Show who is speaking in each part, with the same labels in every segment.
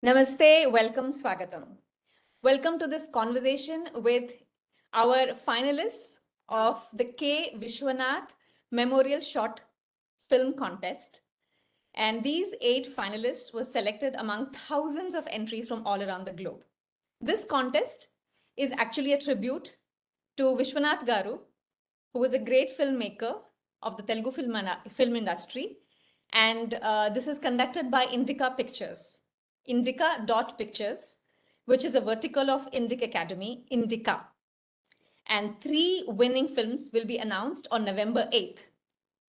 Speaker 1: Namaste, welcome, Swagatam. Welcome to this conversation with our finalists of the K. Viswanath Memorial Short Film Contest. And these 8 finalists were selected among thousands of entries from all around the globe. This contest is actually a tribute to Viswanath Garu, who was a great filmmaker of the Telugu film industry. And this is conducted by Indica Pictures. Indica.Pictures, which is a vertical of Indic Academy, Indica. And 3 winning films will be announced on November 8th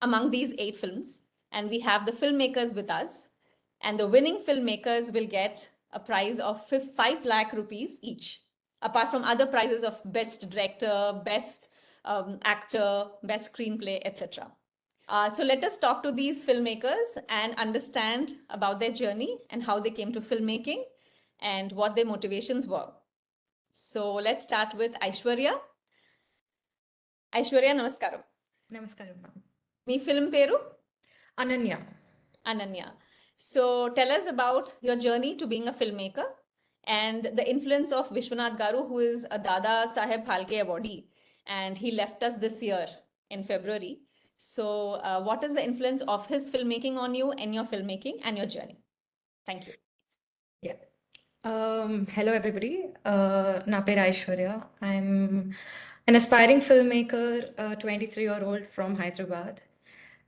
Speaker 1: among these 8 films. And we have the filmmakers with us. And the winning filmmakers will get a prize of 5 lakh rupees each, apart from other prizes of best director, best actor, best screenplay, etc. So let us talk to these filmmakers and understand about their journey and how they came to filmmaking and what their motivations were. So let's start with Aishwarya. Aishwarya, namaskaram.
Speaker 2: Namaskaram, ma'am.
Speaker 1: Me film peru?
Speaker 2: Ananya.
Speaker 1: Ananya. So tell us about your journey to being a filmmaker and the influence of Viswanath Garu, who is a Dada Saheb Phalke awardee, and he left us this year in February. So what is the influence of his filmmaking on you and your filmmaking and your journey? Thank you.
Speaker 2: Yeah. Hello, everybody. Na per Aishwarya. I'm an aspiring filmmaker, 23-year-old from Hyderabad.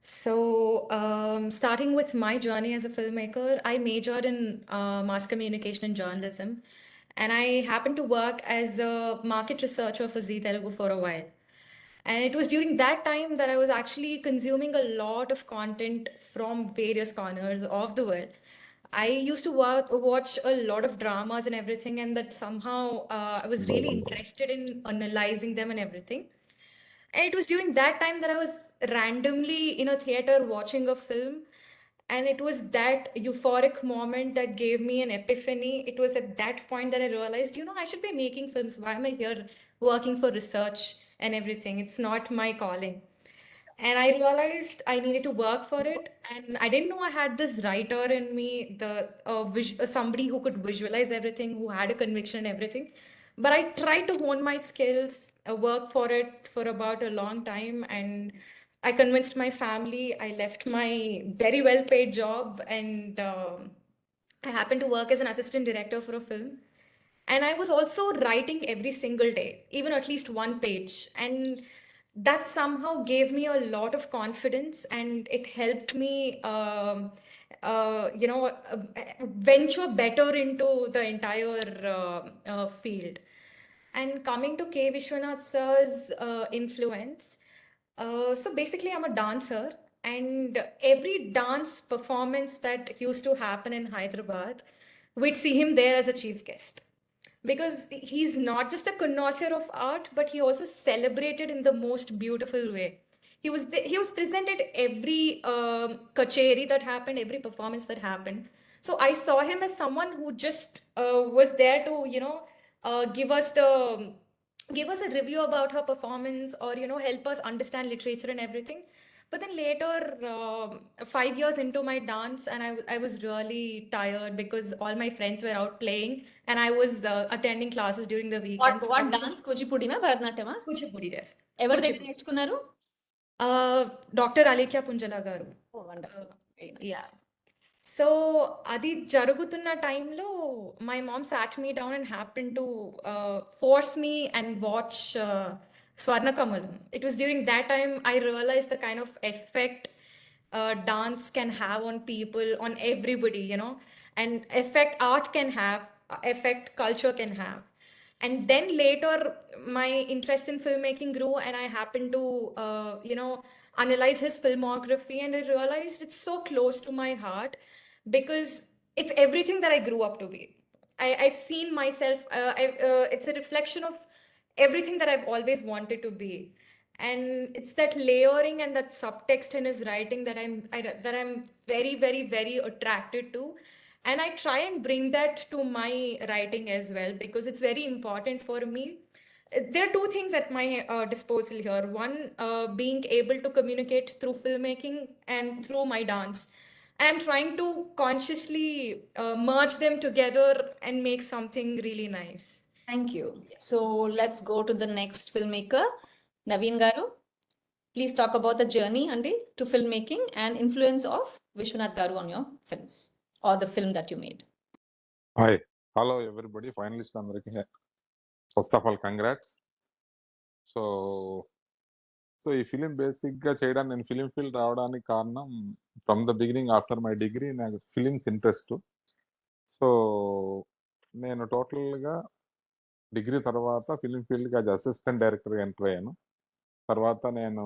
Speaker 2: So, starting with my journey as a filmmaker, I majored in mass communication and journalism, and I happened to work as a market researcher for Zee Telugu for a while. And it was during that time that I was actually consuming a lot of content from various corners of the world. I used to watch a lot of dramas and everything, and that somehow I was really interested in analyzing them and everything. And it was during that time that I was randomly in a theater watching a film. And it was that euphoric moment that gave me an epiphany. It was at that point that I realized, I should be making films. Why am I here working for research and everything? It's not my calling. And I realized I needed to work for it. And I didn't know I had this writer in me, somebody who could visualize everything, who had a conviction and everything. But I tried to hone my skills, work for it for about a long time. And I convinced my family. I left my very well paid job, and I happened to work as an assistant director for a film. And I was also writing every single day, even at least one page. And that somehow gave me a lot of confidence, and it helped me, venture better into the entire field. And coming to K. Vishwanath sir's influence, so basically, I'm a dancer, and every dance performance that used to happen in Hyderabad, we'd see him there as a chief guest, because he's not just a connoisseur of art, but he also celebrated in the most beautiful way. He was present at every kacheri that happened, every performance that happened. So I saw him as someone who just was there to give us a review about her performance, or help us understand literature and everything. But then later, 5 years into my dance, and I was really tired because all my friends were out playing, and I was attending classes during the weekends.
Speaker 1: What dance? Kuchipudi na Bharatnatyama?
Speaker 2: Kuchipudi, yes.
Speaker 1: ఎవరి దగ్గర నేర్చుకున్నారు?
Speaker 2: Dr. Alekhya Punjala garu.
Speaker 1: Oh, wonderful. Very nice.
Speaker 2: Yeah. So అది జరుగుతున్న టైంలో my mom sat me down and happened to force me and watch Swarna Kamalam. It was during that time I realized the kind of effect dance can have on people, on everybody, and effect art can have, effect culture can have. And then later, my interest in filmmaking grew, and I happened to, analyze his filmography, and I realized it's so close to my heart because it's everything that I grew up to be. I've seen myself. It's a reflection of everything that I've always wanted to be, and it's that layering and that subtext in his writing that I'm very, very, very attracted to. And I try and bring that to my writing as well, because it's very important for me. There are two things at my disposal here. One, being able to communicate through filmmaking and through my dance. I'm trying to consciously merge them together and make something really nice.
Speaker 1: Thank you. So let's go to the next filmmaker, Naveen Garu. Please talk about the journey Andy, to filmmaking and influence of Vishwanath Garu on your films or the film that you made.
Speaker 3: Hi, hello everybody. Finalist అందరికి first of all congrats. So ఈ film బేసిక్గా చేయడానికి నేను film field రావడానికి కారణం from the beginning after my degree నాకు films interest. So నేను టోటల్గా డిగ్రీ తర్వాత ఫిలిం ఫీల్డ్కి యాజ్ అసిస్టెంట్ డైరెక్టర్గా ఎంటర్ అయ్యాను. తర్వాత నేను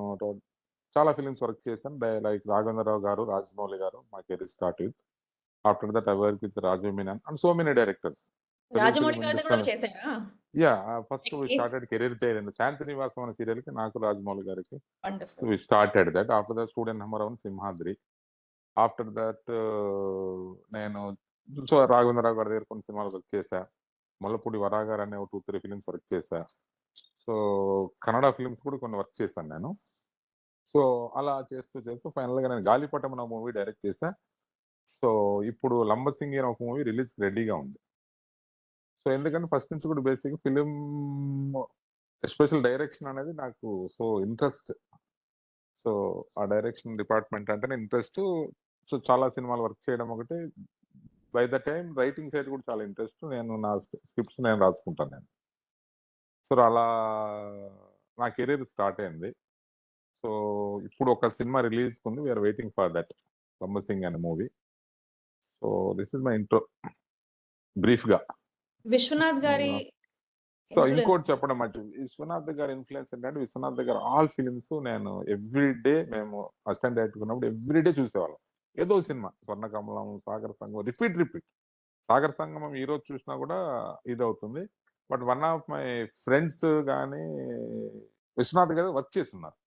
Speaker 3: చాలా ఫిలిమ్స్ వర్క్ చేశాను, లైక్ రాఘవేంద్రరావు గారు, రాజమౌళి గారు. మా career start with. After that I work with Raju Menon and so many directors.
Speaker 1: Rajamouli గారితో కూడా చేశారా?
Speaker 3: Yeah, first we started career చేయలేదు. శాంతి నివాసం అనే సీరియల్ కి నాకు రాజమౌళి గారికి. So we started that. After that student number 1 Simhadri. After that నేను సో రాఘవేంద్రరావు గారి దగ్గర కొన్ని సినిమాలు వర్క్ చేశా. ముల్లపూడి వరా గారు అనే 2-3 ఫిలిమ్స్ వర్క్ చేశా. సో కన్నడ ఫిలిమ్స్ కూడా కొన్ని వర్క్ చేశాను నేను. సో అలా చేస్తూ చేస్తూ ఫైనల్ గా నేను గాలిపటం అనే మూవీ డైరెక్ట్ చేశా. సో ఇప్పుడు లంబసింగి అనే ఒక మూవీ రిలీజ్ రెడీగా ఉంది. సో ఎందుకంటే ఫస్ట్ నుంచి కూడా బేసిక్ ఫిలిం ఎస్పెషల్ డైరెక్షన్ అనేది నాకు సో ఇంట్రెస్ట్. సో ఆ డైరెక్షన్ డిపార్ట్మెంట్ అంటేనే ఇంట్రెస్ట్. సో చాలా సినిమాలు వర్క్ చేయడం ఒకటి, by the time writing side కూడా చాలా ఇంట్రెస్ట్. నేను నా స్క్రిప్ట్స్ నేను రాసుకుంటాను నేను. సో అలా నా కెరీర్ స్టార్ట్ అయింది. సో ఇప్పుడు ఒక సినిమా రిలీజ్ ఉంది, we're waiting for that, Lambasingi అనే movie. So this is my intro brief గా.
Speaker 1: విశ్వనాథ్ గారి
Speaker 3: సో ఇంకోటి చెప్పడం మంచిది, విశ్వనాథ్ గారి ఇన్ఫ్లుయెన్స్ ఏంటంటే విశ్వనాథ్ గారు ఆల్ ఫిలిమ్స్ నేను ఎవ్రీడే, మేము అసిస్టెంట్ డైరెక్టర్ ఉన్నప్పుడు ఎవ్రీడే చూసేవాళ్ళం. ఏదో సినిమా, స్వర్ణకమలం, సాగర సంగమం, రిపీట్. సాగర సంగమం ఈ రోజు చూసినా కూడా ఇది అవుతుంది. But one of my friends కానీ విశ్వనాథ్ గారు వర్క్ చేస్తున్నారు.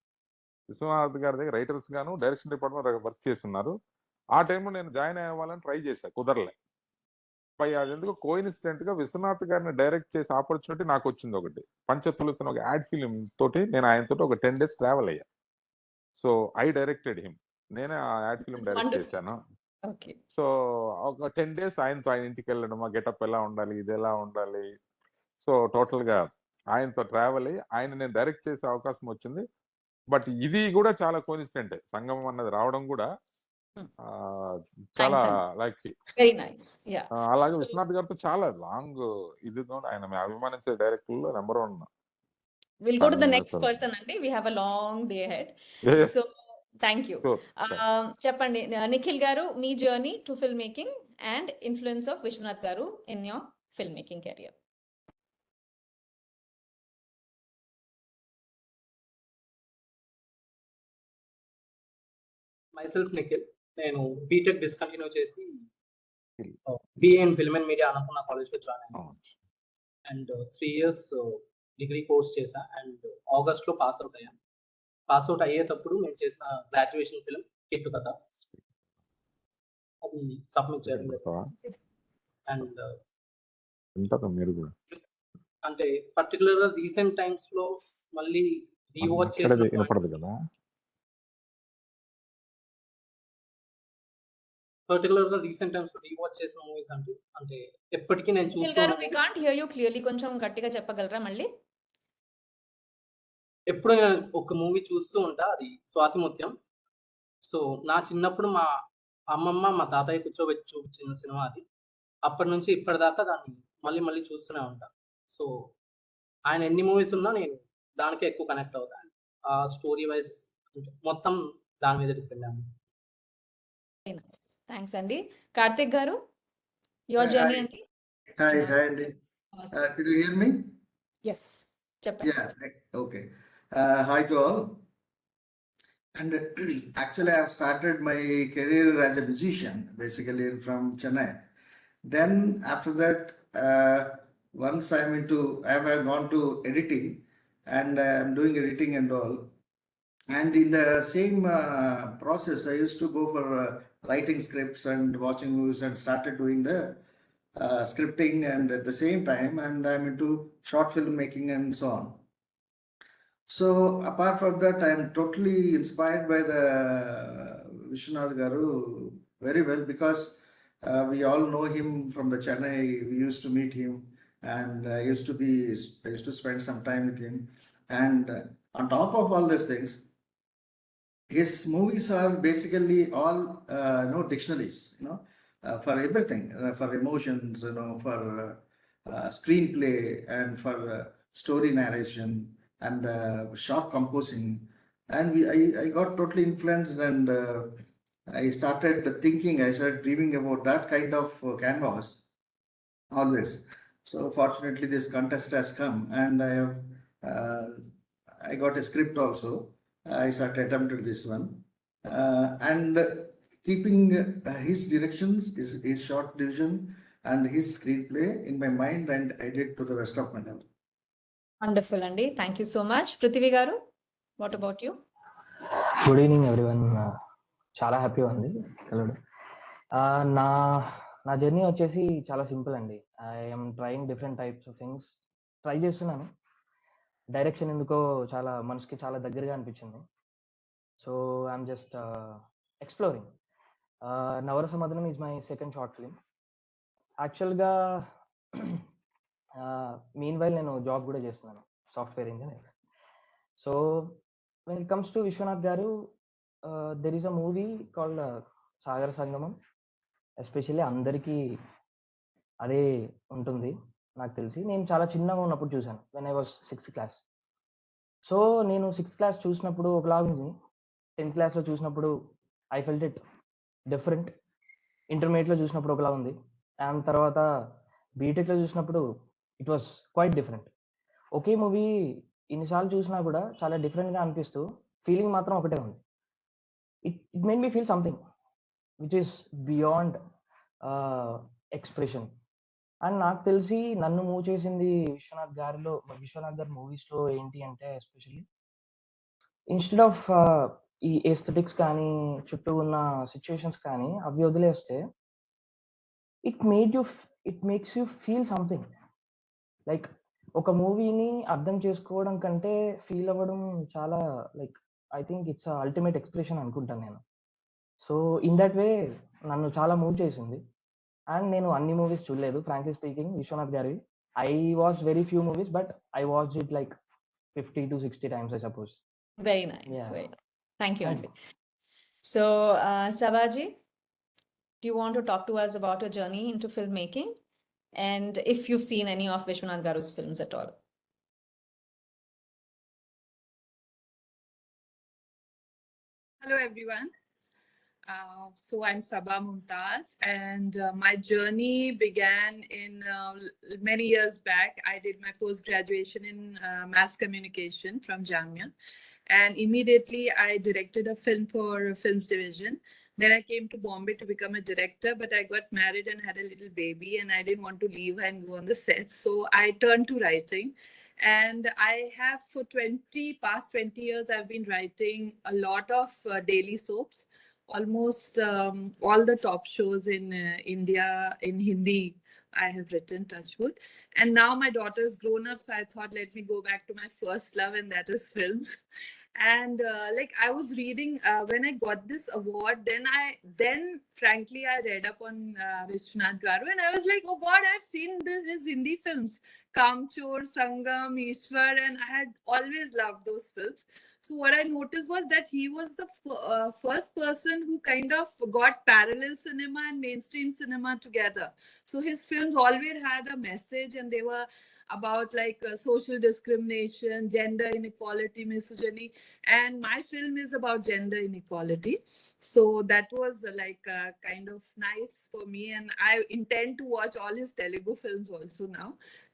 Speaker 3: విశ్వనాథ్ గారి దగ్గర రైటర్స్ గాను డైరెక్షన్ డిపార్ట్మెంట్ వర్క్ చేస్తున్నారు. ఆ టైంలో నేను జాయిన్ అవ్వాలని ట్రై చేశా, కుదరలే. పై అదెందుకు కోఇన్సిడెంట్ గా విశ్వనాథ్ గారిని డైరెక్ట్ చేసే ఆపర్చునిటీ నాకు వచ్చింది ఒకటి. పంచతులసి ఒక యాడ్ ఫిలిం తోటి నేను ఆయనతో ఒక 10 days ట్రావెల్ అయ్యా. So I directed him. నేనే ఆ యాడ్ ఫిలిం డైరెక్ట్ చేశాను. సో ఒక 10 days ఆయనతో, ఆయన ఇంటికి వెళ్ళడం, ఆ గెటప్ ఎలా ఉండాలి, ఇది ఎలా ఉండాలి. సో టోటల్ గా ఆయనతో ట్రావెల్ అయ్యి ఆయన నేను డైరెక్ట్ చేసే అవకాశం వచ్చింది. బట్ ఇది కూడా చాలా కోఇన్సిడెంట్, సంగమం అన్నది రావడం కూడా చాలా లైక్
Speaker 1: వెరీ నైస్.
Speaker 3: అలాగే విశ్వనాథ్ గారితో చాలా లాంగ్ ఇది ఆయన అభిమానించే డైరెక్టర్ లో number 1.
Speaker 1: We'll go to the next person అండి. We have a long day ahead. So thank you. చెప్పండి నిఖిల్ గారు, మీ journey to film making and influence of Viswanath గారు in your film making career.
Speaker 4: myself Nikhil. నేను బీటెక్ డిస్కంటిన్యూ చేసి BA in film and media అనుకున్న కాలేజ్లో join అయ్యాను. అండ్ 3 years డిగ్రీ కోర్స్ చేశా. అండ్ ఆగస్ట్లో పాస్ అవుట్ అయ్యాను. పాస్ అవుట్ అయ్యేటప్పుడు నేను చేసిన గ్రాడ్యుయేషన్ ఫిల్మ్ కిట్టు కథ అది సబ్మిట్ చేయడం. అండ్ అంటే పర్టికులర్గా రీసెంట్ టైమ్స్లో మళ్ళీ రీవాచ్ చేసిన పర్టికులర్గా రీసెంట్ టైమ్స్ రీవాచ్ చేసిన మూవీస్ అంటే ఎప్పటికీ నేను
Speaker 1: చూస్తాను. We can't hear you clearly, కొంచెం గట్టిగా చెప్పగలరా మళ్ళీ?
Speaker 4: ఎప్పుడు నేను ఒక మూవీ చూస్తూ ఉంటా, అది స్వాతి ముత్యం. సో నా చిన్నప్పుడు మా అమ్మమ్మ మా తాతయ్య కూర్చోబెట్టి చూపించిన సినిమా అది. అప్పటి నుంచి ఇప్పటిదాకా దాన్ని మళ్ళీ చూస్తూనే ఉంటా. సో ఆయన ఎన్ని మూవీస్ ఉన్నా నేను దానికే ఎక్కువ కనెక్ట్ అవుతాను. ఆ స్టోరీ వైజ్ మొత్తం దాని మీద డిపెండ్ అయ్యాను.
Speaker 1: థ్యాంక్స్ అండి. కార్తిక్ గారు, యువర్ జర్నీ అండి.
Speaker 5: హాయ్ అండి. Could you hear me?
Speaker 1: Yes, చెప్పండి.
Speaker 5: Yeah, okay. Hi to all. And actually I have started my career as a musician, basically from Chennai. Then after that, once I have gone to editing, and I'm doing editing and all. And in the same process, I used to go for writing scripts and watching movies and started doing the scripting and at the same time, and I'm into short film making and so on. So apart from that, I am totally inspired by the Viswanath Garu very well because we all know him from the Chennai. We used to meet him, and I used to spend some time with him. And on top of all these things, his movies are basically all dictionaries, for everything, for emotions, for screenplay and for story narration and short composing. And I got totally influenced, and I started thinking, I started dreaming about that kind of canvas always. So fortunately, this contest has come, and uh, I got a script also. I started attempted this one, and keeping his directions, his short division, and his screenplay in my mind, and I did to the best of my level.
Speaker 1: Wonderful, Andy. Thank you so much. Prithvi garu, what about you?
Speaker 6: Good evening everyone. చాలా హ్యాపీగా ఉంది కలవడం. నా నా journey వచ్చేసి చాలా simple అండి. I'm trying different types of things try చేస్తున్నాను. డైరెక్షన్ ఎందుకో చాలా మనసుకి చాలా దగ్గరగా అనిపించింది. So I'm just exploring. Navarasamadanam is my second short film. యాక్చువల్గా మీన్ వైల్ నేను జాబ్ కూడా చేస్తున్నాను, software engineer. So when it comes to Viswanath garu, there is a movie called Sagar Sangamam. Especially అందరికీ అదే ఉంటుంది నాకు తెలిసి. నేను చాలా చిన్నగా ఉన్నప్పుడు చూశాను, when I was 6th class. So నేను 6th క్లాస్ చూసినప్పుడు ఒకలా ఉంది, 10th క్లాస్లో చూసినప్పుడు ఐ ఫెల్ట్ ఇట్ డిఫరెంట్, ఇంటర్మీడియట్లో చూసినప్పుడు ఒకలా ఉంది, అండ్ తర్వాత బీటెక్లో చూసినప్పుడు it was quite different. Okay movie ఇన్నిసార్లు చూసినా కూడా చాలా డిఫరెంట్గా అనిపిస్తూ ఫీలింగ్ మాత్రం ఒకటే ఉంది. It made me feel something which is beyond expression. And నాకు తెలిసి నన్ను మూవ్ చేసింది విశ్వనాథ్ గారి మూవీస్లో ఏంటి అంటే, ఎస్పెషల్లీ ఇన్స్టెడ్ ఆఫ్ ఈ ఎస్థెటిక్స్ కానీ చుట్టూ ఉన్న సిచ్యువేషన్స్ కానీ అవి వదిలేస్తే, it makes you feel something. Like ఒక మూవీని అర్థం చేసుకోవడం కంటే ఫీల్ అవ్వడం చాలా, like I think it's ultimate expression అనుకుంటాను నేను. సో ఇన్ దట్ వే నన్ను చాలా మూవ్ చేసింది. అండ్ నేను అన్ని మూవీస్ చూడలేదు, ఫ్రాంక్లీ స్పీకింగ్. విశ్వనాథ్ గారివి I watch very few movies, but I watch it like 50 to 60 times, I suppose.
Speaker 1: Very nice.
Speaker 6: Yeah.
Speaker 1: Very nice. Thank you,
Speaker 6: Thank
Speaker 1: Andy. So, Sabaji, do you want to talk to us about your journey into filmmaking? And if you've seen any of Vishwanath Garu's films at all?
Speaker 7: Hello, everyone. So I'm Sabah Mumtaz, and my journey began in many years back. I did my post-graduation in mass communication from Jamia, and immediately I directed a film for Films Division. Then I came to Bombay to become a director, but I got married and had a little baby, and I didn't want to leave and go on the set. So I turned to writing. And I have for past 20 years, I've been writing a lot of daily soaps, almost all the top shows in India in Hindi. I have written, touchwood. And now my daughter's grown up, so I thought, let me go back to my first love, and that is films. And like I was reading when I got this award, then frankly I read up on Vishwanath Garu, and I was like, oh God, I've seen his Hindi films, Kamchor, Sangam, Ishwar, and I had always loved those films. So what I noticed was that he was the first person who kind of got parallel cinema and mainstream cinema together. So his films always had a message, and they were about like social discrimination, gender inequality, misogyny, and my film is about gender inequality. So that was like kind of nice for me, and I intend to watch all his Telugu films also now.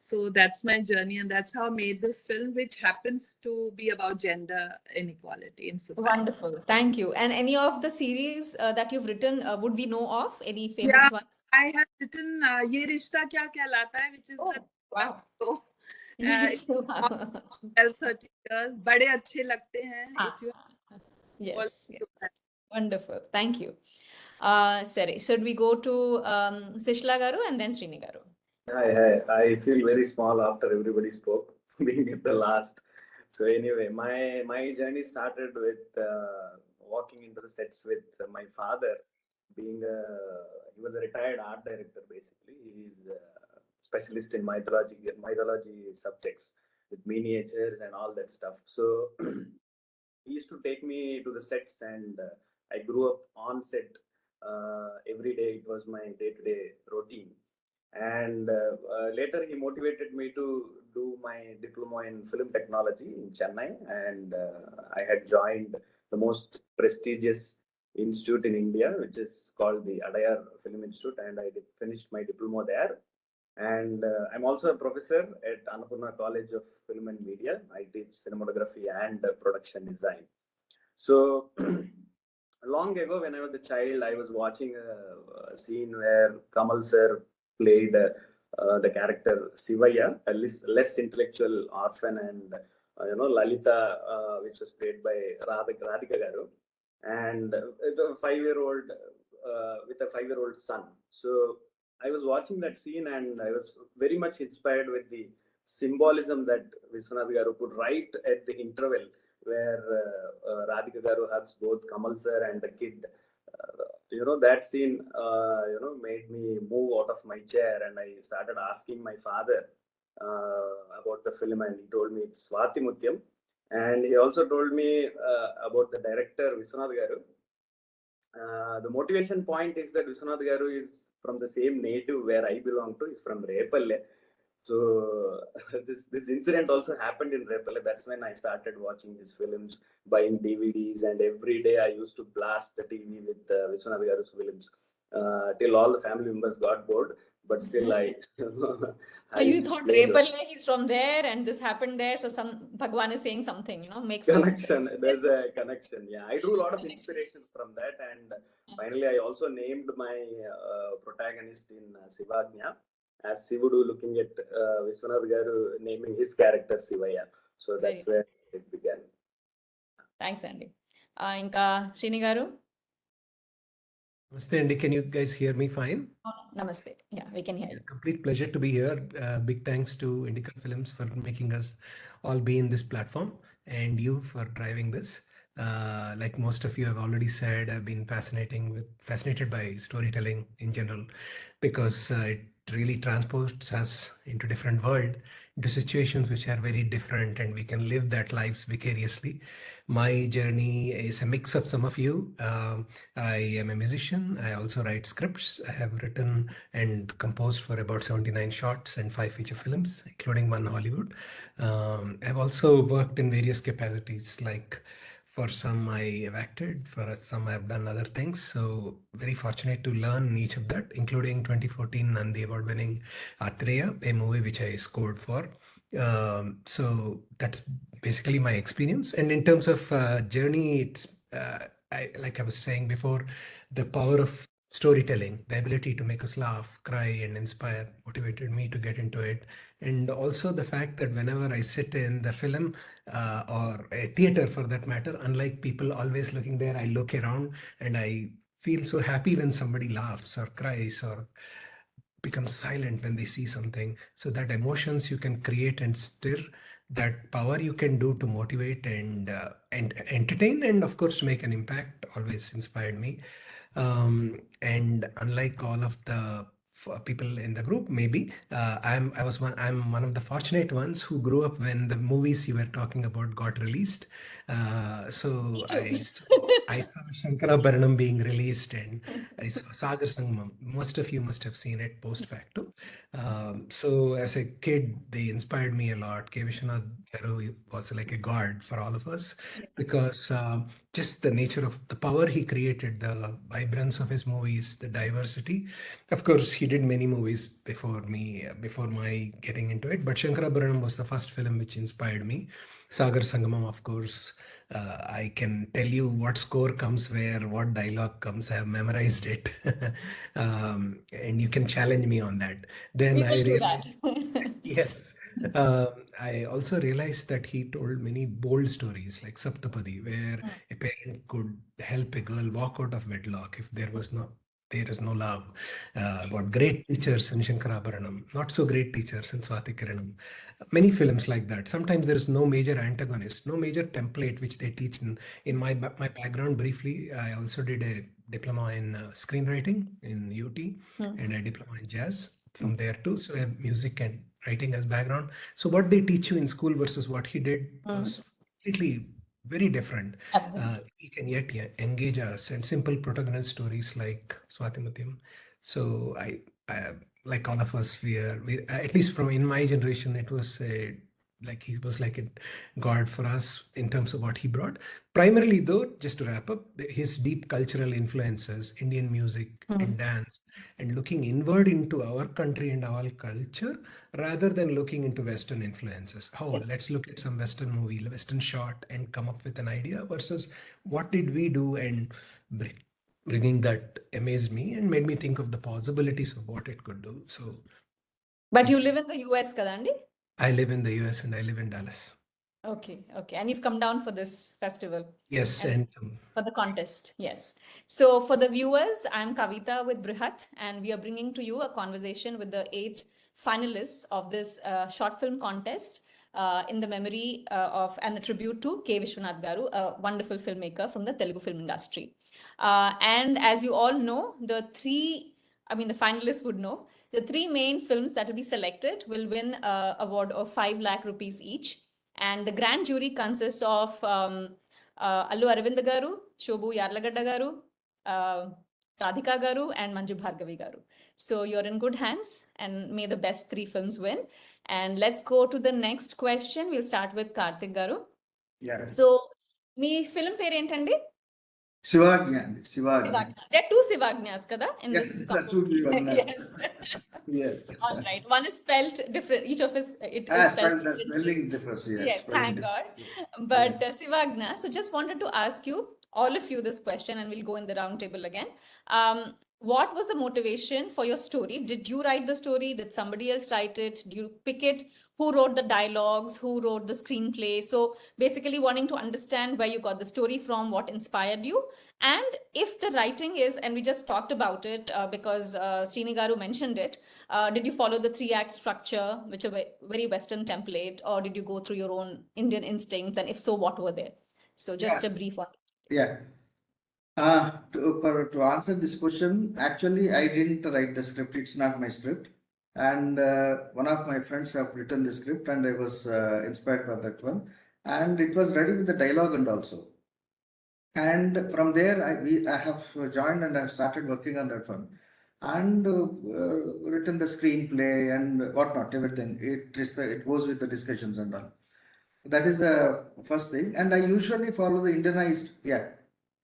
Speaker 7: So that's my journey, and that's how I made this film, which happens to be about gender inequality in society.
Speaker 1: Wonderful. Thank you. And any of the series that you've written, would we know of any famous
Speaker 7: Yeah,
Speaker 1: ones?
Speaker 7: I have written Ye Rishta Kya Kehlata Hai, which is
Speaker 1: Oh,
Speaker 7: the
Speaker 1: wow.
Speaker 7: show.
Speaker 1: Yes.
Speaker 7: 12-13 years. बड़े अच्छे लगते हैं. If you
Speaker 1: Yes, yes. Wonderful. Thank you. Sorry. Should we go to Sishla Garu and then Srini Garu?
Speaker 8: I feel very small after everybody spoke, being at the last. So anyway, my journey started with walking into the sets with my father he was a retired art director basically. He is a specialist in mythology subjects with miniatures and all that stuff. So he used to take me to the sets, and I grew up on set every day. It was my day-to-day routine. And later he motivated me to do my diploma in film technology in Chennai, and I had joined the most prestigious institute in India, which is called the Adayar Film Institute, and I finished my diploma there. And I'm also a professor at Annapurna College of Film and Media. I teach cinematography and production design. So long ago, when I was a child, I was watching a scene where Kamal sir played the character Sivaya, a less intellectual orphan, and Lalita, which was played by Radhika Garu, and a 5-year-old with a 5-year-old son. So I was watching that scene, and I was very much inspired with the symbolism that Viswanath Garu could write at the interval where Radhika Garu hugs both Kamal sir and the kid. That scene, made me move out of my chair, and I started asking my father about the film, and he told me it's Swati Mutyam. And he also told me about the director Viswanath Garu. The motivation point is that Viswanath Garu is from the same native where I belong to. He's from Repalle. So this incident also happened in Repalle. That's when I started watching these films, buying DVDs, and every day I used to blast the TV with Viswanath Garu's films till all the family members got bored. But still, I
Speaker 1: You
Speaker 8: used to
Speaker 1: thought
Speaker 8: play the
Speaker 1: Repalle, he's from there and this happened there. So some Bhagwan is saying something, make films.
Speaker 8: connection. There's a connection. Yeah, I drew a lot of inspirations from that, and finally, I also named my protagonist in Sivagnya as Sivudu, looking at Viswanath Garu naming his character Sivaya. So that's where it began.
Speaker 1: Thanks, Andy. Inka Srini Garu.
Speaker 9: Namaste, Andy. Can you guys hear me fine?
Speaker 1: Namaste. Yeah, we can hear you.
Speaker 9: Complete pleasure to be here. Big thanks to Indica Films for making us all be in this platform, and you for driving this. Like most of you have already said, I've been fascinated by storytelling in general, because it really transports us into different world, into situations which are very different, and we can live that lives vicariously. My journey is a mix of some of you. I am a musician. I also write scripts. I have written and composed for about 79 shorts and 5 feature films, including one Hollywood. I've also worked in various capacities, like for some I have acted, for some I've done other things. So very fortunate to learn each of that, including 2014 Nandi Award winning Atreya, a movie which I scored for. So that's basically my experience. And in terms of journey, it's like I was saying before, the power of storytelling, the ability to make us laugh, cry, and inspire motivated me to get into it. And also the fact that whenever I sit in the film or a theater for that matter, unlike people always looking there, I look around and I feel so happy when somebody laughs or cries or becomes silent when they see something. So that emotions you can create and stir, that power you can do to motivate and entertain, and of course to make an impact, always inspired me. And unlike all of the people in the group, maybe I'm one of the fortunate ones who grew up when the movies you were talking about got released. So I saw Shankarabharanam being released, and I saw Sagar Sangamam. Most of you must have seen it post facto. So as a kid, they inspired me a lot. K. Vishwanath Garu was like a god for all of us, because just the nature of the power he created, the vibrance of his movies, the diversity. Of course, he did many movies before me, before my getting into it. But Shankarabharanam was the first film which inspired me. Sagar Sangamam, of course. I can tell you what score comes where, what dialogue comes. I have memorized it. And you can challenge me on that. Then I realized, yes, I also realized that he told many bold stories like Saptapadi, where a parent could help a girl walk out of wedlock if there is no love. About great teachers in Shankarabharanam, not so great teachers in Swati Kiranam. Many films like that. Sometimes there is no major antagonist, no major template which they teach. In my background, briefly, I also did a diploma in screenwriting in UT and a diploma in jazz from there too. So I have music and writing as background. So what they teach you in school versus what he did was completely very different.
Speaker 1: Absolutely.
Speaker 9: He can yet engage us and simple protagonist stories like Swati. So I like all of us, we at least from in my generation, it was like he was like a god for us in terms of what he brought. Primarily, though, just to wrap up, his deep cultural influences, Indian music and dance, and looking inward into our country and our culture rather than looking into Western influences. Oh, let's look at some Western movie, Western shot, and come up with an idea versus what did we do, and bringing that amazed me and made me think of the possibilities of what it could do. So,
Speaker 1: But you live in the US, kadandi?
Speaker 9: I live in the US and I live in Dallas.
Speaker 1: Okay, okay. And you've come down for this festival.
Speaker 9: Yes,
Speaker 1: And
Speaker 9: and
Speaker 1: for the contest, yes. So for the viewers, I'm Kavita with Brihat, and we are bringing to you a conversation with the 8 finalists of this short film contest in the memory of and a tribute to K. Viswanath Garu, a wonderful filmmaker from the Telugu film industry. And as you all know, the finalists would know, the 3 main films that will be selected will win an award of 5 lakh rupees each. And the grand jury consists of Allu Aravind Garu, Shobhu Yarlagadda Garu, Radhika Garu, and Manju Bhargavi Garu. So you're in good hands, and may the best 3 films win. And let's go to the next question. We'll start with Karthik Garu.
Speaker 5: Yeah.
Speaker 1: So, me film పేరేంటండి?
Speaker 5: Shivagnya. Shivagnya.
Speaker 1: There are 2 Shivagnyas kada in
Speaker 5: Yes,
Speaker 1: this
Speaker 5: that's two
Speaker 1: competition.
Speaker 5: Shivagnyas.
Speaker 1: Yes.
Speaker 5: Yes.
Speaker 1: All right. One is spelled different. Each of us it
Speaker 5: Ah,
Speaker 1: is spelled
Speaker 5: spelling
Speaker 1: differently.
Speaker 5: differs. Yeah,
Speaker 1: Yes,
Speaker 5: spelling
Speaker 1: thank God.
Speaker 5: differs.
Speaker 1: But Sivagna, so just wanted to ask you, all of you, this question, and we'll go in the round table again. What was the motivation for your story? Did you write the story? Did somebody else write it? Did you pick it? Who wrote the dialogues? Who wrote the screenplay? So basically wanting to understand where you got the story from, what inspired you. And if the writing is, and we just talked about it because Srini Garu mentioned it, did you follow the 3-act structure, which are very Western template, or did you go through your own Indian instincts? And if so, what were they? So just a brief one.
Speaker 5: Yeah. To answer this question, actually, I didn't write the script. It's not my script. And one of my friends have written the script, and I was inspired by that one. And it was ready with the dialogue and also. And from there, I have joined and I've started working on that one. And written the screenplay and whatnot, everything. It goes with the discussions and all. That is the first thing. And I usually follow the Indianized, yeah.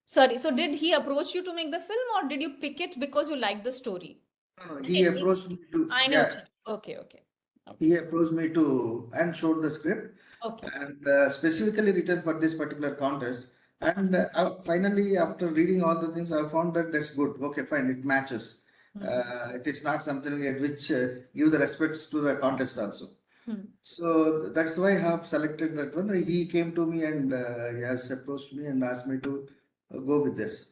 Speaker 1: Sorry, so did he approach you to make the film, or did you pick it because you liked the story?
Speaker 5: No, he approached me to,
Speaker 1: I know.
Speaker 5: yeah,
Speaker 1: Okay.
Speaker 5: he approached me to and showed the script
Speaker 1: Okay.
Speaker 5: and specifically written for this particular contest. And finally, after reading all the things, I found that that's good. Okay, fine, it matches. It is not something at which give the respects to the contest also. So that's why I have selected that one. He came to me and he has approached me and asked me to go with this.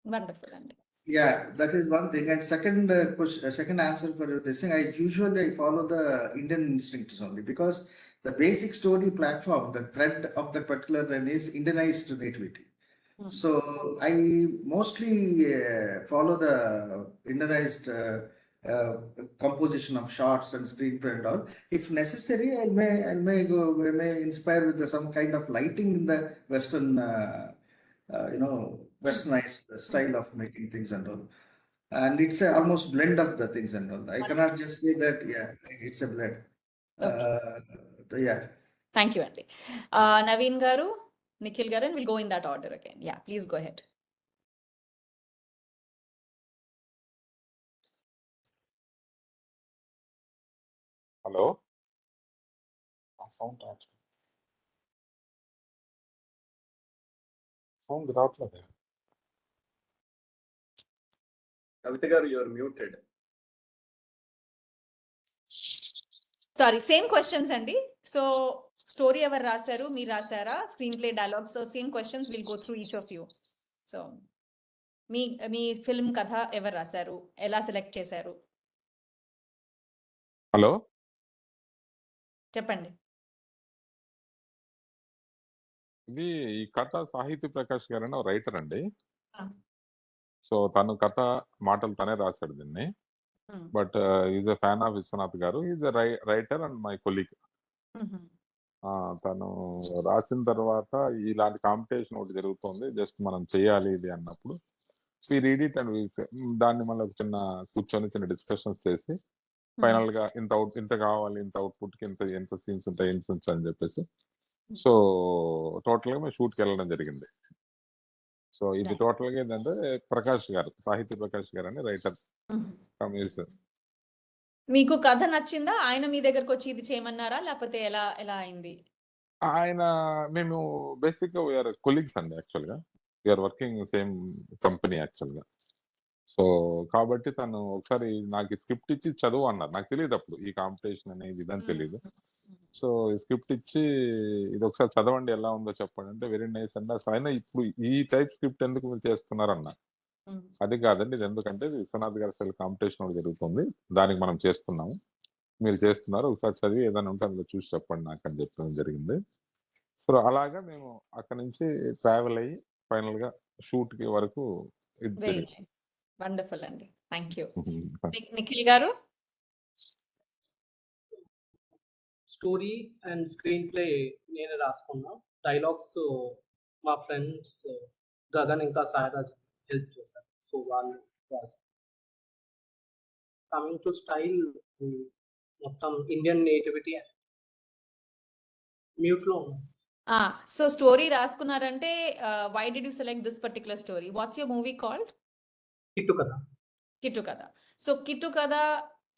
Speaker 1: Wonderful, Andy.
Speaker 5: Yeah, that is one thing. And second question, second answer for this thing, I usually follow the Indian instincts only because the basic story platform, the thread of the particular one is Indianized nativity. So I mostly follow the Indianized composition of shots and screenplay and all. If necessary, I may inspire with some kind of lighting in the Western, Westernized style of making things and all. And it's a almost blend of the things and all. I cannot just say that, yeah, it's a blend. Yeah.
Speaker 1: Thank you, Andy. Naveen Garu, Nikhil Garu, and we'll go in that order again. Yeah, please go ahead.
Speaker 3: Hello sound రావట్లేదు.
Speaker 8: Kavita garu, you are muted.
Speaker 1: Sorry, same questions, Andy. So, story ever rasaru, me rasara, screenplay dialogue. So, same questions. We'll go through each of you. So, me film katha ever rasaru, ela select chesaru.
Speaker 3: Hello
Speaker 1: చెప్పండి.
Speaker 3: ఇది ఈ కథ సాహితీ ప్రకాష్ గారు అని writer అండి. So తను కథ మాటలు తనే రాశాడు దీన్ని. But is a fan of Viswanath గారు. Is a writer and my colleague. తను రాసిన తర్వాత ఇలాంటి కాంపిటీషన్ ఒకటి జరుగుతుంది, జస్ట్ మనం చేయాలి ఇది అన్నప్పుడు వి రీడ్ ఇట్ అండ్ దాన్ని మళ్ళీ ఒక చిన్న కూర్చొని చిన్న డిస్కషన్స్ చేసి ఫైనల్ గా ఇంత కావాలి, ఇంత అవుట్పుట్ కి ఎంత సీన్స్ ఉంటాయి, ఎంత సీన్స్ అని చెప్పేసి సో టోటల్ గా మేము షూట్ కి వెళ్ళడం జరిగింది. సో ఇది
Speaker 1: Nice.
Speaker 3: టోటల్ గా ఏంటంటే ప్రకాష్ గారు, సాహిత్య ప్రకాష్ గారు అని రైటర్.
Speaker 1: మీకు కథ నచ్చిందా? ఆయన మీ దగ్గరకు వచ్చి ఇది చేయమన్నారా, లేకపోతే ఎలా ఎలా అయింది?
Speaker 3: ఆయన మేము బేసిక్ గా వీఆర్ కొలీగ్స్ అండి. యాక్చువల్ గా we are working same company actual గా. సో కాబట్టి తను ఒకసారి నాకు స్క్రిప్ట్ ఇచ్చి చదువు అన్నారు. నాకు తెలియదు అప్పుడు ఈ కాంపిటీషన్ అనేది ఇదని తెలియదు. సో స్క్రిప్ట్ ఇచ్చి ఇది ఒకసారి చదవండి, ఎలా ఉందో చెప్పండి అంటే వెరీ నైస్ అండి. అసలు అయినా ఇప్పుడు ఈ టైప్ స్క్రిప్ట్ ఎందుకు మీరు చేస్తున్నారన్న. అది కాదండి, ఇది ఎందుకంటే విశ్వనాథ్ గారి అసలు కాంపిటీషన్ ఒకటి జరుగుతుంది, దానికి మనం చేస్తున్నాము, మీరు చేస్తున్నారు, ఒకసారి చదివి ఏదైనా ఉంటే అందులో చూసి చెప్పండి నాకు అని చెప్పడం జరిగింది. సో అలాగా మేము అక్కడ నుంచి ట్రావెల్ అయ్యి ఫైనల్ గా షూట్ కి వరకు ఇది జరిగింది.
Speaker 1: వండర్ఫుల్ అండి, థ్యాంక్ యూ. నిఖిల్ గారు?
Speaker 4: స్టోరీ అండ్ స్క్రీన్ ప్లే నేనే రాసుకున్నా. డైలాగ్స్ మా ఫ్రెండ్స్ గగన్ ఇంకా సాయిరాజ్ హెల్ప్ చేశారు. సో వాళ్ళు రాశారు. కమింగ్ టు స్టైల్, మొత్తం ఇండియన్ నేటివిటీ మ్యూట్ లో ఉంది.
Speaker 1: సో స్టోరీ రాసుకున్నారంటే why did you select this particular story? What's your movie called?
Speaker 4: Kittu కథ.
Speaker 1: కిట్టు కథ. సో కిట్టు కథ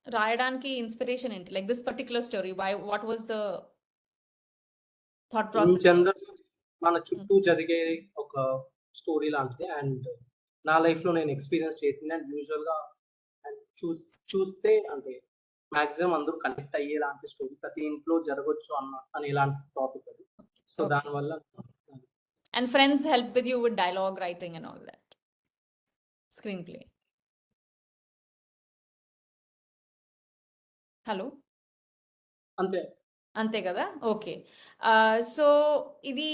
Speaker 1: రాయడానికి ఇన్స్పిరేషన్ ఏంటి? Like this particular story, why, what was the thought process?
Speaker 4: General మన చుట్టూ జరిగే ఒక స్టోరీ లాంటిది అండ్ నా లైఫ్ లో నేను ఎక్స్పీరియన్స్ చేసింది. అండ్ యూజువల్ గా చూస్తే అంటే మాక్సిమం అందరూ కనెక్ట్ అయ్యేలాంటి స్టోరీ, ప్రతి ఇంట్లో జరగవచ్చు అనేలాంటి టాపిక్ అది. సో దానివల్ల.
Speaker 1: And friends help with you with dialogue writing and all that, screen play. Hello, అంతే కదా? ఓకే. సో ఇది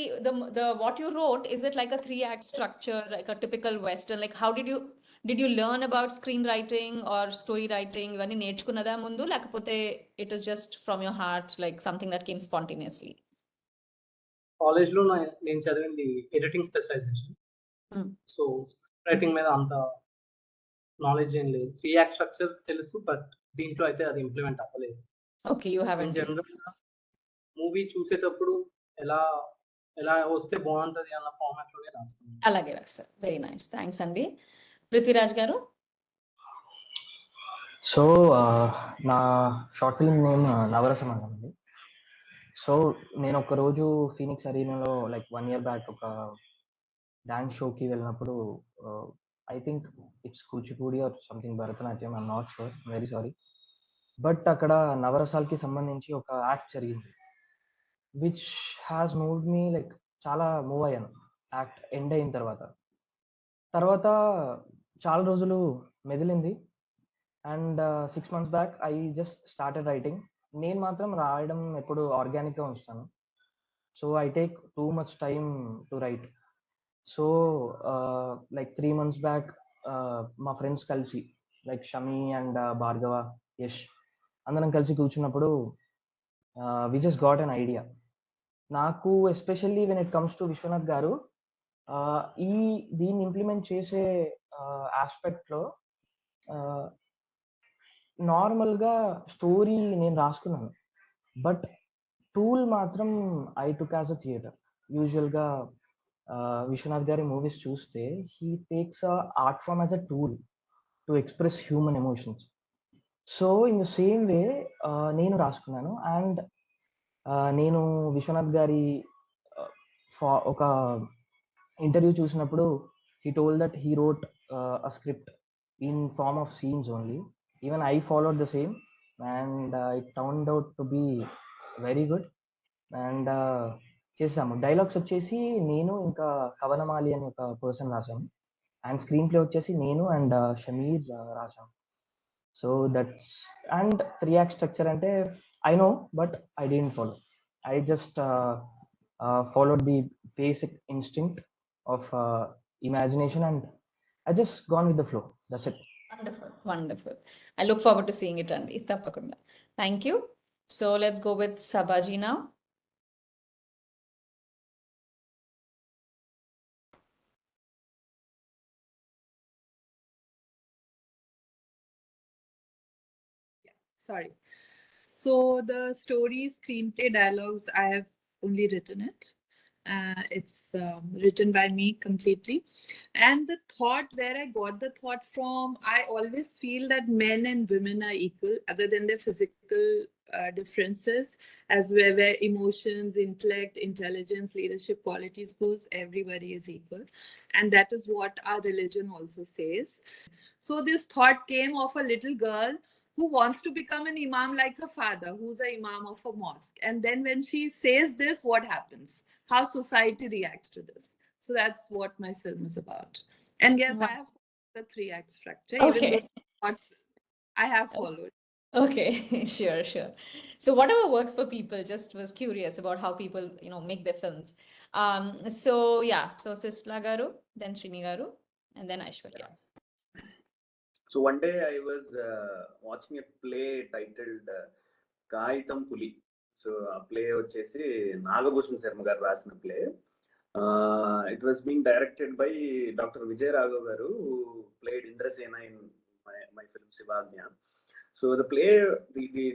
Speaker 1: the what you wrote, is it like a 3-act structure, like a typical western? Like how did you learn about screenwriting or story writing? ఇవన్నీ నేర్చుకున్నదా ముందు, లేకపోతే it is just from your heart, like something that came spontaneously?
Speaker 4: College లో నేను చదివింది editing specialisation. So writing మీద అంత knowledge ఏం లేదు. 3-act స్ట్రక్చర్ తెలుసు, బట్ దీంట్లో అయితే అది ఇంప్లిమెంట్ అవ్వలేదు.
Speaker 1: Okay, you haven't.
Speaker 4: General movie చూసేటప్పుడు ఎలా ఎలా వస్తే బాగుంటది అన్న ఫార్మాట్ లోనే రాసుకున్నాను.
Speaker 1: అలాగే రాశారు. వెరీ నైస్, థ్యాంక్స్ అండి. పృథ్వీరాజ్ గారు?
Speaker 6: సో నా షార్ట్ ఫిల్మ్ నేమ్ నవరసమంగం అండి. సో నేను ఒక రోజు ఫీనిక్స్ అరీనాలో లైక్ 1 year బ్యాక్ ఒక డాన్స్ షోకి వెళ్ళినప్పుడు, I think it's Kuchipudi or something Bharatanatyam, I'm not sure, very sorry. But అక్కడ నవరసాలకి సంబంధించి ఒక యాక్ట్ జరిగింది, which has moved me, like చాలా మూవ్ అయ్యాను యాక్ట్ ఎండ్ అయిన తర్వాత చాలా రోజులు మెదిలింది. And 6 months back I just started writing. నేను మాత్రం రాయడం ఎప్పుడు ఆర్గానిక్గా ఉంచుతాను. So I take too much time to right. So like 3 months back మా ఫ్రెండ్స్ కలిసి, లైక్ షమి అండ్ భార్గవ, యష్, అందరం కలిసి కూర్చున్నప్పుడు we just got an idea. నాకు especially when it comes to Viswanath గారు, దీన్ని ఇంప్లిమెంట్ చేసే ఆస్పెక్ట్లో నార్మల్గా స్టోరీ నేను రాసుకున్నాను, బట్ టూల్ మాత్రం I took as a theatre. యూజువల్గా విశ్వనాథ్ గారి మూవీస్ చూస్తే he takes a art form as a tool to express human emotions. So in the same way నేను రాసుకున్నాను. అండ్ నేను విశ్వనాథ్ గారి ఒక ఇంటర్వ్యూ చూసినప్పుడు he told that he wrote a script in form of scenes only. Even I followed the same, and it turned out to be very good. And చేసాము. Dialogues వచ్చేసి నేను ఇంకా కవనమాలి అని ఒక పర్సన్ రాసాము, అండ్ స్క్రీన్ ప్లే వచ్చేసి నేను and Shameer రాసాము. So that's, and 3-act structure అంటే I know, but I don't follow. I just followed the basic instinct of imagination and I just gone with the flow. That's it.
Speaker 1: Wonderful, wonderful. I look forward to seeing it, Andy. Tappakunda. Thank you. So let's go with Sabaji now.
Speaker 7: Sorry. So the story, screenplay, dialogues, I have only written it. It's written by me completely. And the thought, where I got the thought from, I always feel that men and women are equal, other than their physical differences, as where emotions, intellect, intelligence, leadership qualities goes, everybody is equal. And that is what our religion also says. So this thought came of a little girl who wants to become an imam like her father, who's an imam of a mosque. And then when she says this, what happens? How society reacts to this. So that's what my film is about. And yes, I have the 3-act structure, even though not, I have followed.
Speaker 1: Okay, sure, sure. So whatever works for people, just was curious about how people, make their films. So yeah, so Sisla Garu, then Srini Garu, and then Aishwarya.
Speaker 8: So one day I was watching a play titled Kaitam Puli. So a play వచ్చేసి నాగభూషణ్ శర్మ గారు రాసిన play. It was being directed by Dr. Vijay Raghav garu, who played Indrasena in my film Sivagnya. So the play,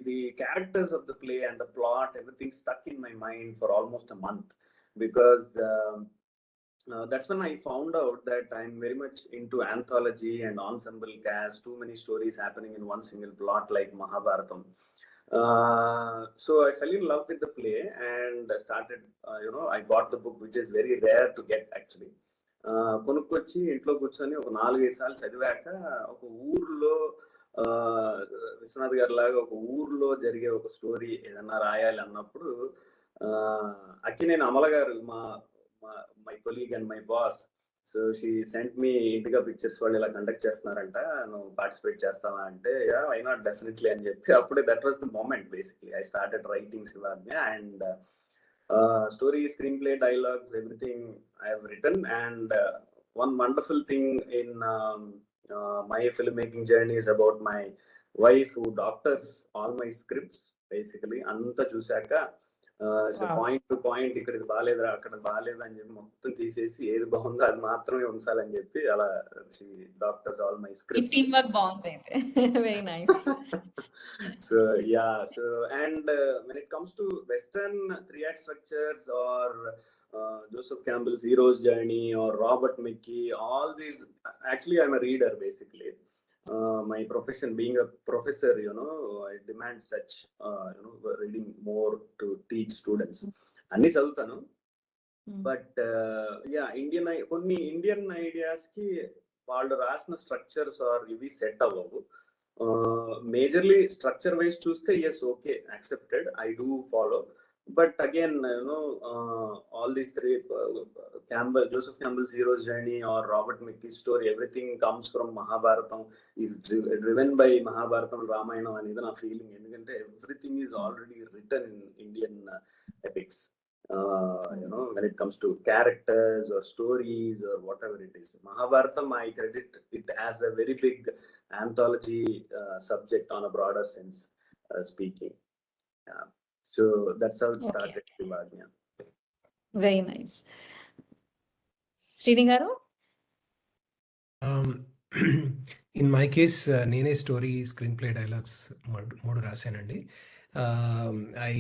Speaker 8: the characters of the play and the plot, everything stuck in my mind for almost a month, because that's when I found out that I'm very much into anthology and ensemble cast, too many stories happening in one single plot like Mahabharatam. So I fell in love with the play and started, I bought the book, which is very rare to get actually. కొనుక్కొచ్చి ఇంట్లో కూర్చొని ఒక 4-5 సార్లు చదివాక ఒక ఊర్లో విశ్వనాథ్ గారి లాగా ఒక ఊర్లో జరిగే ఒక స్టోరీ ఏదన్నా రాయాలి అన్నప్పుడు అక్కినేని అమల గారు my colleague and my boss, so she sent me Indica Pictures వాళ్ళు ఇలా కండక్ట్ చేస్తున్నారంట, నువ్వు పార్టిసిపేట్ చేస్తావా అంటే, yeah, why not, definitely అని చెప్పి అప్పుడే that was the moment basically I started writing Sivagnya, and story, screenplay, dialogues, everything I have written. And one wonderful thing in my filmmaking journey is about my wife, who doctors all my scripts basically. Anta chusaka point to point ఇక్కడ ఇది బాగాలేదురా అక్కడ బాగాలేదు అని చెప్పి మొత్తం తీసేసి ఏది బాగుందో అది మాత్రమే ఉంచాలని చెప్పి అలా doctors all my scripts.
Speaker 1: Team work బాగుంది. Very nice.
Speaker 8: So yeah, so and when it comes to Western 3-act structures or Joseph Campbell's Hero's Journey or Robert McKee, all these, actually I'm a reader basically. My profession being a professor, I demand such, reading more to teach students. Anni chadutanu, but yeah, కొన్ని Indian ideas కి వాళ్ళు రాసిన structures or ఇవి set అవ్వవు. Majorly structure wise చూస్తే yes, okay, accepted, I do follow. But again, all these three, Joseph Campbell's Hero's Journey or Robert McKee's story, everything comes from Mahabharatam, is driven by Mahabharatam, Ramayana, and even a feeling. Everything is already written in Indian epics. When it comes to characters or stories or whatever it is. Mahabharatam, I credit it as a very big anthology subject on a broader sense speaking. Yeah. So that's how it started. Okay.
Speaker 1: Very nice. Srini garu?
Speaker 9: In my case, నేనే story, screen play dialogues 3 రాశానండి. I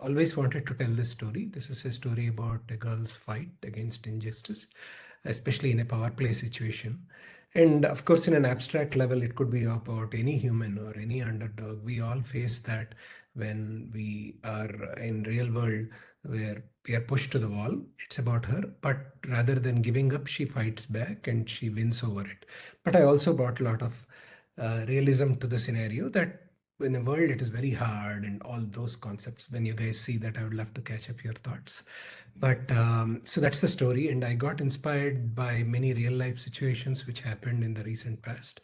Speaker 9: always wanted to tell this story. This is a story about a girl's fight against injustice, especially in a power play situation. And of course, in an abstract level, it could be about any human or any underdog. We all face that when we are in real world where we are pushed to the wall. It's about her, but rather than giving up, she fights back and she wins over it. But I also brought a lot of realism to the scenario, that in a world it is very hard and all those concepts. When you guys see that, I would love to catch up your thoughts. But so that's the story, and I got inspired by many real life situations which happened in the recent past.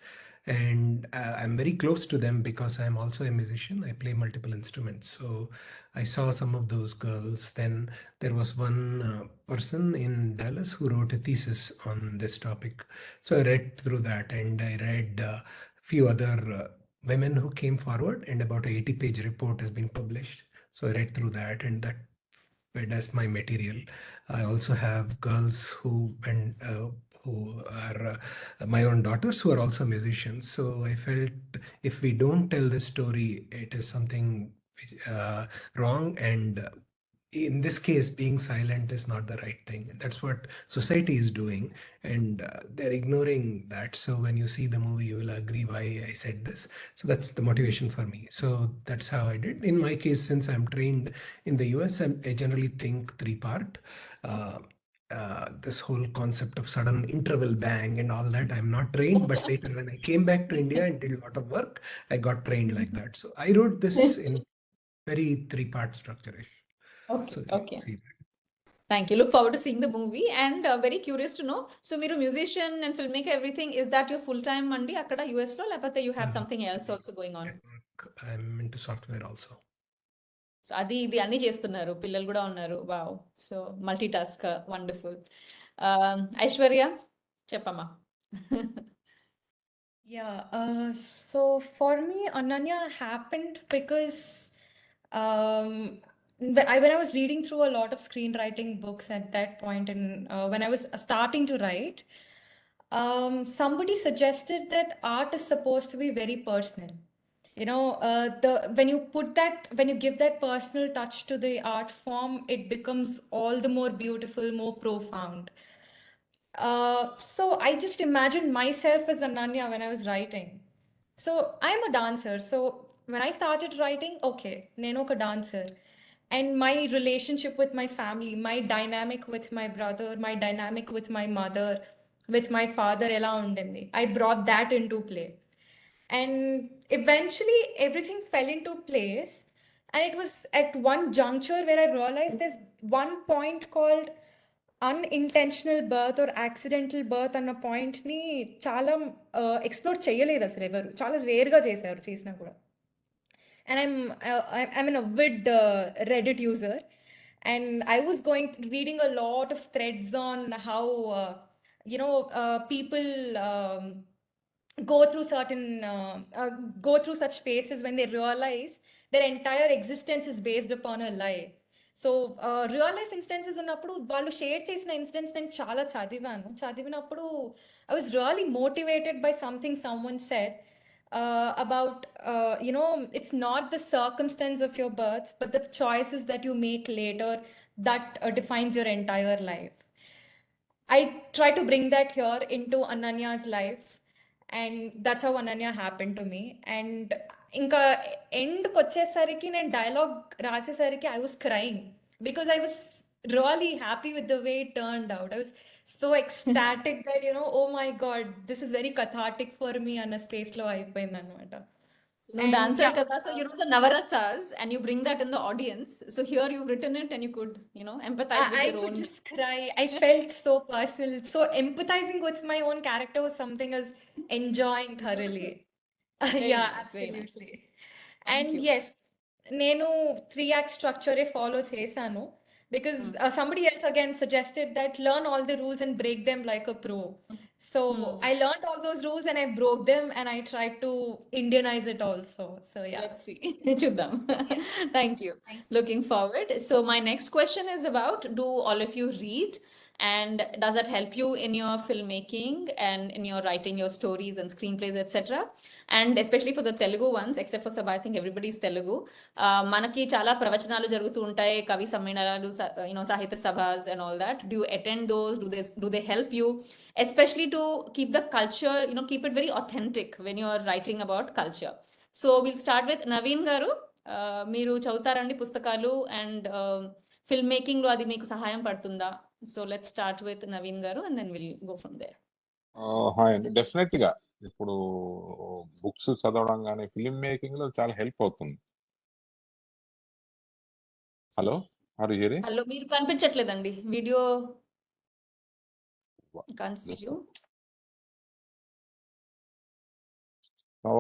Speaker 9: and I'm very close to them because I'm also a musician. I play multiple instruments. So I saw some of those girls. Then there was one person in Dallas who wrote a thesis on this topic. So I read through that, and I read a few other women who came forward, and about an 80-page report has been published. So I read through that, and that fed as my material. I also have girls who are my own daughters who are also musicians. So I felt if we don't tell this story, it is something wrong, and in this case, being silent is not the right thing. That's what society is doing, and they're ignoring that. So when you see the movie, you will agree why I said this. So that's the motivation for me. So that's how I did. In my case, since I'm trained in the US, I generally think three-part. This whole concept of sudden interval bang and all that, I'm not trained, but later when I came back to India and did a lot of work, I got trained like that. So I wrote this in very three-part structure-ish.
Speaker 1: Okay,
Speaker 9: So you
Speaker 1: okay.
Speaker 9: see that.
Speaker 1: Thank you. Look forward to seeing the movie, and very curious to know. So, మీరు musician and filmmaker, everything, is that your full-time Mandi akkada US lo, లేకపోతే you have something else also going on?
Speaker 9: At work, I'm into software also.
Speaker 1: So అది ఇది అన్ని చేస్తున్నారు, పిల్లలు కూడా ఉన్నారు. Wow, so multi task, wonderful. Aishwarya చెప్పమ్మా.
Speaker 2: Yeah, so for me, Ananya happened because when I was reading through a lot of screenwriting books at that point, and when I was starting to write, somebody suggested that art is supposed to be very personal. You know, when you give that personal touch to the art form, it becomes all the more beautiful, more profound. So I just imagined myself as Ananya when I was writing. So I'm a dancer. So when I started writing, okay, neno oka dancer. And my relationship with my family, my dynamic with my brother, my dynamic with my mother, with my father, ela undindi. I brought that into play. And eventually everything fell into place. And it was at one juncture where I realized there's one point called unintentional birth or accidental birth అన్న పాయింట్ని చాలా explore చేయలేదు అసలు ఎవరు, చాలా రేర్గా చేశారు చేసినా కూడా. And I'm an avid Reddit user, and I was reading a lot of threads on how people go through go through such phases when they realize their entire existence is based upon a lie. So real life instances ఉన్నప్పుడు వాళ్ళు share చేసిన incidents నేను చాలా చదివినప్పుడు I was really motivated by something someone said about it's not the circumstance of your birth but the choices that you make later that defines your entire life. I try to bring that here into Ananya's life, and that's how Ananya happened to me. And ఇంకా ఎండ్కి వచ్చేసరికి నేను dialogue రాసేసరికి I was crying because I was really happy with the way it turned out. I was so ecstatic that oh my god, this is very cathartic for me అన్న స్పేస్లో అయిపోయింది అనమాట.
Speaker 1: నువ్వు dancer కదా, so you know the Navarasas and you bring that in the audience. So here you've written it and you could empathize with your own. I
Speaker 2: could just cry. I felt so personal. So empathizing with my own character was something I was enjoying thoroughly. Yeah,
Speaker 1: nice,
Speaker 2: absolutely.
Speaker 1: Thank
Speaker 2: And
Speaker 1: you.
Speaker 2: yes, నేను 3-act structure follow చేశాను because somebody else again suggested that learn all the rules and break them like a pro. So I learned all those rules and I broke them and I tried to Indianize it also. So yeah.
Speaker 1: Let's see. Chuddam. Thank you. Looking forward. So my next question is about, do all of you read? And does that help you in your filmmaking and in your writing your stories and screenplays, etc.? And especially for the Telugu ones, except for Sabha, I think everybody's Telugu. Manaki chala pravachanalu jarugutu untayi, kavi sammenalalu, sahitya sabhas and all that. Do you attend those? Do they help you? Especially to keep the culture, keep it very authentic when you're writing about culture. So we'll start with Naveen garu. Meeru chautarandi pushtakalu and filmmaking lo adi meeku sahayam padtunda. So let's start with Naveen garu and then we'll go from there.
Speaker 3: Hi అండి, definite గా ఇప్పుడు books చదవడం కానీ film making లో చాలా help అవుతుంది. Hello, are you hearing?
Speaker 1: Hello, మీరు కనిపించట్లేదండి video. Can't see you.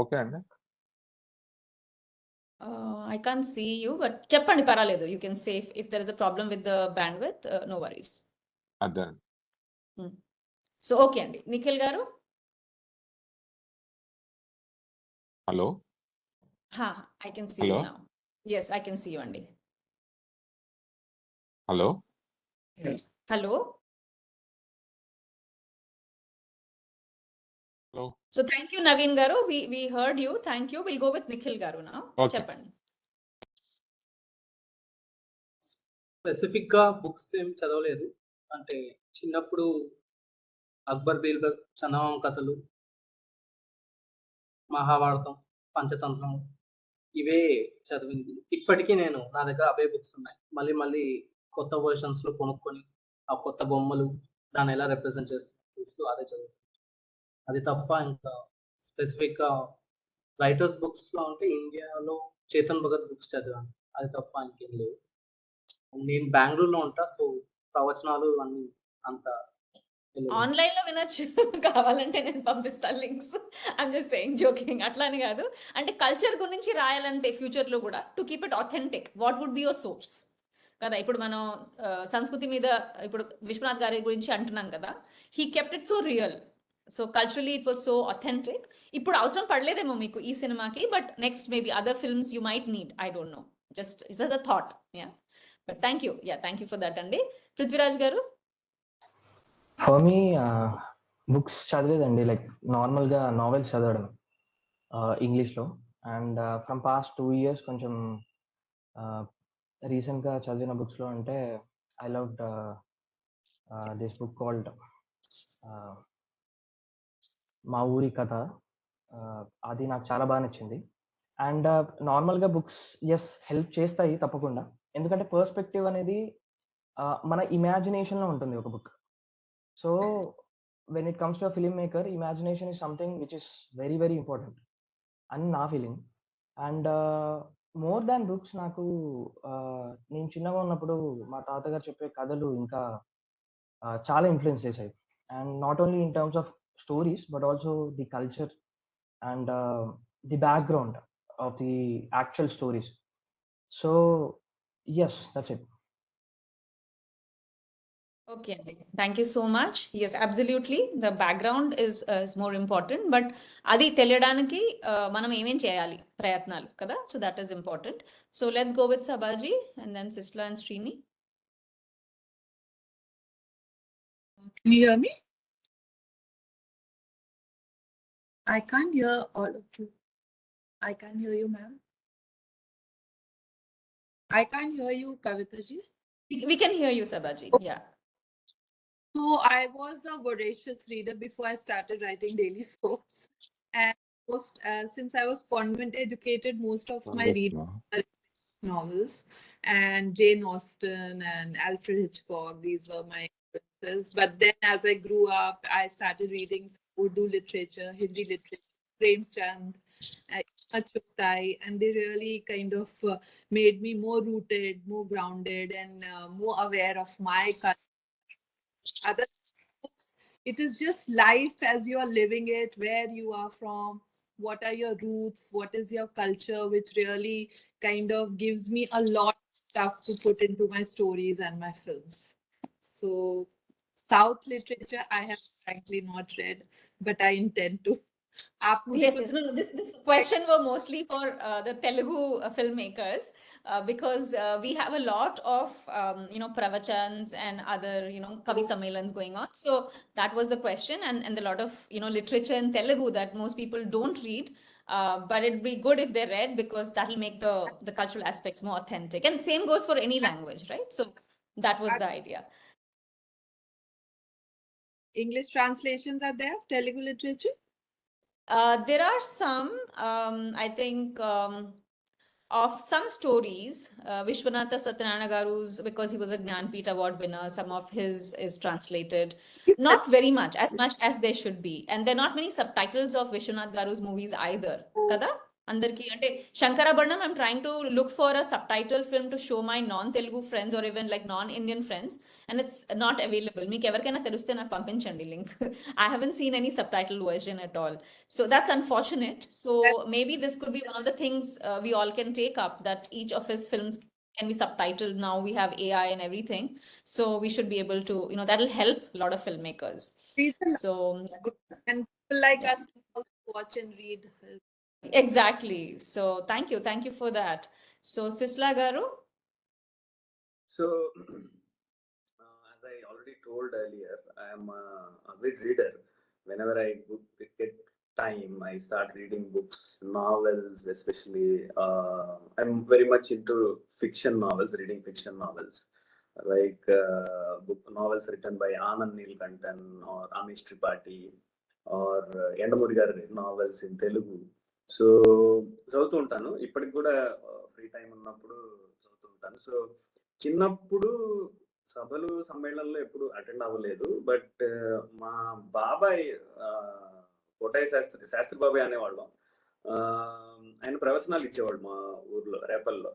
Speaker 3: Okay అండి.
Speaker 1: I can't see you, but చెప్పండి పర్వాలేదు. You can say if there is a problem with the bandwidth, no worries.
Speaker 3: అదే.
Speaker 1: So okay అండి. నిఖిల్ గారు.
Speaker 3: Hello.
Speaker 1: I can see you now. Yes, I can see you అండి.
Speaker 3: Hello.
Speaker 1: Hello.
Speaker 3: Hello.
Speaker 1: So thank you, Naveen garu. We heard you. Thank you. We'll go with Nikhil garu now.
Speaker 3: Okay.
Speaker 1: చెప్పండి.
Speaker 4: Specific గా books ఏం చదవలేదు. అంటే చిన్నప్పుడు అక్బర్ బీర్బల్ చందమామ కథలు, మహాభారతం, పంచతంత్రం ఇవే చదివింది. ఇప్పటికీ నా దగ్గర అవే బుక్స్ ఉన్నాయి. మళ్ళీ కొత్త వర్షన్స్ లో కొనుక్కొని ఆ కొత్త బొమ్మలు దాన్ని ఎలా రిప్రజెంట్ చేస్తున్నా చూస్తూ అదే చదువుతాను. అది తప్ప ఇంకా స్పెసిఫిక్ గా రైటర్స్ బుక్స్ లో అంటే ఇండియాలో చేతన్ భగత్ బుక్స్ చదివాను. అది తప్ప ఇంకేం లేవు. నేను బెంగళూరులో ఉంటా. సో ప్రవచనాలు అన్ని అంత
Speaker 1: ఆన్లైన్ లో వినొచ్చు. కావాలంటే నేను పంపిస్తాను links. I'm just saying, joking. అట్లా అని కాదు. అంటే కల్చర్ గురించి రాయాలంటే ఫ్యూచర్ లో కూడా to keep it authentic, what would be your source కదా. ఇప్పుడు మనం సంస్కృతి మీద ఇప్పుడు విశ్వనాథ్ గారి గురించి అంటున్నాం కదా. He kept it so real. So culturally it was so authentic. ఇప్పుడు అవసరం పడలేదేమో మీకు ఈ సినిమాకి, but next maybe other films you might need. I don't know, just it's a thought. Yeah, but thank you for that అండి. పృథ్వీరాజ్ గారు.
Speaker 6: For me books చదివేదండి, like నార్మల్గా novels చదవడం ఇంగ్లీష్లో. అండ్ ఫ్రమ్ పాస్ట్ 2 years కొంచెం రీసెంట్గా చదివిన బుక్స్లో అంటే I loved this book called మా ఊరి కథ. అది నాకు చాలా బాగా నచ్చింది. అండ్ నార్మల్గా బుక్స్ ఎస్ హెల్ప్ చేస్తాయి తప్పకుండా, ఎందుకంటే పర్స్పెక్టివ్ అనేది మన ఇమాజినేషన్లో ఉంటుంది ఒక book. So when it comes to a filmmaker, imagination is something which is very very important అని నా feeling. And more than books నాకు నేను చిన్నగా ఉన్నప్పుడు మా తాతగారు చెప్పే కథలు ఇంకా చాలా ఇన్ఫ్లుయెన్స్ చేశాయి. And not only in terms of stories but also the culture and the background of the actual stories. So yes, that's it.
Speaker 1: Okay, thank you so much. Yes, absolutely. The background is more important, but adi తెలియడానికి మనం ఏమేం చేయాలి ప్రయత్నాలు కదా. So that is important. So let's go with Sabaji and then Sisla and Srini.
Speaker 7: Can you hear me? I can't hear all of you. I can't hear you, ma'am. I can't hear you, Kavitaji.
Speaker 1: We can hear you, Sabaji. Yeah.
Speaker 7: So I was a voracious reader before I started writing daily soaps, and since I was convent educated, most of my reading are novels, and Jane Austen and Alfred Hitchcock. These were my influences. But then, as I grew up, I started reading Urdu literature, Hindi literature, Premchand, Chugtai, and they really kind of made me more rooted, more grounded, and more aware of my culture. Other books, it is just life as you are living it, where you are from, what are your roots, what is your culture, which really kind of gives me a lot of stuff to put into my stories and my films. So South literature I have frankly not read, but I intend to.
Speaker 1: Yes, no, this question were mostly for the Telugu filmmakers, because we have a lot of pravachans and other kavi sammelans going on. So that was the question, and a lot of literature in Telugu that most people don't read, but it'd be good if they read, because that will make the cultural aspects more authentic. And same goes for any language, right? So that was the idea.
Speaker 7: English translations are there of Telugu literature?
Speaker 1: There are some, I think, of some stories. Viswanatha Satyanarayana Garu's, because he was a Jnanpith Award winner, some of his is translated. Not very much as they should be. And there are not many subtitles of Vishwanath Garu's movies either. Kada? అందరికి అంటే Shankarabharanam I'm trying to look for a subtitle film to show my non-Telugu friends or even like non-Indian friends and it's not available. మీకు ఎవరికైనా తెలిస్తే నాకు పంపించండి link. I haven't seen any subtitle version at all. So that's unfortunate. So maybe this could be one of the things we all can take up, that each of his films can be subtitled. Now we have AI and everything. So we should be able to, you know, that'll help a lot of filmmakers.
Speaker 7: Reason-
Speaker 1: So
Speaker 7: and people like
Speaker 1: Yeah.
Speaker 7: us can also watch and read.
Speaker 1: exactly. So thank you for that. So Sisla Garu.
Speaker 8: So, as I already told earlier, I am a avid reader. Whenever I get time, I start reading books, novels, especially. I'm very much into fiction novels, reading fiction novels, like novels written by Anand Neelkantan or Amish Tripathi or Endamuri గారి novels in Telugu. So చదువుతూ ఉంటాను. ఇప్పటికి కూడా free time ఉన్నప్పుడు చదువుతూ ఉంటాను. So చిన్నప్పుడు సభలు సమ్మేళనలో ఎప్పుడు అటెండ్ అవ్వలేదు. బట్ మా బాబాయ్ కోటయ్య శాస్త్రి బాబాయ్ అనేవాళ్ళం. ఆయన ప్రవచనాలు ఇచ్చేవాడు మా ఊర్లో రేపల్లో.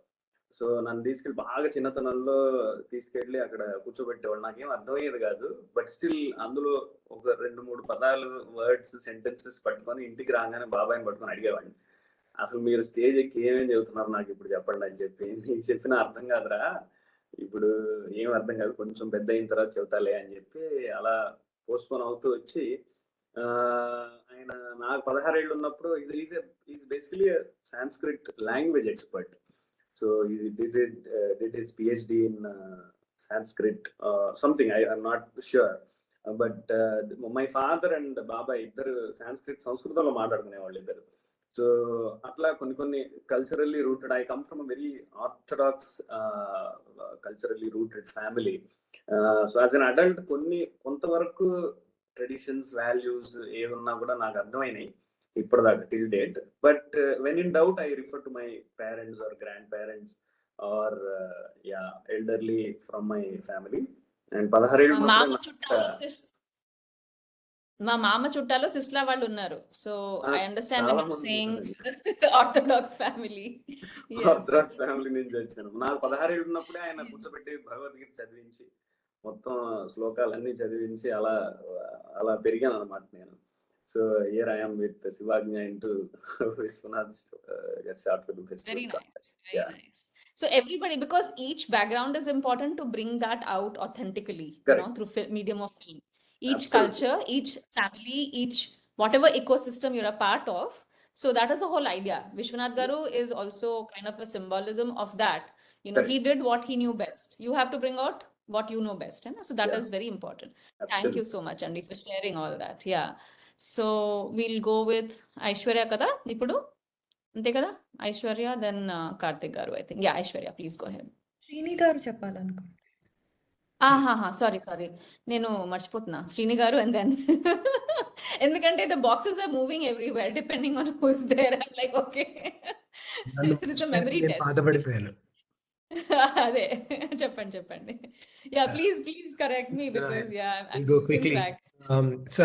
Speaker 8: సో నన్ను తీసుకెళ్ళి బాగా చిన్నతనంలో తీసుకెళ్ళి అక్కడ కూర్చోబెట్టేవాడు. నాకేం అర్థమయ్యేది కాదు. బట్ స్టిల్ అందులో ఒక 2-3 పదాలు, వర్డ్స్, సెంటెన్సెస్ పట్టుకొని ఇంటికి రాగానే బాబాయ్ని పట్టుకొని అడిగేవాడిని, అసలు మీరు స్టేజ్ ఎక్కి ఏమేమి చెబుతున్నారు నాకు ఇప్పుడు చెప్పండి అని చెప్పి. నీకు చెప్పిన అర్థం కాదురా, ఇప్పుడు ఏం అర్థం కాదు, కొంచెం పెద్ద అయిన తర్వాత చెబుతాలే అని చెప్పి అలా పోస్ట్పోన్ అవుతూ వచ్చి ఆయన నాకు 16 ఏళ్ళు ఉన్నప్పుడు is basically Sanskrit language expert. So he did his PhD in Sanskrit, something I'm not sure. But my father and Baba ఇద్దరు సాంస్క్రిట్ సంస్కృతంలో మాట్లాడుకునేవాళ్ళు ఇద్దరు. సో అట్లా కొన్ని culturally rooted, I come from a very orthodox culturally rooted family. So as an adult కొంతవరకు traditions, values ఏమున్నా కూడా నాకు అర్థమైనాయి ఇప్పటిదాకా till date. But when in doubt I refer to my parents or grandparents or elderly from my family. And 16 ఏళ్ళు
Speaker 1: మా మామ చుట్టాలో సిస్లా వాళ్ళు ఉన్నారు. So I understand when you saying orthodox family.
Speaker 8: Orthodox family నుంచి వచ్చాను. నాకు 16 ఏళ్ళు ఉన్నప్పుడే ఆయన కూర్చోబెట్టి భగవద్గీత చదివించి మొత్తం శ్లోకాలన్నీ చదివించి అలా పెరిగాను అనమాట నేను. So here I am with Shivagna into Vishwanath short film festival.
Speaker 1: Very nice. Very nice. So everybody, because each background is important to bring that out authentically, you know, through medium of film. Each culture, each family, each whatever ecosystem you're a part of. So that is the whole idea. Viswanath Garu is also kind of a symbolism of that. You know, he did what he knew best. You have to bring out what you know best. And so that is very important. Thank you so much, Andy, for sharing all that. Yeah. So we'll go with Aishwarya kada ipudu. అంతే కదా Aishwarya, then Karthik garu. I think yeah Aishwarya, please go head.
Speaker 2: Srini garu చెప్పాలనుకో.
Speaker 1: Sorry నేను మర్చిపోతున్నా Srini garu. And then ఎందుకంటే the boxes are moving everywhere depending on who's there. I like okay, it's a memory test. అదే చెప్పండి. Yeah please correct me because yeah I
Speaker 9: go quickly. So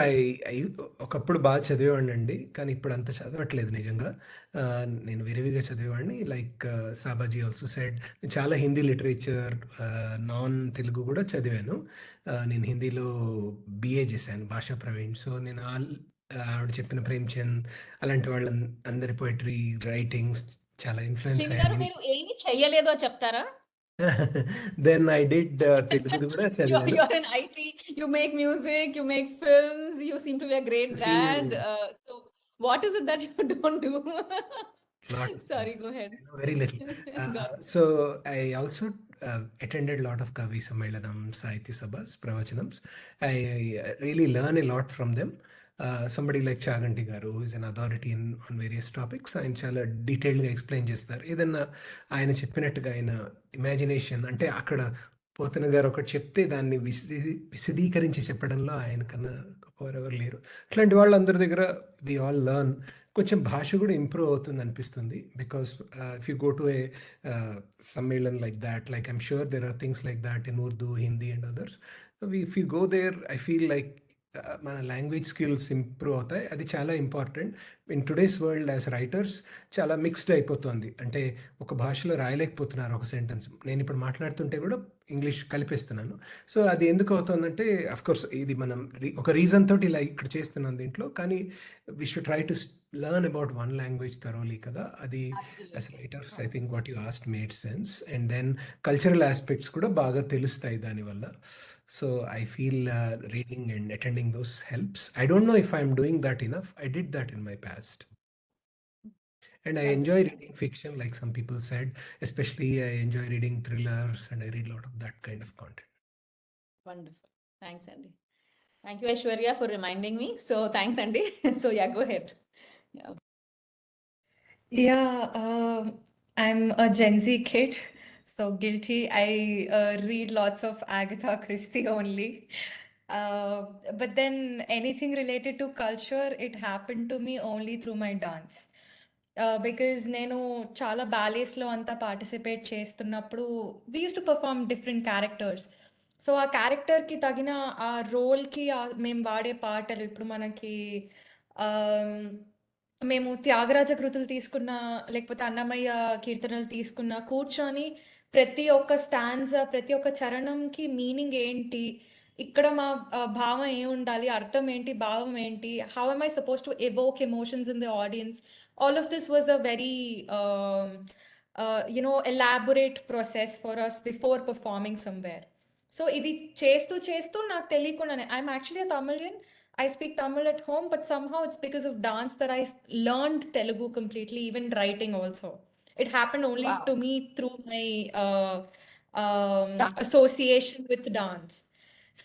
Speaker 9: I ఒకప్పుడు బాగా చదివేవాడిని అండి, కానీ ఇప్పుడు అంత చదవట్లేదు నిజంగా. నేను విరివిగా చదివేవాడిని. లైక్ సాబాజీ ఆల్సో సెడ్, చాలా హిందీ లిటరేచర్, నాన్ తెలుగు కూడా చదివాను. నేను హిందీలో బిఏ చేశాను, భాషా ప్రవీణ్. సో నేను ఆవిడ చెప్పిన ప్రేమ్చంద్ అలాంటి వాళ్ళ అందరి పోయిటరీ రైటింగ్స్ చాలా ఇన్ఫ్లుయెన్స్ అయ్యాయి.
Speaker 1: మీరు ఏమి చెయ్యలేదో చెప్తారా?
Speaker 9: Then I did Telugu కూడా చదివాను.
Speaker 1: You're in IT, you make music, you make films, you seem to be a great dad. So what is it that you don't do? Sorry, go ahead.
Speaker 9: Very little. So I also attended a lot of Kavi Sammelanam, Sahitya Sabhas, Pravachanams. I really learn a lot from them. Somebody like Chaganti Garu, who is an authority on various topics, ఆయన చాలా డీటెయిల్డ్గా explain చేస్తారు. ఏదన్నా ఆయన చెప్పినట్టుగా ఆయన imagination, అంటే అక్కడ పోతన గారు ఒకటి చెప్తే దాన్ని విశదీకరించి చెప్పడంలో ఆయన కన్నా గొప్పవారెవరు లేరు. అట్లాంటి వాళ్ళందరి దగ్గర వి ఆల్ లర్న్. కొంచెం భాష కూడా ఇంప్రూవ్ అవుతుంది అనిపిస్తుంది. Because if you go to a sammelan like that, like I'm sure there are things like that in Urdu, Hindi and others. If you go there, I feel like మన లాంగ్వేజ్ స్కిల్స్ ఇంప్రూవ్ అవుతాయి. అది చాలా important. In today's world as writers చాలా mixed అయిపోతుంది. అంటే ఒక భాషలో రాయలేకపోతున్నారు ఒక సెంటెన్స్. నేను ఇప్పుడు మాట్లాడుతుంటే కూడా ఇంగ్లీష్ కలిపేస్తున్నాను. సో అది ఎందుకు అవుతుందంటే కోర్స్ ఇది మనం ఒక రీజన్ తోటి ఇలా ఇక్కడ చేస్తున్నాం దీంట్లో. కానీ we should try to learn about one language thoroughly కదా. అది as writers I think what you asked made sense. And then cultural aspects కూడా బాగా తెలుస్తాయి దానివల్ల. So I feel reading and attending those helps. I don't know if I'm doing that enough. I did that in my past. And I enjoy reading fiction, like some people said. Especially I enjoy reading thrillers and I read a lot of that kind of content.
Speaker 1: Wonderful. Thanks, Andy. Thank you, Aishwarya, for reminding me. So thanks, Andy. So yeah, go ahead. Yeah.
Speaker 2: Yeah, I'm a Gen Z kid, so guilty. I read lots of Agatha Christie only. But then anything related to culture, it happened to me only through my dance. Because నేను చాలా బ్యాలేస్లో అంతా participate చేస్తున్నప్పుడు we used to perform different characters. So ఆ క్యారెక్టర్కి తగిన ఆ రోల్కి మేము వాడే పాటలు ఇప్పుడు మనకి మేము త్యాగరాజ కృతులు తీసుకున్న లేకపోతే అన్నమయ్య కీర్తనలు తీసుకున్న కూర్చొని ప్రతి ఒక్క స్టాండ్స్ ప్రతి ఒక్క చరణంకి మీనింగ్ ఏంటి ఇక్కడ మా భావం ఏమి ఉండాలి అర్థం ఏంటి భావం ఏంటి how am I supposed to evoke emotions in the audience. All of this was a very elaborate process for us before performing somewhere. So ఇది చేస్తూ చేస్తూ నాకు తెలియకుండానే I'm actually a Tamilian. I speak Tamil at home, but somehow it's because of dance that I learned Telugu completely, even writing also. It happened only
Speaker 1: Wow.
Speaker 2: to me through my
Speaker 1: Dance.
Speaker 2: association with dance.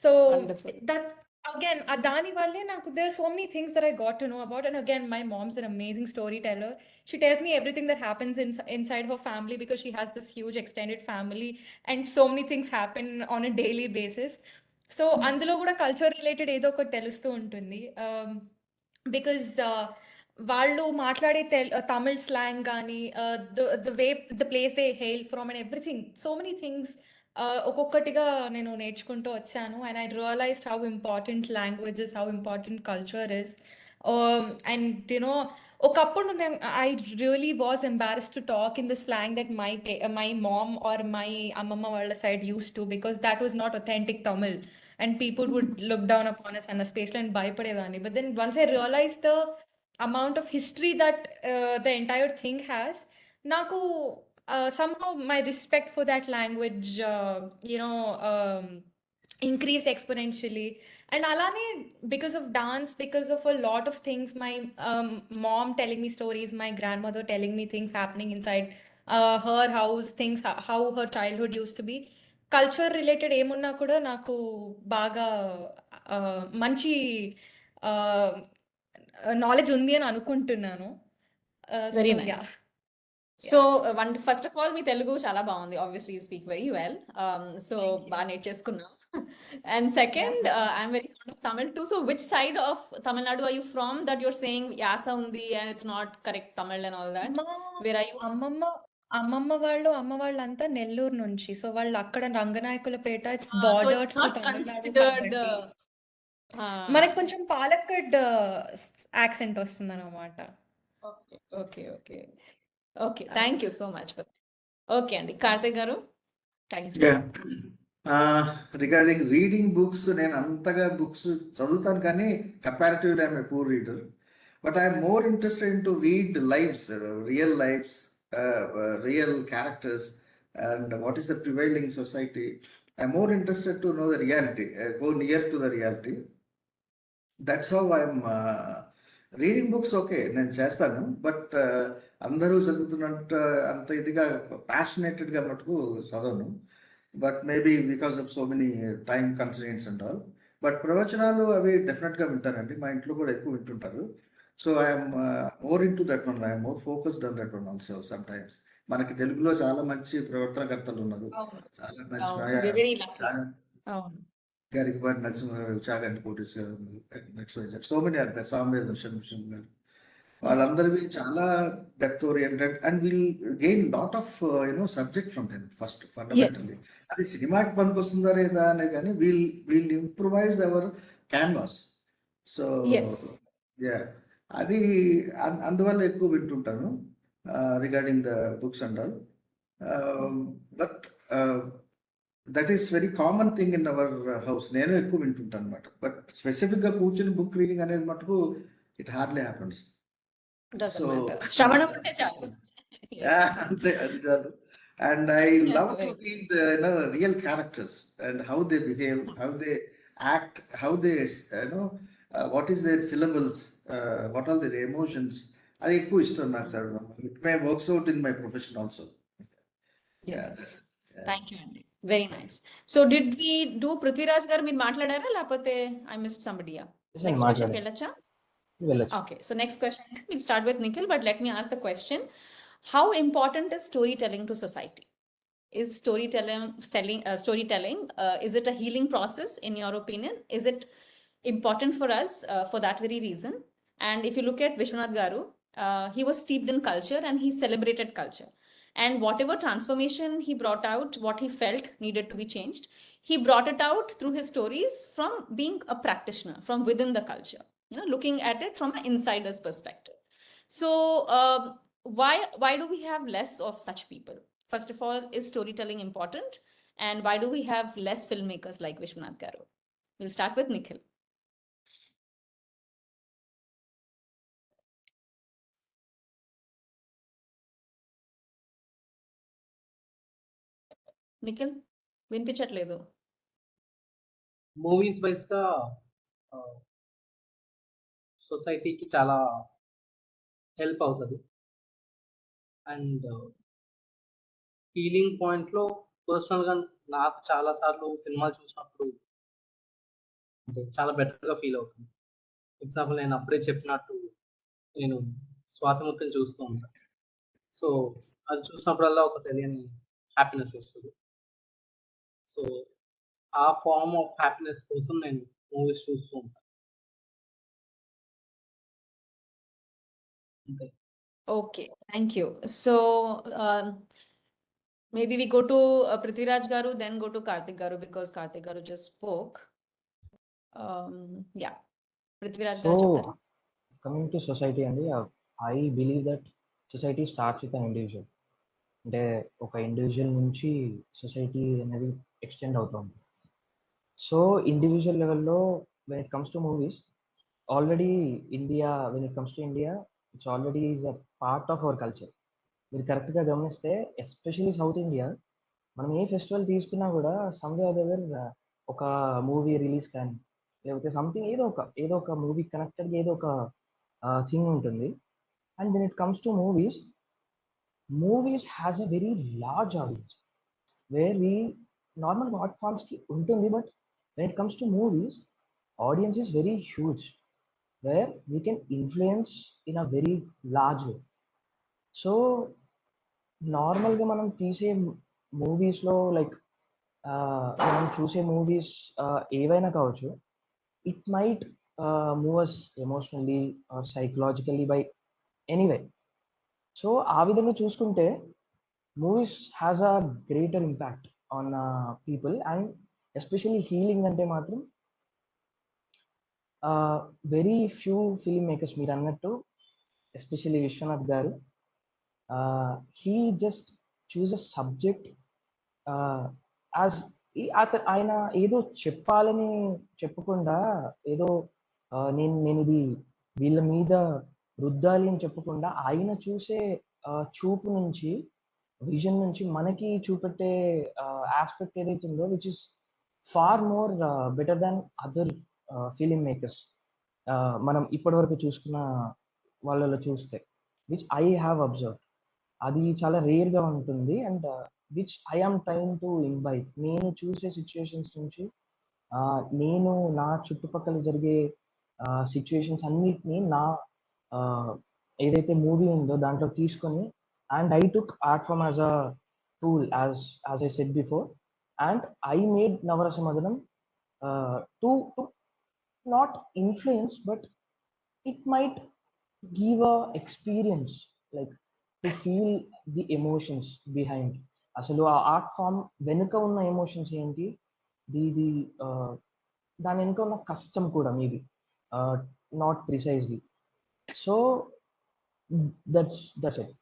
Speaker 2: So
Speaker 1: Wonderful.
Speaker 2: that's again, Adani Valle, there are so many things that I got to know about. And again, my mom's an amazing storyteller. She tells me everything that happens inside her family because she has this huge extended family and so many things happen on a daily basis. So అందులో కూడా culture related ఏదో ఒకటి తెలుస్తూ ఉంటుంది because వాళ్ళు మాట్లాడే Tamil slang కానీ the way the place they hail from and everything so many things ఒక్కొక్కటిగా నేను నేర్చుకుంటూ వచ్చాను and I realised how important languages how important culture is and you know ఒకప్పుడు I really was embarrassed to talk in the slang that my mom or my అమ్మమ్మ వాళ్ళ side use to because that was not authentic Tamil and people would look down upon us and a space and bhaypadevani. But then once I realized the amount of history that the entire thing has, naku somehow my respect for that language increased exponentially. And alane because of dance, because of a lot of things, my mom telling me stories, my grandmother telling me things happening inside her house, things how her childhood used to be. Culture related ఏమున్నా కూడా నాకు బాగా మంచి knowledge ఉంది అని అనుకుంటున్నాను.
Speaker 1: Very nice. So first of all, మీ తెలుగు చాలా బాగుంది. Obviously, you speak very well. So బాగా నేర్చేసుకున్నాం. And second, I'm very fond of Tamil too. So which side of Tamil Nadu are you from that you're saying yasa undi and it's not correct Tamil and all that? Where are you?
Speaker 2: అమ్మమ్మ వాళ్ళంతా నెల్లూరు నుంచి. So వాళ్ళు అక్కడ Ranganayakulapeta it's
Speaker 1: So
Speaker 2: border
Speaker 1: it's
Speaker 2: to
Speaker 1: not
Speaker 2: Tamil Nadu
Speaker 1: considered
Speaker 2: కాబట్టి మనకి కొంచెం Palakkad accent వస్తుంది అనమాట.
Speaker 1: Okay thank you so much for okay అండి. Karthik garu, thank you.
Speaker 5: Regarding reading books, నేను అంతగా బుక్స్ చదువుతాను కానీ comparatively I'm a poor reader. But I'm more interested in to read lifes, real lifes, real characters, and what is the prevailing society. I'm more interested to know the reality, go near to the reality. That's how I'm reading books. Okay నేను చేస్తాను, but అందరూ చదువుతున్నట్టు అంత ఇదిగా ప్యాషనేటెడ్గా మటుకు చదవను. But maybe because of so many time constraints and all. But ప్రవచనాలు అవి డెఫినెట్గా వింటానండి, మా ఇంట్లో కూడా ఎక్కువ వింటుంటారు. So I'm more into that one, I'm more focused on that one also. Sometimes మనకి తెలుగులో చాలా మంచి ప్రవర్తనకర్తలు ఉన్నారు, చాలా మంచి Garikapati Narasimharao, Chaganti Koteswara, so many are the సామ్వేద శంభం గారు, వాళ్ళందరివి చాలా depth oriented and will gain lot of subject from them. First fundamentally అది సినిమాకి పనికి వస్తుందా లేదా అనేది కానీ we'll improvise our canvas. So
Speaker 1: yes
Speaker 5: yeah అది అందువల్ల ఎక్కువ వింటుంటాను regarding the books and all but that is very common thing in our house. నేను ఎక్కువ వింటుంటాను అనమాట. బట్ స్పెసిఫిక్గా కూర్చుని బుక్ రీడింగ్ అనేది మటుకు ఇట్ హార్డ్లీ హ్యాపన్స్. సో
Speaker 1: శ్రవణం ఉంటే చాలు.
Speaker 5: అంతే, అది కాదు. And I love to read real characters and how they behave, how they act, how they what is their syllables, what are their emotions. అది ఎక్కువ ఇష్టం నాకు చదవడం. It may works out in my profession also.
Speaker 1: Thank you అండి, very nice. So did we do Prithviraj గారు మీరు మాట్లాడారా, లేకపోతే ఐ మిస్డ్ సంబడియా? నెక్స్ట్ క్వశ్చన్ వెళ్ళొచ్చా? Okay, so next question, we'll start with Nikhil, but let me ask the question. How important is storytelling to society? Is storytelling, is it a healing process in your opinion? Is it important for us for that very reason? And if you look at Viswanath Garu, he was steeped in culture and he celebrated culture. And whatever transformation he brought out, what he felt needed to be changed, he brought it out through his stories from being a practitioner, from within the culture, looking at it from an insider's perspective. So why do we have less of such people? First of all, is storytelling important? And why do we have less filmmakers like Viswanath Garu? We'll start with Nikhil. Nikhil వినిపించట్లేదు.
Speaker 4: Movies వైస్గా సొసైటీకి చాలా help అవుతుంది. And healing పాయింట్లో పర్సనల్గా నాకు చాలాసార్లు సినిమాలు చూసినప్పుడు అంటే చాలా బెటర్గా ఫీల్ అవుతుంది. ఎగ్జాంపుల్, నేను అప్పుడే చెప్పినట్టు నేను స్వాతిముత్యం చూస్తూ ఉంటాను. సో అది చూసినప్పుడల్లా ఒక తెలియని హ్యాపీనెస్ వస్తుంది. సో ఆ ఫార్మ్ ఆఫ్ హ్యాపీనెస్ కోసం నేను మూవీస్ చూస్తూ ఉంటాను. అంతే.
Speaker 1: Okay, thank you. So maybe we go to Prithviraj Garu, then go to Karthik Garu, because Karthik Garu just spoke. Yeah, Prithviraj Garu చెప్తారా?
Speaker 6: కమింగ్ టు సొసైటీ అండి, I believe that society starts with an individual. అంటే ఒక individual నుంచి society అనేది extend అవుతుంది. So individual లెవెల్లో when it comes to movies, already India, when it comes to India, it's already is a part of our culture. మీరు కరెక్ట్గా గమనిస్తే especially south India, మనం ఏ ఫెస్టివల్ తీసుకున్నా కూడా సమ్వే అదర్ ఒక మూవీ రిలీజ్ కానీ లేకపోతే సంథింగ్ ఏదో ఒక మూవీ కనెక్టెడ్గా ఏదో ఒక థింగ్ ఉంటుంది. And when it comes to movies has a very large audience, where we normal art ఫార్మ్స్కి ఉంటుంది, but when it comes to movies audience is very huge, where we can influence in a very large way. So నార్మల్గా మనం తీసే మూవీస్లో like మనం చూసే movies ఏవైనా కావచ్చు, it might move us emotionally or psychologically by anyway. So ఆ విధంగా చూసుకుంటే movies has a greater impact on people. And especially healing అంటే మాత్రం వెరీ ఫ్యూ ఫిల్మ్ మేకర్స్, మీరు అన్నట్టు ఎస్పెషల్లీ విశ్వనాథ్ గారు, he just choose a subject as ఆయన ఏదో చెప్పాలని చెప్పకుండా, ఏదో నేను ఇది వీళ్ళ మీద రుద్దాలి అని చెప్పకుండా, ఆయన చూసే చూపు నుంచి, విజన్ నుంచి మనకి చూపెట్టే ఆస్పెక్ట్ ఏదైతే ఉందో, which is far more better than other film makers మనం ఇప్పటివరకు చూసుకున్న వాళ్ళలో చూస్తే, విచ్ ఐ హ్యావ్ అబ్జర్వ్. అది చాలా రేర్గా ఉంటుంది. And which I am trying to imbibe. నేను చూసే సిచ్యుయేషన్స్ నుంచి, నేను నా చుట్టుపక్కల జరిగే సిచ్యుయేషన్స్ అన్నిటినీ నా ఏదైతే మూవీ ఉందో దాంట్లో తీసుకొని, and I took art form as a tool, as I said before, and I made Navarasa Madanam to not influence, but it might give a experience, like to feel the emotions behind. అసలు ఆ art form వెనుక ఉన్న emotions ఏంటి, దాని వెనుక ఉన్న కష్టం కూడా maybe. not precisely. So that's it.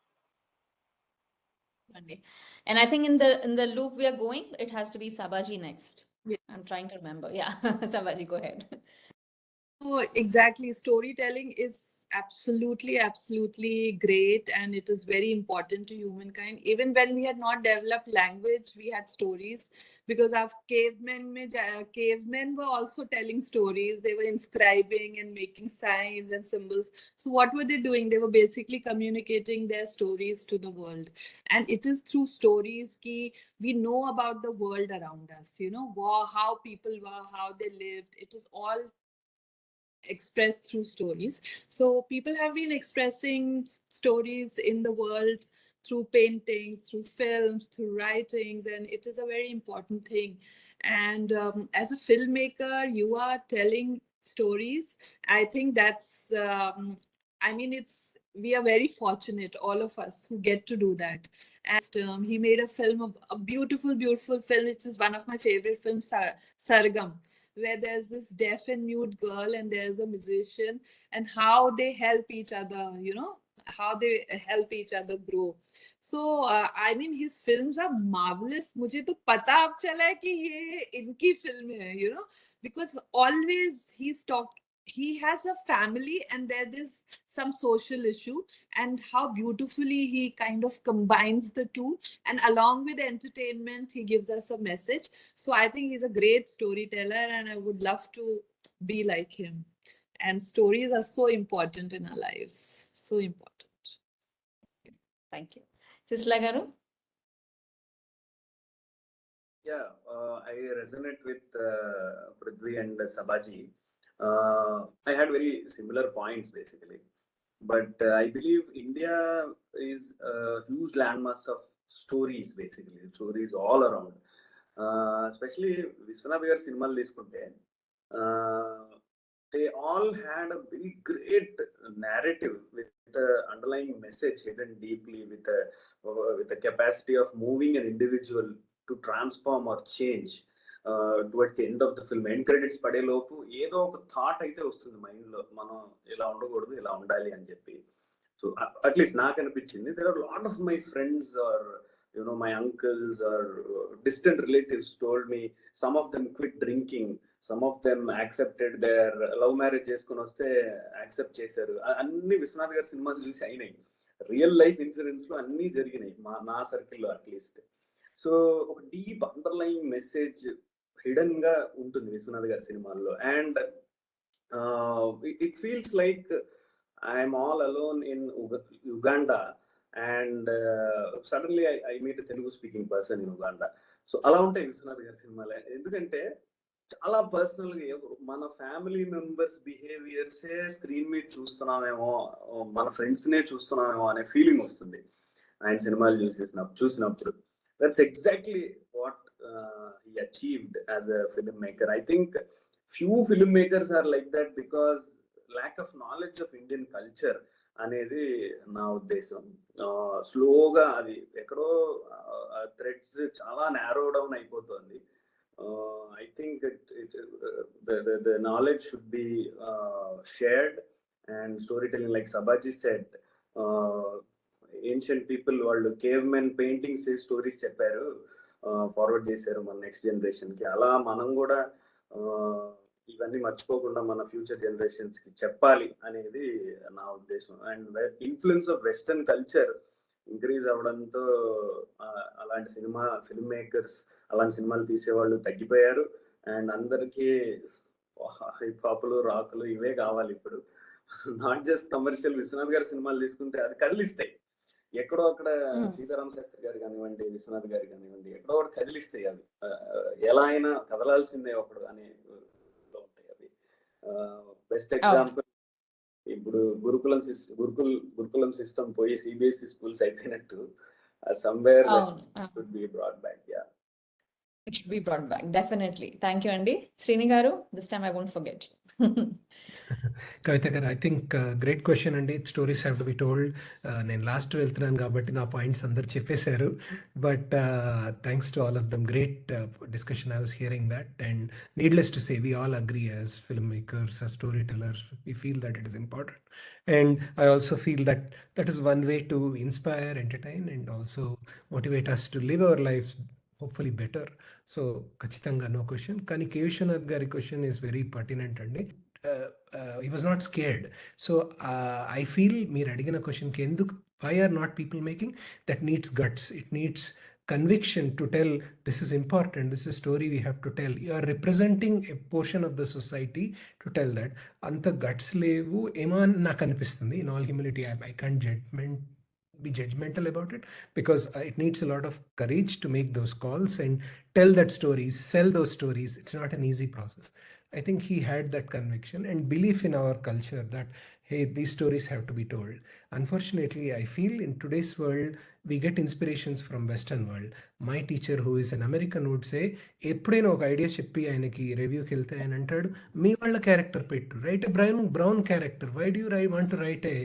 Speaker 1: And I think in the loop we are going, it has to be Sabaji next.
Speaker 7: Yeah.
Speaker 1: I'm trying to remember. Yeah, Sabaji, go ahead.
Speaker 7: Oh, exactly. Storytelling is absolutely great, and it is very important to humankind. Even when we had not developed language, we had stories, because our cavemen were also telling stories. They were inscribing and making signs and symbols. So what were they doing? They were basically communicating their stories to the world. And it is through stories that we know about the world around us, how people were, how they lived. It is all expressed through stories. So people have been expressing stories in the world through paintings, through films, through writings, and it is a very important thing. And as a filmmaker, you are telling stories. I think that's, we are very fortunate, all of us, who get to do that. And he made a film, a beautiful film, which is one of my favorite films, Sargam, where there's this deaf and mute girl and there's a musician, and how they help each other, how they help each other grow. So his films are marvelous. मुझे तो पता अब चला है कि ये इनकी film है, because always he has a family and there is some social issue, and how beautifully he kind of combines the two, and along with entertainment he gives us a message. So I think he's a great storyteller, and I would love to be like him. And stories are so important in our lives, so important.
Speaker 1: Thank you. Sisla Garu?
Speaker 8: Yeah, I resonate with Prithvi and Sabaji. I had very similar points basically, but I believe India is a huge landmass of stories, basically stories all around. Especially Viswanath గారి సినిమాలు తీసుకుంటే they all had a very great narrative with the underlying message hidden deeply, with the capacity of moving an individual to transform or change towards the end of the film. End credits పడే లోపు ఏదో ఒక thought అయితే వస్తుంది mind లో, మనం ఇలా ఉండకూడదు ఇలా ఉండాలి అని చెప్పి. సో అట్లీస్ట్ నాకు అనిపించింది. there are a lot of my friends or my uncles or distant relatives told me some of them quit drinking, some of them accepted their love marriage చేసుకొని వస్తే యాక్సెప్ట్ చేశారు. అన్ని విశ్వనాథ్ గారి సినిమాలు చూసి అయినాయి. రియల్ లైఫ్ ఇన్సిడెంట్స్ లో అన్ని జరిగినాయి నా సర్కిల్లో అట్లీస్ట్. సో ఒక డీప్ అండర్లైన్ మెసేజ్ హిడెన్ గా ఉంటుంది విశ్వనాథ్ గారి సినిమాల్లో. And it feels like I'm all alone in Uganda, and suddenly I meet Telugu speaking person in Uganda. So అలా ఉంటాయి విశ్వనాథ్ గారి సినిమాలే. ఎందుకంటే చాలా పర్సనల్ గా మన ఫ్యామిలీ మెంబర్స్ బిహేవియర్సే స్క్రీన్ మీద చూస్తున్నామేమో, మన ఫ్రెండ్స్ నే చూస్తున్నామేమో అనే ఫీలింగ్ వస్తుంది ఆయన సినిమాలు చూసినప్పుడు. That's exactly what he achieved as a filmmaker. I think few filmmakers are like that because lack of knowledge of Indian culture అనేది నా ఉద్దేశం. స్లోగా అది ఎక్కడో థ్రెడ్స్ చాలా నారో డౌన్ అయిపోతుంది. I think the knowledge should be shared, and storytelling, like Sabaji said, ancient people వాళ్ళు cavemen paintings stories చెప్పారు, ఫార్వర్డ్ చేశారు మన నెక్స్ట్ జనరేషన్ కి. అలా మనం కూడా ఇవన్నీ మర్చిపోకుండా మన ఫ్యూచర్ జనరేషన్స్ కి చెప్పాలి అనేది నా ఉద్దేశం. And influence of western culture increase అవ్వడంతో అలాంటి ఫిల్మ్ మేకర్స్ అలాంటి సినిమాలు తీసేవాళ్ళు తగ్గిపోయారు. అండ్ అందరికీ హిప్ హాప్లు రాకులు ఇవే కావాలి ఇప్పుడు. Not just commercial. విశ్వనాథ్ గారి సినిమాలు తీసుకుంటే అది కదిలిస్తాయి. ఎక్కడో అక్కడ సీతారామ శాస్త్రి గారు కానివ్వండి, విశ్వనాథ్ గారు కానివ్వండి, ఎక్కడో ఒకటి కదిలిస్తాయి. అవి ఎలా అయినా కదలాల్సిందే ఒకడు అనే ఉంటాయి అవి. బెస్ట్ ఎగ్జాంపుల్ ఇప్పుడు గురుకులం సిస్టమ్ పోయి సిబిఎస్ఈ స్కూల్స్ అయిపోయినట్టు somewhere that should be brought back. Yeah,
Speaker 1: it should be brought back, definitely. Thank you, Andy. Srini garu, this time I won't forget you.
Speaker 9: కవిత గారు, ఐ థింక్ గ్రేట్ క్వశ్చన్ అండి. Stories have to be told. నేను last వెళ్తున్నాను కాబట్టి నా points అందరు చెప్పేశారు. But thanks to all of them, great discussion. I was hearing that and needless to say we all agree as film makers, as story tellers, we feel that it is important. And I also feel that that is one way to inspire, entertain, and also motivate us to live our lives hopefully better. So ఖచ్చితంగా no question. కానీ కే విశ్వనాథ్ గారి question is very pertinent అండి. He was not scared. So I feel మీరు అడిగిన క్వశ్చన్కి ఎందుకు, why are not people making, that needs guts, it needs conviction to tell this is important, this is a story we have to tell. You are representing a portion of the society to tell that. అంత guts లేవు ఏమో అని నాకు అనిపిస్తుంది. In all humility, I can't be judgmental about it, because it needs a lot of courage to make those calls and tell that stories, sell those stories. It's not an easy process. I think he had that conviction and belief in our culture that, hey, these stories have to be told. Unfortunately, I feel in today's world, we get inspirations from Western world. My teacher, who is an American, would say, ఎప్పుడైనా ఒక idea చెప్పి ఆయనకి రివ్యూకి వెళ్తే ఆయన అంటాడు, మీ వాళ్ళ character పెట్టు, write a brown character, why do you want to write a,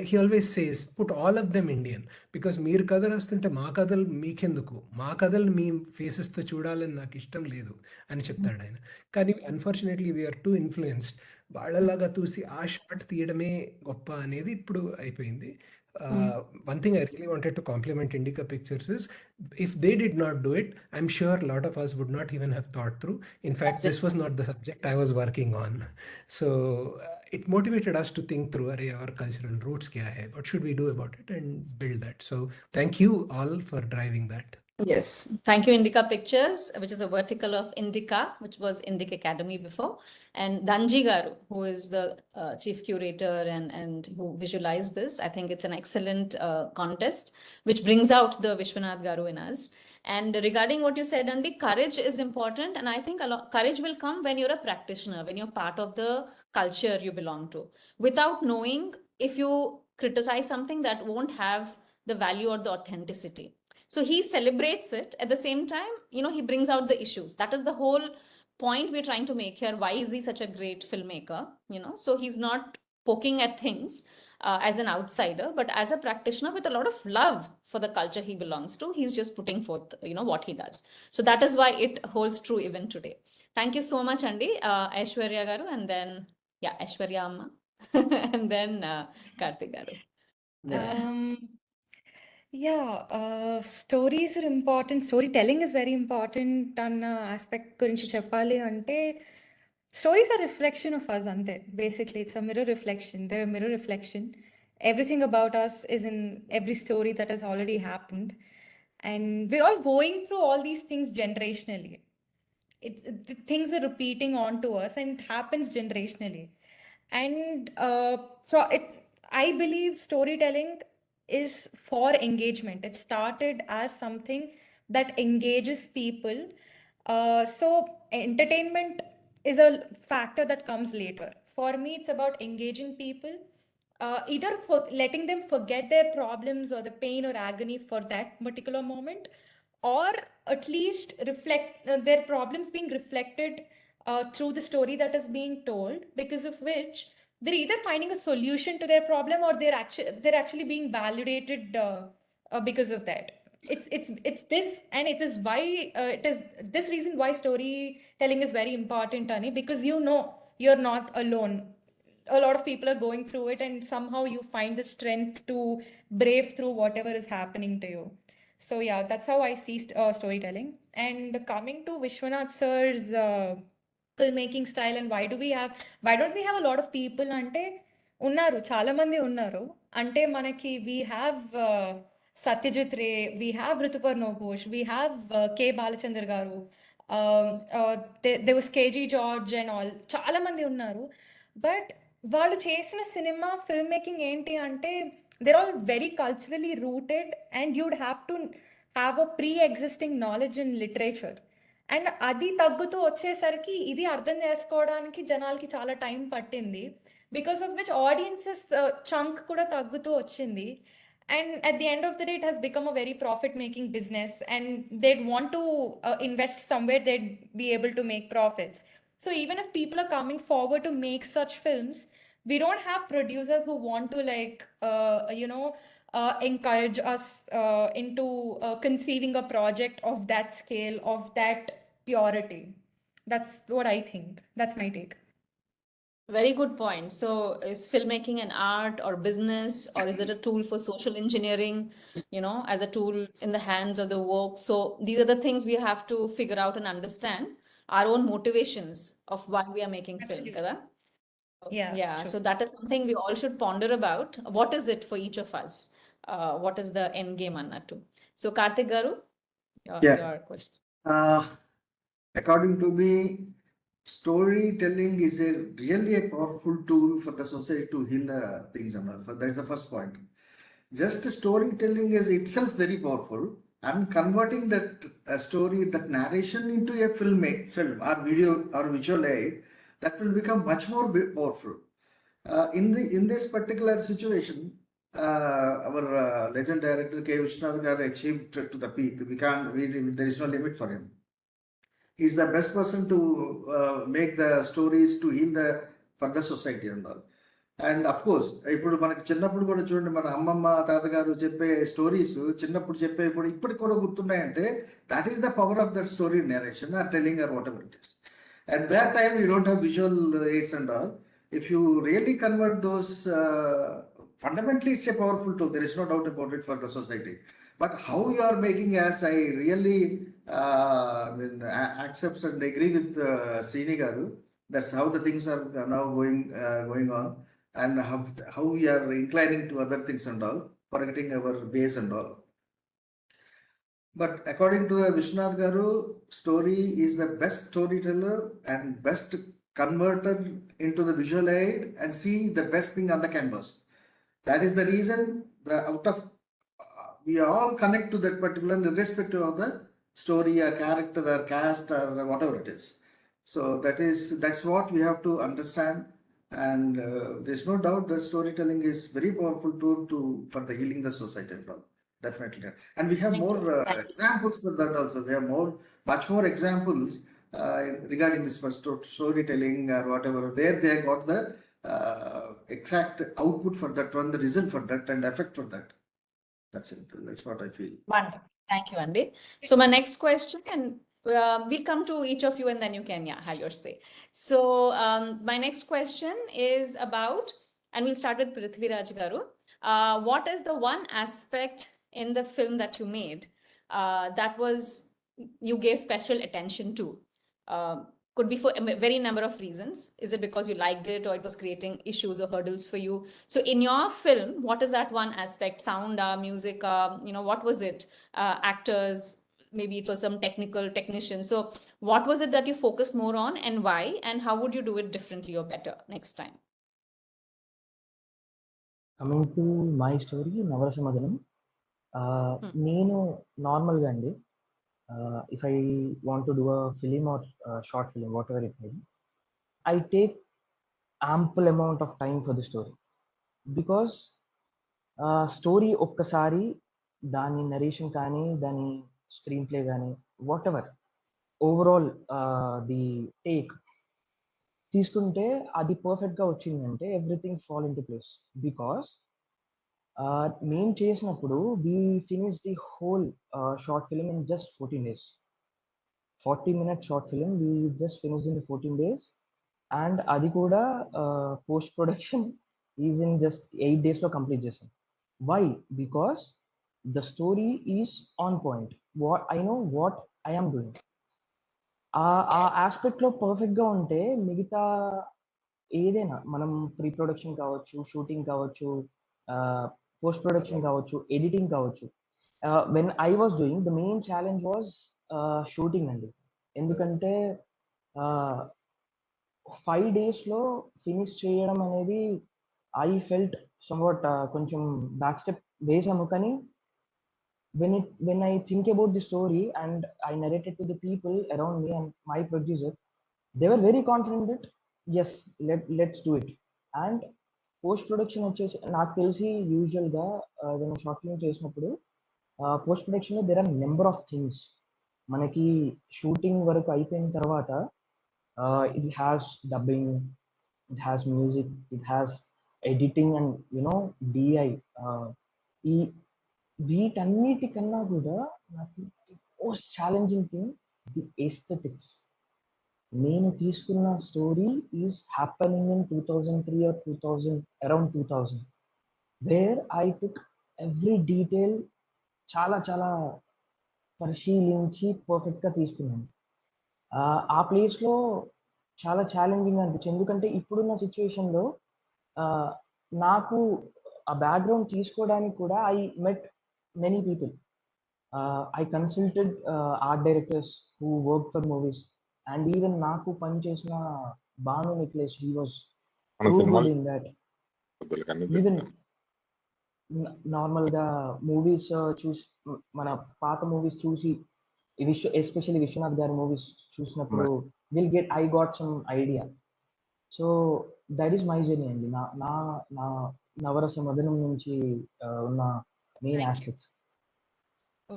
Speaker 9: he always says put all of them Indian, because మీరు కథ రాస్తుంటే మా కథలు మీకెందుకు, మా కథలు మీ ఫేసెస్తో చూడాలని నాకు ఇష్టం లేదు అని చెప్తాడు ఆయన. కానీ అన్ఫార్చునేట్లీ వీఆర్ టూ ఇన్ఫ్లుయెన్స్డ్. వాళ్ళలాగా చూసి ఆ షాట్ తీయడమే గొప్ప అనేది ఇప్పుడు అయిపోయింది. One thing I really wanted to compliment Indica Pictures is, if they did not do it, I'm sure a lot of us would not even have thought through. In fact, this was not the subject I was working on. So it motivated us to think through, our cultural roots kya hai, what should we do about it, and build that. So thank you all for driving that.
Speaker 1: Yes, thank you Indica Pictures, which is a vertical of Indica, which was Indica Academy before, and Danji Garu, who is the chief curator and who visualized this. I think it's an excellent contest, which brings out the Viswanath Garu in us. And regarding what you said, Andy, courage is important, and I think courage will come when you're a practitioner, when you're part of the culture you belong to. Without knowing, if you criticize something, that won't have the value or the authenticity. So he celebrates it. At the same time, he brings out the issues. That is the whole point we're trying to make here. Why is he such a great filmmaker? So he's not poking at things as an outsider, but as a practitioner with a lot of love for the culture he belongs to. He's just putting forth, what he does. So that is why it holds true even today. Thank you so much, Andy. Aishwarya Garu, and then, Aishwarya Amma, and then Karthik Garu.
Speaker 2: Stories are important, story telling is very important అన్న aspect గురించి చెప్పాలి అంటే, stories are reflection of us అంతే. Basically it's a mirror reflection. They are mirror reflection. Everything about us is in every story that has already happened, and we're all going through all these things generationally. The things are repeating onto us, and it happens generationally. And I believe storytelling is for engagement. It started as something that engages people. So entertainment is a factor that comes later. For me, it's about engaging people, either for letting them forget their problems or the pain or agony for that particular moment, or at least reflect their problems being reflected through the story that is being told, because of which they're either finding a solution to their problem, or they're actually being validated because of that. It's this, and it is why it is this reason why storytelling is very important, Ani, because you're not alone. A lot of people are going through it, and somehow you find the strength to brave through whatever is happening to you. So yeah, that's how I see storytelling. And coming to Viswanath sir's filmmaking style, and why don't we have a lot of people అంటే ఉన్నారు, చాలా మంది ఉన్నారు. అంటే మనకి we have Satyajit Ray, we have Rituparna Ghosh, we have కే బాలచందర్ గారు, there was KG George and all, చాలా మంది ఉన్నారు. బట్ వాళ్ళు చేసిన సినిమా ఫిల్మ్ మేకింగ్ ఏంటి అంటే, they're all very culturally rooted, and you'd have to have a pre-existing knowledge in literature. And అది తగ్గుతూ వచ్చేసరికి ఇది అర్థం చేసుకోవడానికి జనాలకి చాలా టైం పట్టింది, because of which audiences chunk కూడా తగ్గుతూ వచ్చింది. And at the end of the day it has become a very profit making business, and they'd want to invest somewhere they'd be able to make profits. So even if people are coming forward to make such films, we don't have producers who want to encourage us into conceiving a project of that scale, of that purity. That's what I think. That's my take.
Speaker 1: Very good point. So, is filmmaking an art or business, or is it a tool for social engineering, as a tool in the hands of the work? So, these are the things we have to figure out and understand our own motivations of why we are making film,
Speaker 2: Absolutely.
Speaker 1: kada?
Speaker 2: Yeah,
Speaker 1: So
Speaker 2: true.
Speaker 1: that is something we all should ponder about. What is it for each of us? What is the end game, Annatu? So, Karthik Garu,
Speaker 5: Yeah.
Speaker 1: your question.
Speaker 5: According to me, storytelling is really a powerful tool for the society to heal the things and all. That's the first point. Just storytelling is itself very powerful, and converting that story, that narration into a film or video or visual aid, that will become much more powerful. In this particular situation, our legend director K. Viswanath Garu achieved to the peak. There is no limit for him. He's the best person to make the stories to heal the further society and all. And of course ఇప్పుడు మనకి చిన్నప్పుడు కూడా చూడండి, మన అమ్మమ్మ తాతగారు చెప్పే stories చిన్నప్పుడు చెప్పే ఇప్పటికి కూడా గుర్తున్నాయంటే that is the power of that story narration or telling or whatever it is. At that time, you don't have visual aids and all. If you really convert those, fundamentally, it's a powerful tool. There is no doubt about it for the society. But how you are making, as I really accept and agree with Srini Garu, that's how the things are now going on, and how we are inclining to other things and all, forgetting our base and all. But according to Viswanath Garu, story is the best storyteller and best converter into the visual aid and see the best thing on the canvas. That is the reason we all connect to that particular, irrespective of the story or character or cast or whatever it is. So that's what we have to understand. And there's no doubt that storytelling is very powerful tool for the healing the society as well. Definitely. And we have more examples for that also. We have much more examples regarding this storytelling or whatever, where they got the exact output for that one, the result for that, and effect for that. That's it. That's what I feel.
Speaker 1: Wonderful. Thank you, Andy. So my next question, and we'll come to each of you, and then you can have your say. So my next question is about, and we'll start with Prithviraj Garu. What is the one aspect in the film that you made that you gave special attention to? Could be for a very number of reasons. Is it because you liked it, or it was creating issues or hurdles for you? So in your film, what is that one aspect? Sound, music, what was it? Actors, maybe it was some technician. So what was it that you focused more on, and why? And how would you do it differently or better next time?
Speaker 6: Coming to my story Navarasamadanam. నేను నార్మల్గా అండి, if I want to do a film or short film, whatever it may be, I take ample amount of time for the story, because story ఒక్కసారి దాని narration కానీ, దాని screen play కానీ, whatever overall the take తీసుకుంటే అది పర్ఫెక్ట్గా వచ్చిందంటే everything fall into place. Because మేము చేసినప్పుడు we finish the whole short film in just 14 days. 40-minute short film we just finish in 14 days. And అది కూడా post production is in just 8 days complete చేసాం. Why? Because the story is on point. I no what I am doing. ఆ ఆస్పెక్ట్లో పర్ఫెక్ట్గా ఉంటే మిగతా ఏదైనా, మనం ప్రీ ప్రొడక్షన్ కావచ్చు, షూటింగ్ కావచ్చు, పోస్ట్ ప్రొడక్షన్ కావచ్చు, ఎడిటింగ్ కావచ్చు. When I was doing, the main challenge was shooting అండి. ఎందుకంటే 5 daysలో ఫినిష్ చేయడం అనేది ఐ ఫెల్ట్ సమ్వాట్ కొంచెం బ్యాక్ స్టెప్ వేసాము. కానీ when I think about the story and I narrated to the people around me and my producer, they were very confident that yes, let's do it. And post production వచ్చేసి నాకు తెలిసి యూజువల్గా ఏదైనా short film చేసినప్పుడు post ప్రొడక్షన్లో there are number of things. మనకి shooting వరకు అయిపోయిన తర్వాత It has dubbing, it has music, it has editing, and DI. ఈ వీటన్నిటికన్నా కూడా నాకు most challenging thing the aesthetics. నేను తీసుకున్న story is happening in 2003 or 2000, around 2000, where I took every detail చాలా చాలా పరిశీలించి పర్ఫెక్ట్గా తీసుకున్నాను. ఆ ప్లేస్లో చాలా ఛాలెంజింగ్ అనిపించింది, ఎందుకంటే ఇప్పుడున్న సిచ్యువేషన్లో నాకు ఆ బ్యాక్గ్రౌండ్ తీసుకోవడానికి కూడా I met many people. I consulted art directors who worked for movies, and even నాకు పనిచేసిన బాను నిక్లెస్, he was
Speaker 3: మన
Speaker 6: too good
Speaker 3: సినిమాలు
Speaker 6: in that.
Speaker 3: వద్దలకన్నీ
Speaker 6: Even
Speaker 3: తెలుసు.
Speaker 6: నార్మల్గా మూవీస్ చూసి, మన పాత మూవీస్ చూసి, ఎస్పెషల్లీ విశ్వనాథ్ గారి మూవీస్ చూసినప్పుడు I got some idea. So that is my journey అండి, నా నా నా నవరస మదనం నుంచి ఉన్న main
Speaker 1: Thank you.
Speaker 6: Aspects.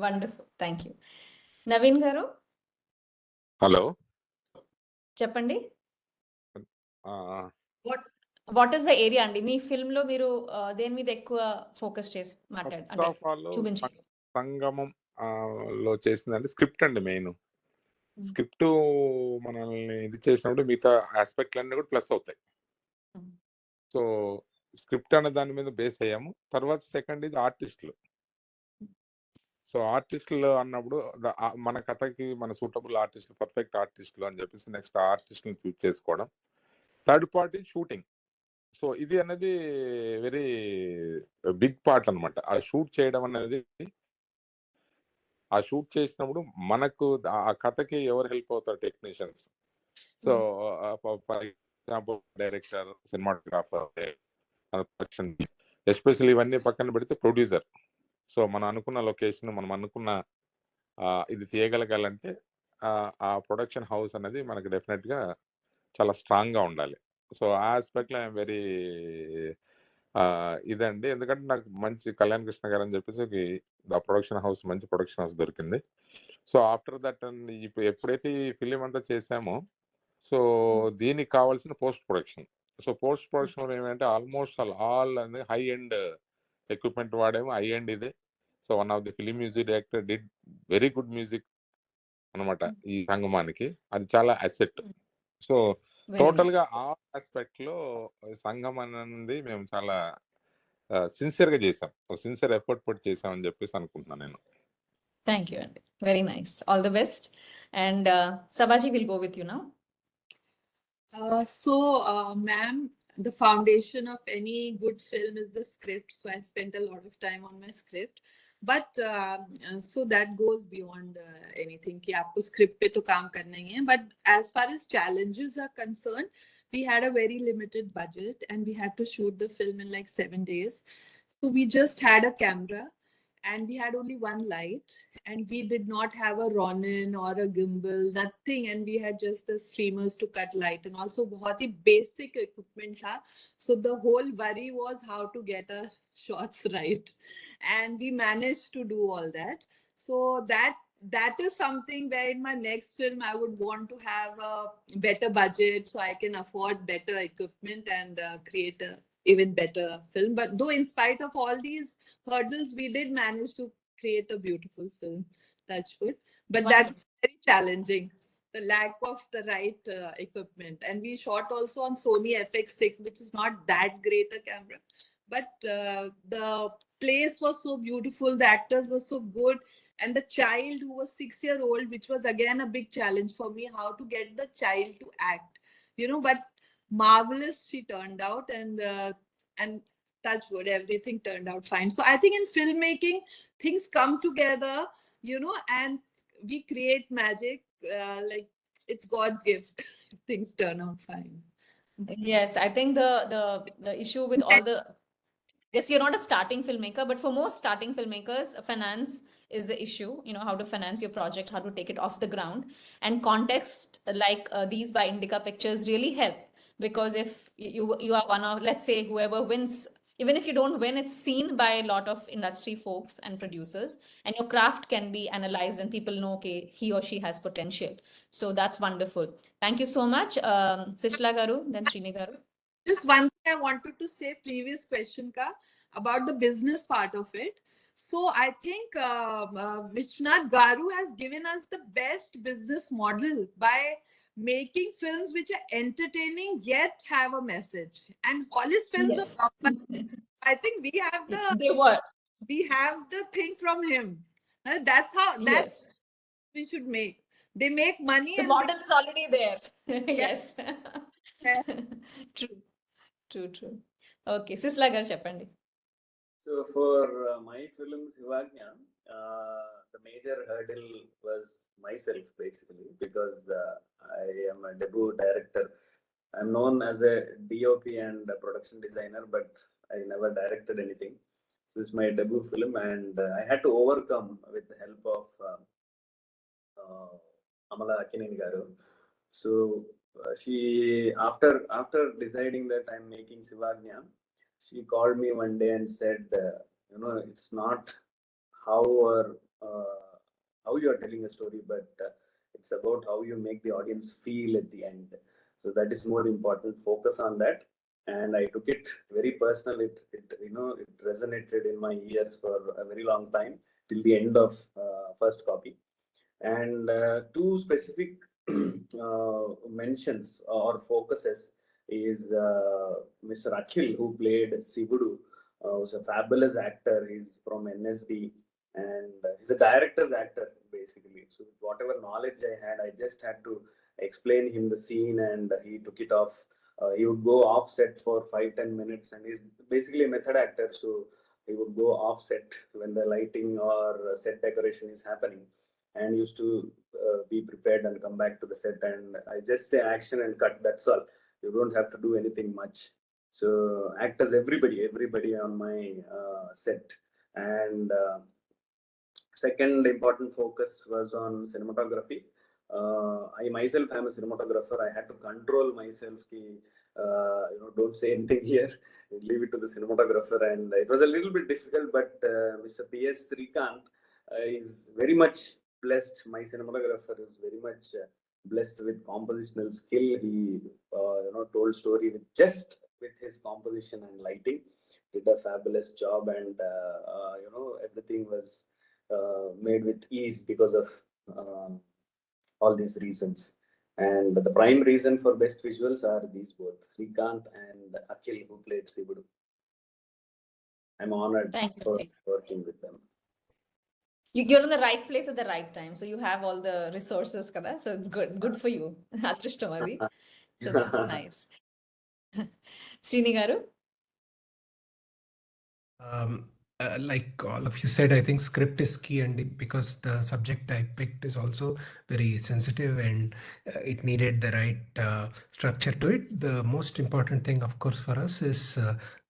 Speaker 1: Wonderful, thank you. Naveen గారు
Speaker 3: హలో.
Speaker 1: చెప్పండి.
Speaker 3: ఆ,
Speaker 1: వాట్ ఈస్ ద ఏరియా అండి మీ ఫిల్మ్ లో మీరు దేని మీద ఎక్కువ ఫోకస్ చేసి
Speaker 3: ఫస్ట్ ఆఫ్ ఆల్
Speaker 1: చూపించారు?
Speaker 3: సంగమం లో చేసిందంటే స్క్రిప్ట్ అండి మెయిన్. స్క్రిప్ట్ మనల్ని ఇది చేసినప్పుడు మిగతా ఆస్పెక్ట్లు అన్నీ కూడా ప్లస్ అవుతాయి. సో స్క్రిప్ట్ అనే దాని మీద బేస్ అయ్యాము. తర్వాత సెకండ్ ఇది ఆర్టిస్టులు. సో ఆర్టిస్టులు అన్నప్పుడు మన కథకి మన సూటబుల్ ఆర్టిస్టులు, పర్ఫెక్ట్ ఆర్టిస్టులు అని చెప్పేసి నెక్స్ట్ ఆర్టిస్టులను చూస్ చేసుకోవడం. Third part shooting. సో ఇది అనేది వెరీ బిగ్ పార్ట్ అనమాట. ఆ షూట్ చేయడం అనేది, ఆ షూట్ చేసినప్పుడు మనకు ఆ కథకి ఎవరు హెల్ప్ అవుతారు? Technicians. So for example director, cinematographer, production, especially ఇవన్నీ పక్కన పెడితే ప్రొడ్యూసర్. సో మనం అనుకున్న లొకేషన్, మనం అనుకున్న ఇది తీయగలగాలంటే ఆ ప్రొడక్షన్ హౌస్ అనేది మనకి డెఫినెట్ గా చాలా స్ట్రాంగ్ గా ఉండాలి. సో ఆ ఆస్పెక్ట్ లో ఐఎమ్ వెరీ ఇదండి, ఎందుకంటే నాకు మంచి కళ్యాణ్ కృష్ణ గారు అని చెప్పేసి ద ప్రొడక్షన్ హౌస్, మంచి ప్రొడక్షన్ హౌస్ దొరికింది. సో ఆఫ్టర్ దట్ ఇప్పుడు ఎప్పుడైతే ఈ ఫిలిం అంతా చేసామో, సో దీనికి కావాల్సిన post production. So post production ఏమంటే ఆల్మోస్ట్ ఆల్ అనేది హై ఎండ్ ఎక్విప్మెంట్ వాడేమో, హై ఎండ్ ఇదే. So one of the film music director did very good music అనమాట ఈ సంగమానికి. అది చాలా అసెట్. సో టోటల్ గా ఆ ఆస్పెక్ట్ లో సంగం అనేది మేము చాలా సిన్సియర్ గా చేసాం, సిన్సియర్ ఎఫర్ట్ పెట్టి చేసాం అని చెప్పేసి అనుకుంటున్నాను నేను.
Speaker 1: థ్యాంక్ యూ అండి, very nice, all the best. And Sabaji, will go with you now.
Speaker 7: Ma'am, the foundation of any good film is the script. So I spent a lot of time on my script. But so that goes beyond anything कि आपको script पे तो काम करना ही है. But as far as challenges are concerned, we had a very limited budget and we had to shoot the film in like 7 days. So we just had a camera and we had only one light, and we did not have a Ronin or a gimbal, nothing, and we had just the streamers to cut light, and also बहुत ही basic equipment था. So the whole worry was how to get our shots right, and we managed to do all that. So that is something where in my next film I would want to have a better budget so I can afford better equipment and create a even better film. But though in spite of all these hurdles, we did manage to create a beautiful film. Touch wood. But that was very challenging, the lack of the right equipment. And we shot also on Sony FX6, which is not that great a camera. But the place was so beautiful, the actors were so good. And the child who was 6-year-old, which was again a big challenge for me, how to get the child to act, but marvelous she turned out, and touch wood, everything turned out fine. So I think in filmmaking things come together, and we create magic, like it's God's gift. Things turn out fine.
Speaker 1: Yes, I think the issue with all the, yes, you're not a starting filmmaker, but for most starting filmmakers, finance is the issue. How to finance your project, how to take it off the ground, and context like these by Indica Pictures really help, because if you are one of, let's say, whoever wins even if you don't win, it's seen by a lot of industry folks and producers, and your craft can be analyzed and people know, okay, he or she has potential. So that's wonderful. Thank you so much. Sishla Garu, then Srini Garu.
Speaker 7: Just one thing I wanted to say, previous question ka, about the business part of it. So I think Vishwanath Garu has given us the best business model by making films which are entertaining yet have a message. And all his films
Speaker 1: Yes.
Speaker 7: are I think we have the thing from him. That's how
Speaker 1: Yes.
Speaker 7: we should make. They make money
Speaker 1: The
Speaker 7: and
Speaker 1: model is already there. Yes.
Speaker 7: Yeah.
Speaker 1: True. Okay, Sisla garu cheppandi.
Speaker 8: So for my film Sivagnya, the major hurdle was myself basically, because I am a debut director. I'm known as a DOP and a production designer, but I never directed anything. So it's my debut film, and I had to overcome with the help of Amala Akkineni garu. So she, after deciding that I'm making Sivagnya, she called me one day and said, it's not how or how you are telling a story, but it's about how you make the audience feel at the end. So that is more important. Focus on that. And I took it very personal. It resonated in my ears for a very long time till the end of first copy. And two specific mentions or focuses is Mr. Akhil, who played Sivudu, who's a fabulous actor. He's from NSD, and he's a director's actor basically. So whatever knowledge I had, I just had to explain him the scene, and he took it off. He would go off set for 5-10 minutes, and he's basically a method actor. So he would go off set when the lighting or set decoration is happening, and used to be prepared and come back to the set, and I just say action and cut, that's all. You don't have to do anything much. So actors, everybody on my set. And second important focus was on cinematography. I myself am a cinematographer. I had to control myself don't say anything here, leave it to the cinematographer. And it was a little bit difficult, but Mr. P.S. Srikanth is very much blessed. My cinematographer is very much blessed with compositional skill. He told story with his composition and lighting, did a fabulous job. And everything was made with ease because of all these reasons. And the prime reason for best visuals are these both, Srikanth and Akhil, who played Sivudu. I'm honored for working with them.
Speaker 1: You're in the right place at the right time. So you have all the resources, kada. So it's good for you. Adrishtamadi. So that's nice. Srini garu?
Speaker 9: Like all of you said, I think script is key, and because the subject I picked is also very sensitive, and it needed the right structure to it. The most important thing, of course, for us is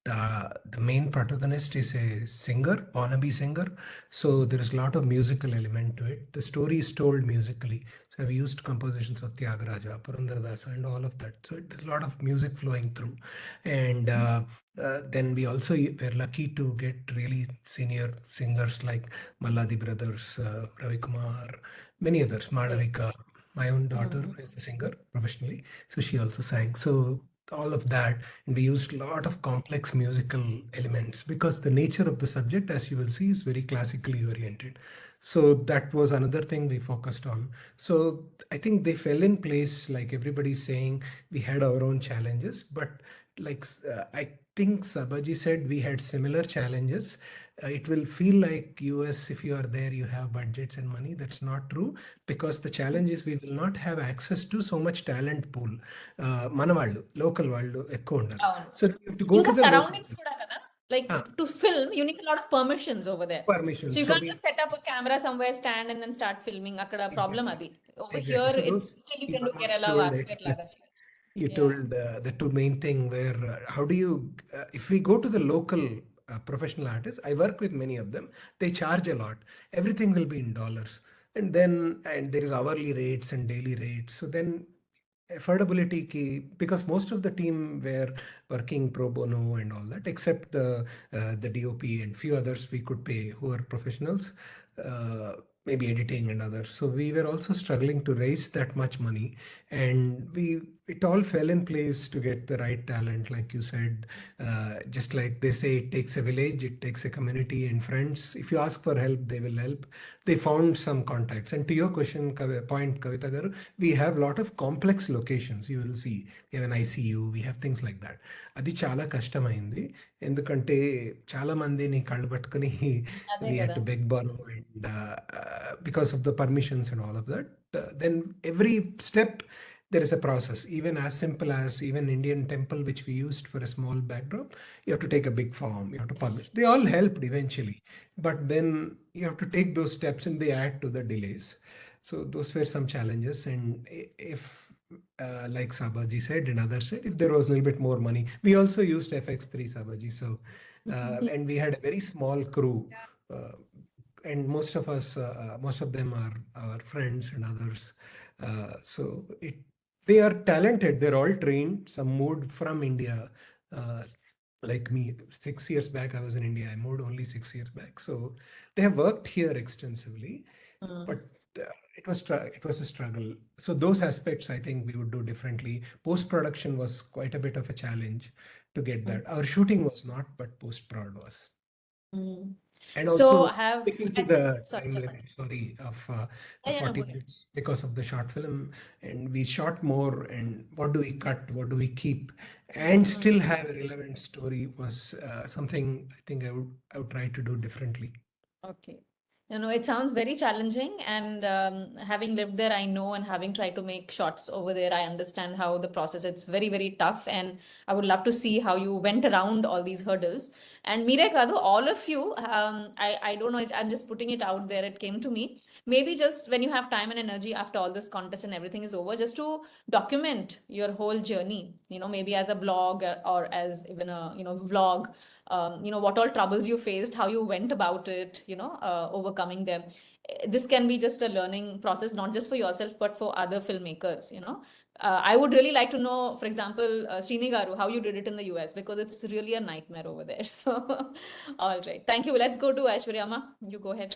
Speaker 9: the main protagonist is a singer, wannabe singer. So there is a lot of musical element to it. The story is told musically. So I've used compositions of Tyagaraja, Purandaradasa, and all of that. So there's a lot of music flowing through, and then we also were lucky to get really senior singers like Malladi brothers, Ravi Kumar, many others, Malavika. My own daughter is a singer professionally, so she also sang. So all of that, and we used a lot of complex musical elements because the nature of the subject, as you will see, is very classically oriented. So that was another thing we focused on. So I think they fell in place, like everybody's saying. We had our own challenges, but like I think Sabaji said, we had similar challenges. It will feel like US, if you are there, you have budgets and money. That's not true, because the challenge is we will not have access to so much talent pool. Manavallu, local valdu ekku undaru. So you have to go to the
Speaker 1: surroundings kuda kada. Like to film, you need a lot of permissions over there.
Speaker 9: permission.
Speaker 1: So you can't just set up a camera somewhere, stand and then start filming. Akada problem adi. Over here,
Speaker 9: So
Speaker 1: it's still you can do
Speaker 9: almost
Speaker 1: Kerala
Speaker 9: told
Speaker 1: Warfare
Speaker 9: it.
Speaker 1: laga.
Speaker 9: You told the two main thing where how do you if we go to the local professional artists, I work with many of them, they charge a lot, everything will be in dollars, and there is hourly rates and daily rates. So then affordability key, because most of the team were working pro bono and all that, except the DOP and few others we could pay who are professionals, maybe editing and others. So we were also struggling to raise that much money, and it all fell in place to get the right talent, like you said. Just like they say, it takes a village, it takes a community and friends. If you ask for help, they will help. They found some contacts. And to your point, Kavita garu, we have a lot of complex locations. You will see we have an ICU, we have things like that. అది చాలా కష్టమైంది, ఎందుకంటే చాలా మందిని కళ్ళు పట్టుకుని
Speaker 1: అదే
Speaker 9: we had
Speaker 1: కదా.
Speaker 9: to beg borrow, and because of the permissions and all of that, then every step there is a process. Even as simple as even Indian temple, which we used for a small backdrop, you have to take a big form, you have to publish. They all helped eventually, but then you have to take those steps and they add to the delays. So those were some challenges. And if like Sabaji said and others said, if there was a little bit more money, we also used FX3, Sabaji. So and we had a very small crew, and most of them are our friends and others. So they are talented, they're all trained. Some moved from India, uh, like me. 6 years back I was in India, I moved only 6 years back. So they have worked here extensively, but it was a struggle. So those aspects I think we would do differently. Post production was quite a bit of a challenge to get that. Our shooting was not, but post prod was. And
Speaker 1: So
Speaker 9: also
Speaker 1: have
Speaker 9: sticking to the
Speaker 1: sorry,
Speaker 9: time
Speaker 1: Chapman.
Speaker 9: limit, sorry, of
Speaker 1: Yeah, yeah, no,
Speaker 9: 40
Speaker 1: go ahead.
Speaker 9: minutes because of the short film, and we shot more. And what do we cut, what do we keep, and still have a relevant story was something I think I would try to do differently.
Speaker 1: Okay. It sounds very challenging, and having lived there, I know, and having tried to make shots over there, I understand how the process. It's very, very tough, and I would love to see how you went around all these hurdles. And Mire Kadu, all of you, I don't know, I'm just putting it out there. It came to me. Maybe just when you have time and energy after all this contest and everything is over, just to document your whole journey. Maybe as a blog, or as even a vlog. What all troubles you faced, how you went about it, overcoming them. This can be just a learning process, not just for yourself, but for other filmmakers. I would really like to know, for example, Srini Garu, how you did it in the US, because it's really a nightmare over there. So, all right. Thank you. Let's go to Aishwaryama. You go ahead.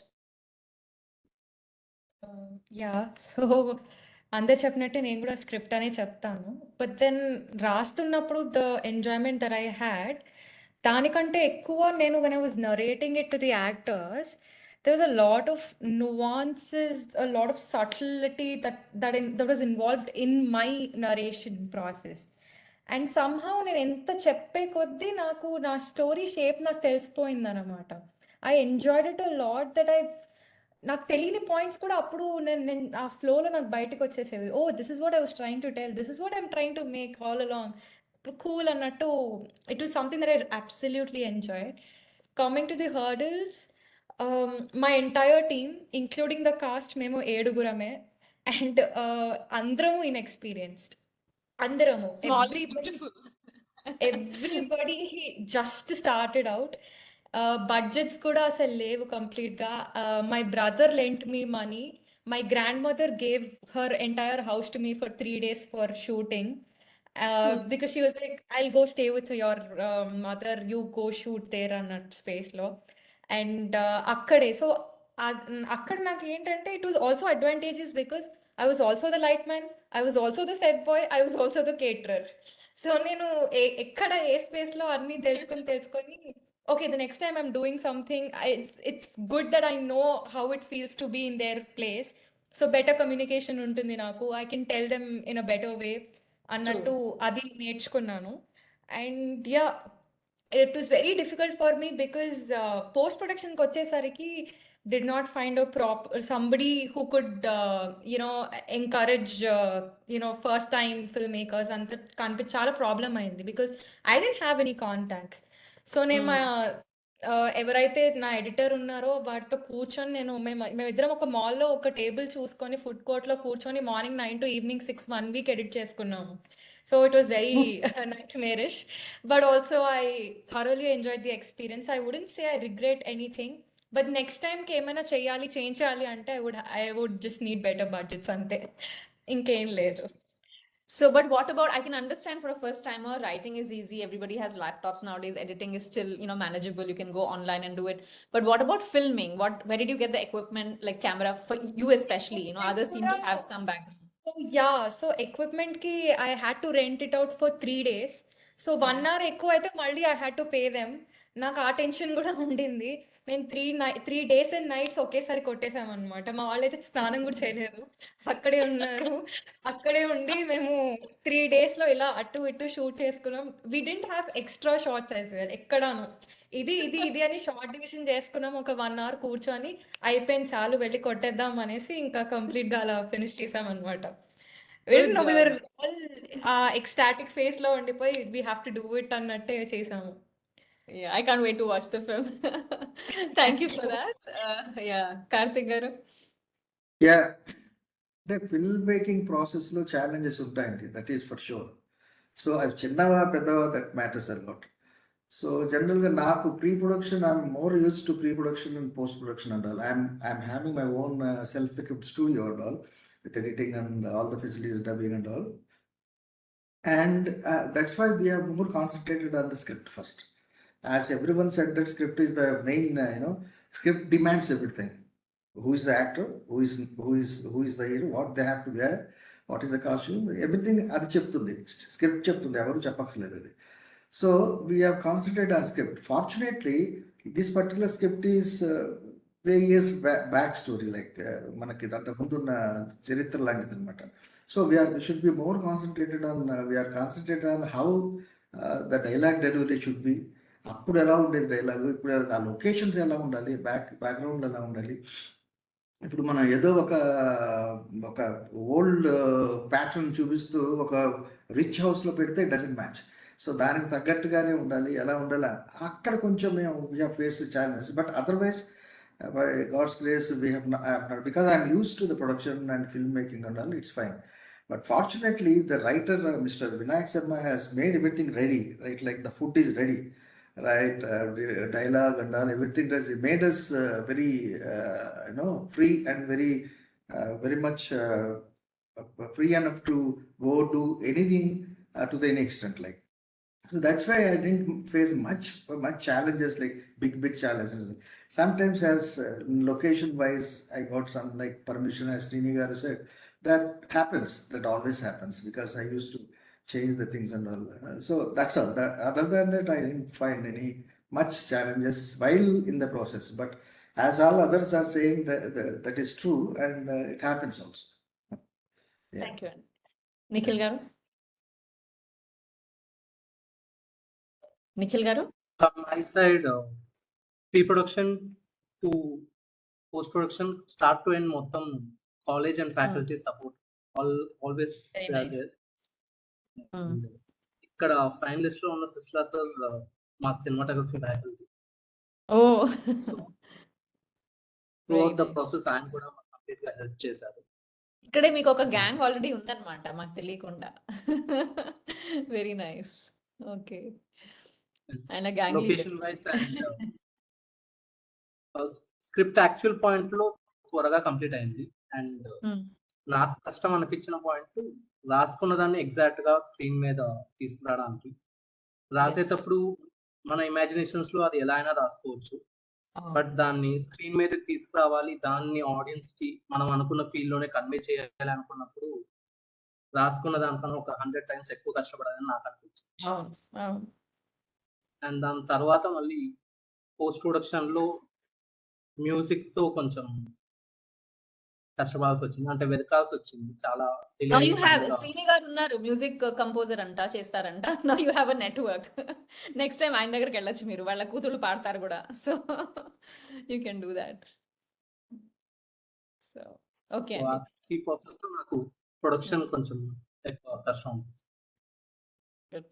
Speaker 2: Yeah, so అందరు చెప్పినట్టే నేను కూడా script అనే చెప్తాను. But then రాస్తున్నప్పుడు the enjoyment that I had, దానికంటే ఎక్కువ నేను when I was narrating it to the actors, there was a lot of nuances, a lot of subtlety that was involved in my narration process. And somehow నేను ఎంత చెప్పే కొద్దీ నాకు నా story shape నాకు తెలిసిపోయిందనమాట. I enjoyed it a lot that నాకు తెలియని పాయింట్స్ కూడా అప్పుడు నేను ఆ ఫ్లోలో నాకు బయటకు వచ్చేసేవి. Oh this is what I was trying to tell, this is what I'm trying to make all along cool అన్నట్టు. It was something that I absolutely enjoyed. Coming to the hurdles, my entire team including the cast, మేము 7గురమే. And అందరము inexperienced, అందరము,
Speaker 1: Small is
Speaker 2: everybody
Speaker 1: beautiful.
Speaker 2: everybody just started out. Budgets kuda asal levu complete ga. My brother lent me money. My grandmother gave her entire house to me for 3 days for shooting. Because she was like, I'll go stay with your mother, you go shoot there on that space lo. And akkade, so akkada నాకు ఏంటంటే it was also advantageous because I was also the lightman, I was also the set boy, I was also the caterer. So నేను ఎక్కడ ఏ స్పేస్లో అన్నీ తెలుసుకొని okay the next time I'm doing something, it's good that I know how it feels to be in their place. So better communication ఉంటుంది నాకు, I can tell them in a better way అన్నట్టు అది నేర్చుకున్నాను. And yeah, it was very difficult for me because post-production కి వచ్చేసరికి did not find a somebody who could encourage first time filmmakers, and that చాలా problem అయింది because I didn't have any contacts. So నేను మా ఎవరైతే నా editor ఉన్నారో వాటితో కూర్చొని మేమిద్దరం ఒక మాల్లో ఒక టేబుల్ చూసుకొని ఫుడ్ కోర్ట్లో కూర్చొని morning 9 to evening 6 1 week edit చేసుకున్నాము. So it was very nightmarish, but also I thoroughly enjoyed the experience. I wouldn't say I regret anything, but next time ఏమైనా చేంజ్ చేయాలి అంటే I would just need better budgets అంతే, ఇంకేం లేదు.
Speaker 1: So, but what about, I can understand for a first timer, writing is easy. Everybody has laptops nowadays. Editing is still, manageable. You can go online and do it. But what about filming? Where did you get the equipment, like camera for you especially? Others seem to have some background.
Speaker 2: So equipment కి I had to rent it out for 3 days. So 1 hour ఎక్కువ అయితే మళ్ళీ I had to pay them. నాకు ఆ tension కూడా ఉండింది. మేము 3 days and nights ఒకేసారి కొట్టేసామన్నమాట. మా వాళ్ళైతే స్నానం కూడా చేయలేదు, అక్కడే ఉన్నారు. అక్కడే ఉండి మేము 3 days లో ఇలా అటు ఇటు షూట్ చేసుకున్నాం. We didn't have extra shots as well ఎక్కడాను. ఇది అని షార్ట్ డివిజన్ చేసుకున్నాం. ఒక 1 hour కూర్చొని అయిపోయింది, చాలు వెళ్ళి కొట్టేద్దాం అనేసి ఇంకా కంప్లీట్ గా అలా ఫినిష్ చేసాం అనమాట.
Speaker 1: Good
Speaker 2: we
Speaker 1: job.
Speaker 2: were all ecstatic phase లో ఉండిపోయి we have to do it అన్నట్టే చేసాము.
Speaker 1: Yeah, I can't wait to watch the film. Thank you for that. Yeah, Karthik garu.
Speaker 5: Yeah, the filmmaking process లో challenges ఉంటాయండి, that is for sure. So అవి చిన్నవా పెద్దవా that matters a lot. So generally నాకు pre-production, I'm more used to pre-production and post-production and all. I'm having my own self-equipped studio and all, with editing and all the facilities, dubbing and all. And that's why we are more concentrated on the script first. As everyone said, that script is the main, script demands everything. Who is the actor? Who is the hero? What they have to wear? What is the costume? Everything అది చెప్తుంది, script చెప్తుంది, ఎవరు చెప్పక్కర్లేదు అది. So we have concentrated on script. Fortunately, this particular script is various back story, like మనకి అంత ముందున్న చరిత్ర లాంటిది అనమాట. So we should be more concentrated on, we are concentrated on how the dialogue delivery should be. అప్పుడు ఎలా ఉండేది dialogue, ఇప్పుడు ఆ లొకేషన్స్ ఎలా ఉండాలి, బ్యాక్గ్రౌండ్ ఎలా ఉండాలి. ఇప్పుడు మనం ఏదో ఒక ఓల్డ్ ప్యాటర్న్ చూపిస్తూ ఒక రిచ్ హౌస్లో పెడితే డజంట్ మ్యాచ్. సో దానికి తగ్గట్టుగానే ఉండాలి, ఎలా ఉండాలి అక్కడ కొంచెం మేము we have face challenges. But otherwise by God's grace we have not, because I'm used to the production and filmmaking and all, it's fine. But fortunately the writer Mr. Vinayak Sharma has made everything ready, right? Like the food is ready, right? Dialogue and all, everything has made us very free and very much free enough to go do anything to the extent, like. So that's why I didn't face much challenges, like big challenges. Sometimes as location wise I got some like permission, as Srini garu said, that happens, that always happens, because I used to change the things and all. So that's all. Other than that, I didn't find any much challenges while in the process. But as all others are saying, that is true, and it happens also. Yeah.
Speaker 1: Thank you. Nikhil garu. Nikhil garu.
Speaker 4: From my side, pre-production to post-production, start to end, మొత్తం college and faculty support always
Speaker 1: Very
Speaker 4: they are
Speaker 1: nice.
Speaker 4: there. ఇక్కడ finalist లో ఉన్న Sisla sir మాకు cinematography faculty.
Speaker 1: Oh.
Speaker 4: So
Speaker 1: Very
Speaker 4: throughout the
Speaker 1: nice.
Speaker 4: Process ఆయన కూడా మాకు complete గా help చేశారు.
Speaker 1: ఇక్కడే మీకు ఒక గ్యాంగ్ ఆల్రెడీ ఉందన్నమాట, మాకు తెలియకుండా. Very nice. ఓకే, ఆయన gang
Speaker 4: location wise and script actual point లో త్వరగా కంప్లీట్ అయింది. అండ్ నాకు కష్టం అనిపించిన పాయింట్, రాసుకున్న దాన్ని ఎగ్జాక్ట్ గా స్క్రీన్ మీద తీసుకురావడానికి. రాసేటప్పుడు మన ఇమాజినేషన్స్ లో అది ఎలా అయినా రాసుకోవచ్చు, బట్ దాన్ని స్క్రీన్ మీద తీసుకురావాలి, దాన్ని ఆడియన్స్ కి మనం అనుకున్న ఫీల్ లోనే కన్వే చేయాలి అనుకున్నప్పుడు రాసుకున్న దానికన్నా ఒక 100 times ఎక్కువ కష్టపడాలని నాకు అనిపించింది. అండ్ దాని తర్వాత మళ్ళీ పోస్ట్ ప్రొడక్షన్ లో మ్యూజిక్ తో కొంచెం కష్టపడాల్సి వచ్చింది, అంటే వెతకాల్సి వచ్చింది చాలా.
Speaker 1: శ్రీని గారు ఉన్నారు, మ్యూజిక్ కంపోజర్ అంట, చేస్తారంట. Now you have a network. Next time ఆయన దగ్గరికి వెళ్ళొచ్చు మీరు, వాళ్ళ కూతుళ్ళు పాడతారు కూడా. So you can do that. So okay,
Speaker 4: ఈ ప్రాసెస్ లో నాకు ప్రొడక్షన్ కొంచెం ఎక్కువ కష్టం ఉంటుంది.
Speaker 1: Good.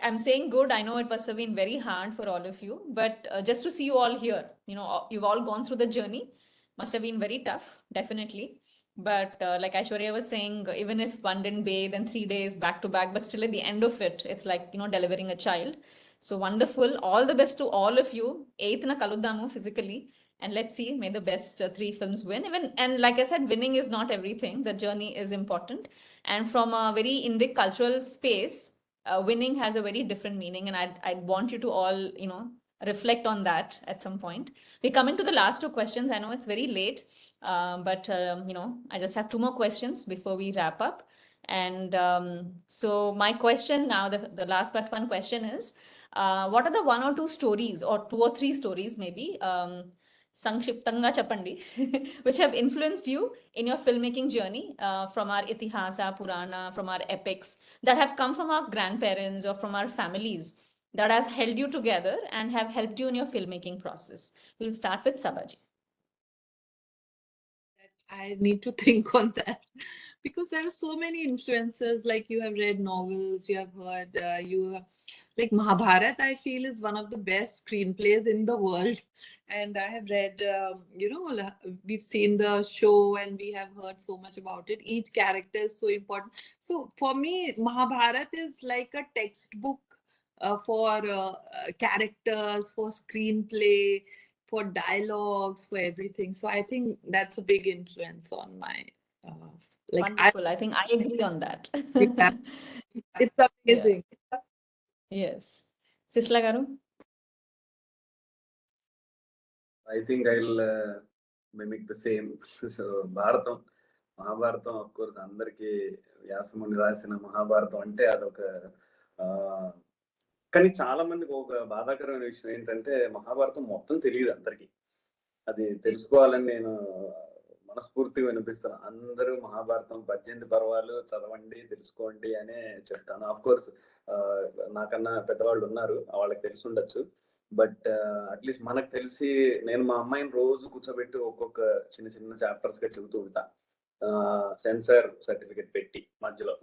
Speaker 1: I'm saying good. I know it must have been very hard for all of you, but just to see you all here, you've all gone through the journey. Must have been very tough, definitely. But like Aishwarya was saying, even if one didn't bathe and 3 days back to back, but still at the end of it, it's like, delivering a child. So wonderful. All the best to all of you. 8th na kaluddamu physically. And let's see, may the best three films win. And like I said, winning is not everything. The journey is important. And from a very Indic cultural space, winning has a very different meaning. And I'd want you to all, reflect on that at some point. We're coming to the last two questions. I know it's very late, but I just have two more questions before we wrap up. And so my question now, the last but one question is, what are the one or two stories, or two or three stories maybe, Sankshiptanga Chapandi, which have influenced you in your filmmaking journey, from our Itihasa, Purana, from our epics, that have come from our grandparents or from our families, that have held you together and have helped you in your filmmaking process? We'll start with Sabaji.
Speaker 7: I need to think on that because there are so many influences. Like you have read novels, you have heard, like Mahabharat, I feel is one of the best screenplays in the world. And I have read, we've seen the show and we have heard so much about it. Each character is so important. So for me, Mahabharat is like a textbook for characters, for screenplay, for dialogues, for everything. So I think that's a big influence on my
Speaker 1: Wonderful. I think I agree on that.
Speaker 7: Yeah. It's amazing.
Speaker 1: Yes. Sisla Garu?
Speaker 8: I think I'll mimic the same. So Bharatam Mahabharatam of course అందరికి వ్యాసముని రాసిన మహాభారతం అంటే అదొక కానీ చాలా మందికి ఒక బాధాకరమైన విషయం ఏంటంటే మహాభారతం మొత్తం తెలియదు అందరికి. అది తెలుసుకోవాలని నేను మనస్ఫూర్తిగా వినిపిస్తాను. అందరూ మహాభారతం 18 పర్వాలు చదవండి, తెలుసుకోండి అనే చెప్తాను. ఆఫ్ కోర్స్ నాకన్నా పెద్దవాళ్ళు ఉన్నారు, వాళ్ళకి తెలిసి ఉండొచ్చు. బట్ అట్లీస్ట్ మనకు తెలిసి, నేను మా అమ్మాయిని రోజు కూర్చోబెట్టి ఒక్కొక్క చిన్న చిన్న చాప్టర్స్ గా చెబుతూ ఉంటా, సెన్సార్ సర్టిఫికెట్ పెట్టి మధ్యలో.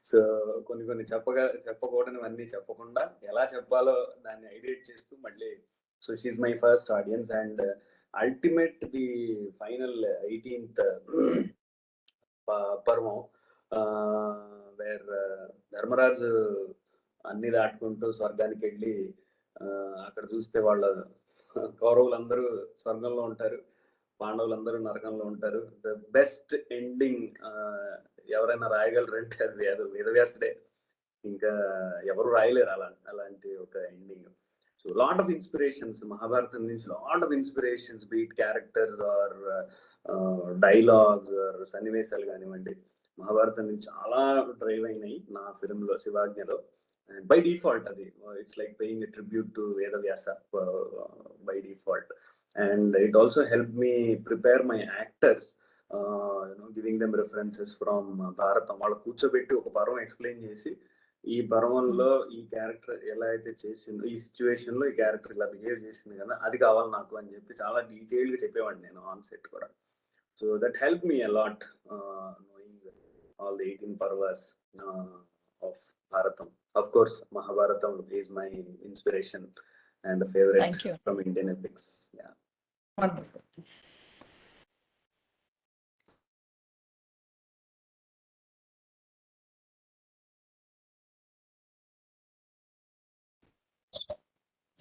Speaker 8: సో కొన్ని చెప్పకూడనివన్నీ చెప్పకుండా ఎలా చెప్పాలో దాన్ని ఐడియేట్ చేస్తూ మళ్ళీ. So she my first audience and ultimate the final 18th parvam, wear Dharmaraju అన్ని దాటుకుంటూ స్వర్గానికి వెళ్ళి అక్కడ చూస్తే వాళ్ళ కౌరవులందరూ స్వర్గంలో ఉంటారు, పాండవులందరూ నరకంలో ఉంటారు. ద బెస్ట్ ఎండింగ్ ఎవరైనా రాయగలరంటే అది వేదవ్యాసుడే, ఇంకా ఎవరు రాయలేరు అలాంటి ఒక ending. So lot of inspirations Mahabharatam నుంచి, lot of inspirations, be it characters or dialogues or సన్నివేశాలు కానివ్వండి, మహాభారతం నుంచి చాలా డ్రైవ్ అయినాయి నా ఫిల్మ్లో శివాజ్ఞలో. And by default, it's like paying a tribute to Vedavyasa by default. And it also helped me prepare my actors, giving them references from Bharatam. వాళ్ళ కూర్చోబెట్టి ఒక పర్వం ఎక్స్ప్లెయిన్ చేసి, ఈ పర్వంలో ఈ క్యారెక్టర్ ఎలా అయితే చేసిందో, ఈ సిచ్యువేషన్ లో ఈ క్యారెక్టర్ ఇలా బిహేవ్ చేసింది కదా, అది కావాలి నాకు అని చెప్పి చాలా డీటెయిల్ గా చెప్పేవాడిని నేను ఆన్ సెట్ కూడా. So that help me a lot knowing all the 18 parvas of Bharatam. Of course, Mahabharatam is my inspiration and a favorite from Indian epics. Yeah.
Speaker 1: Wonderful.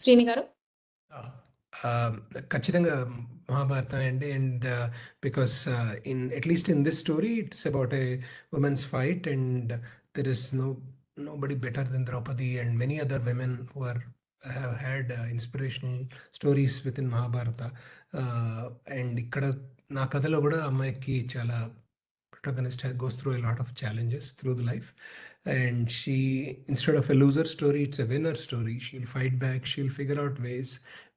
Speaker 1: Srini garu?
Speaker 9: ఖచ్చితంగా మహాభారతం అండి. And because at least in this story, it's about a women's fight, and there is nobody better than Draupadi and many other women who have had inspirational stories within Mahabharata. And ఇక్కడ నా కథలో కూడా అమ్మాయికి చాలా protagonist goes through a lot of challenges through the life, and she, instead of a loser story, it's a winner story. She'll fight back, she'll figure out ways,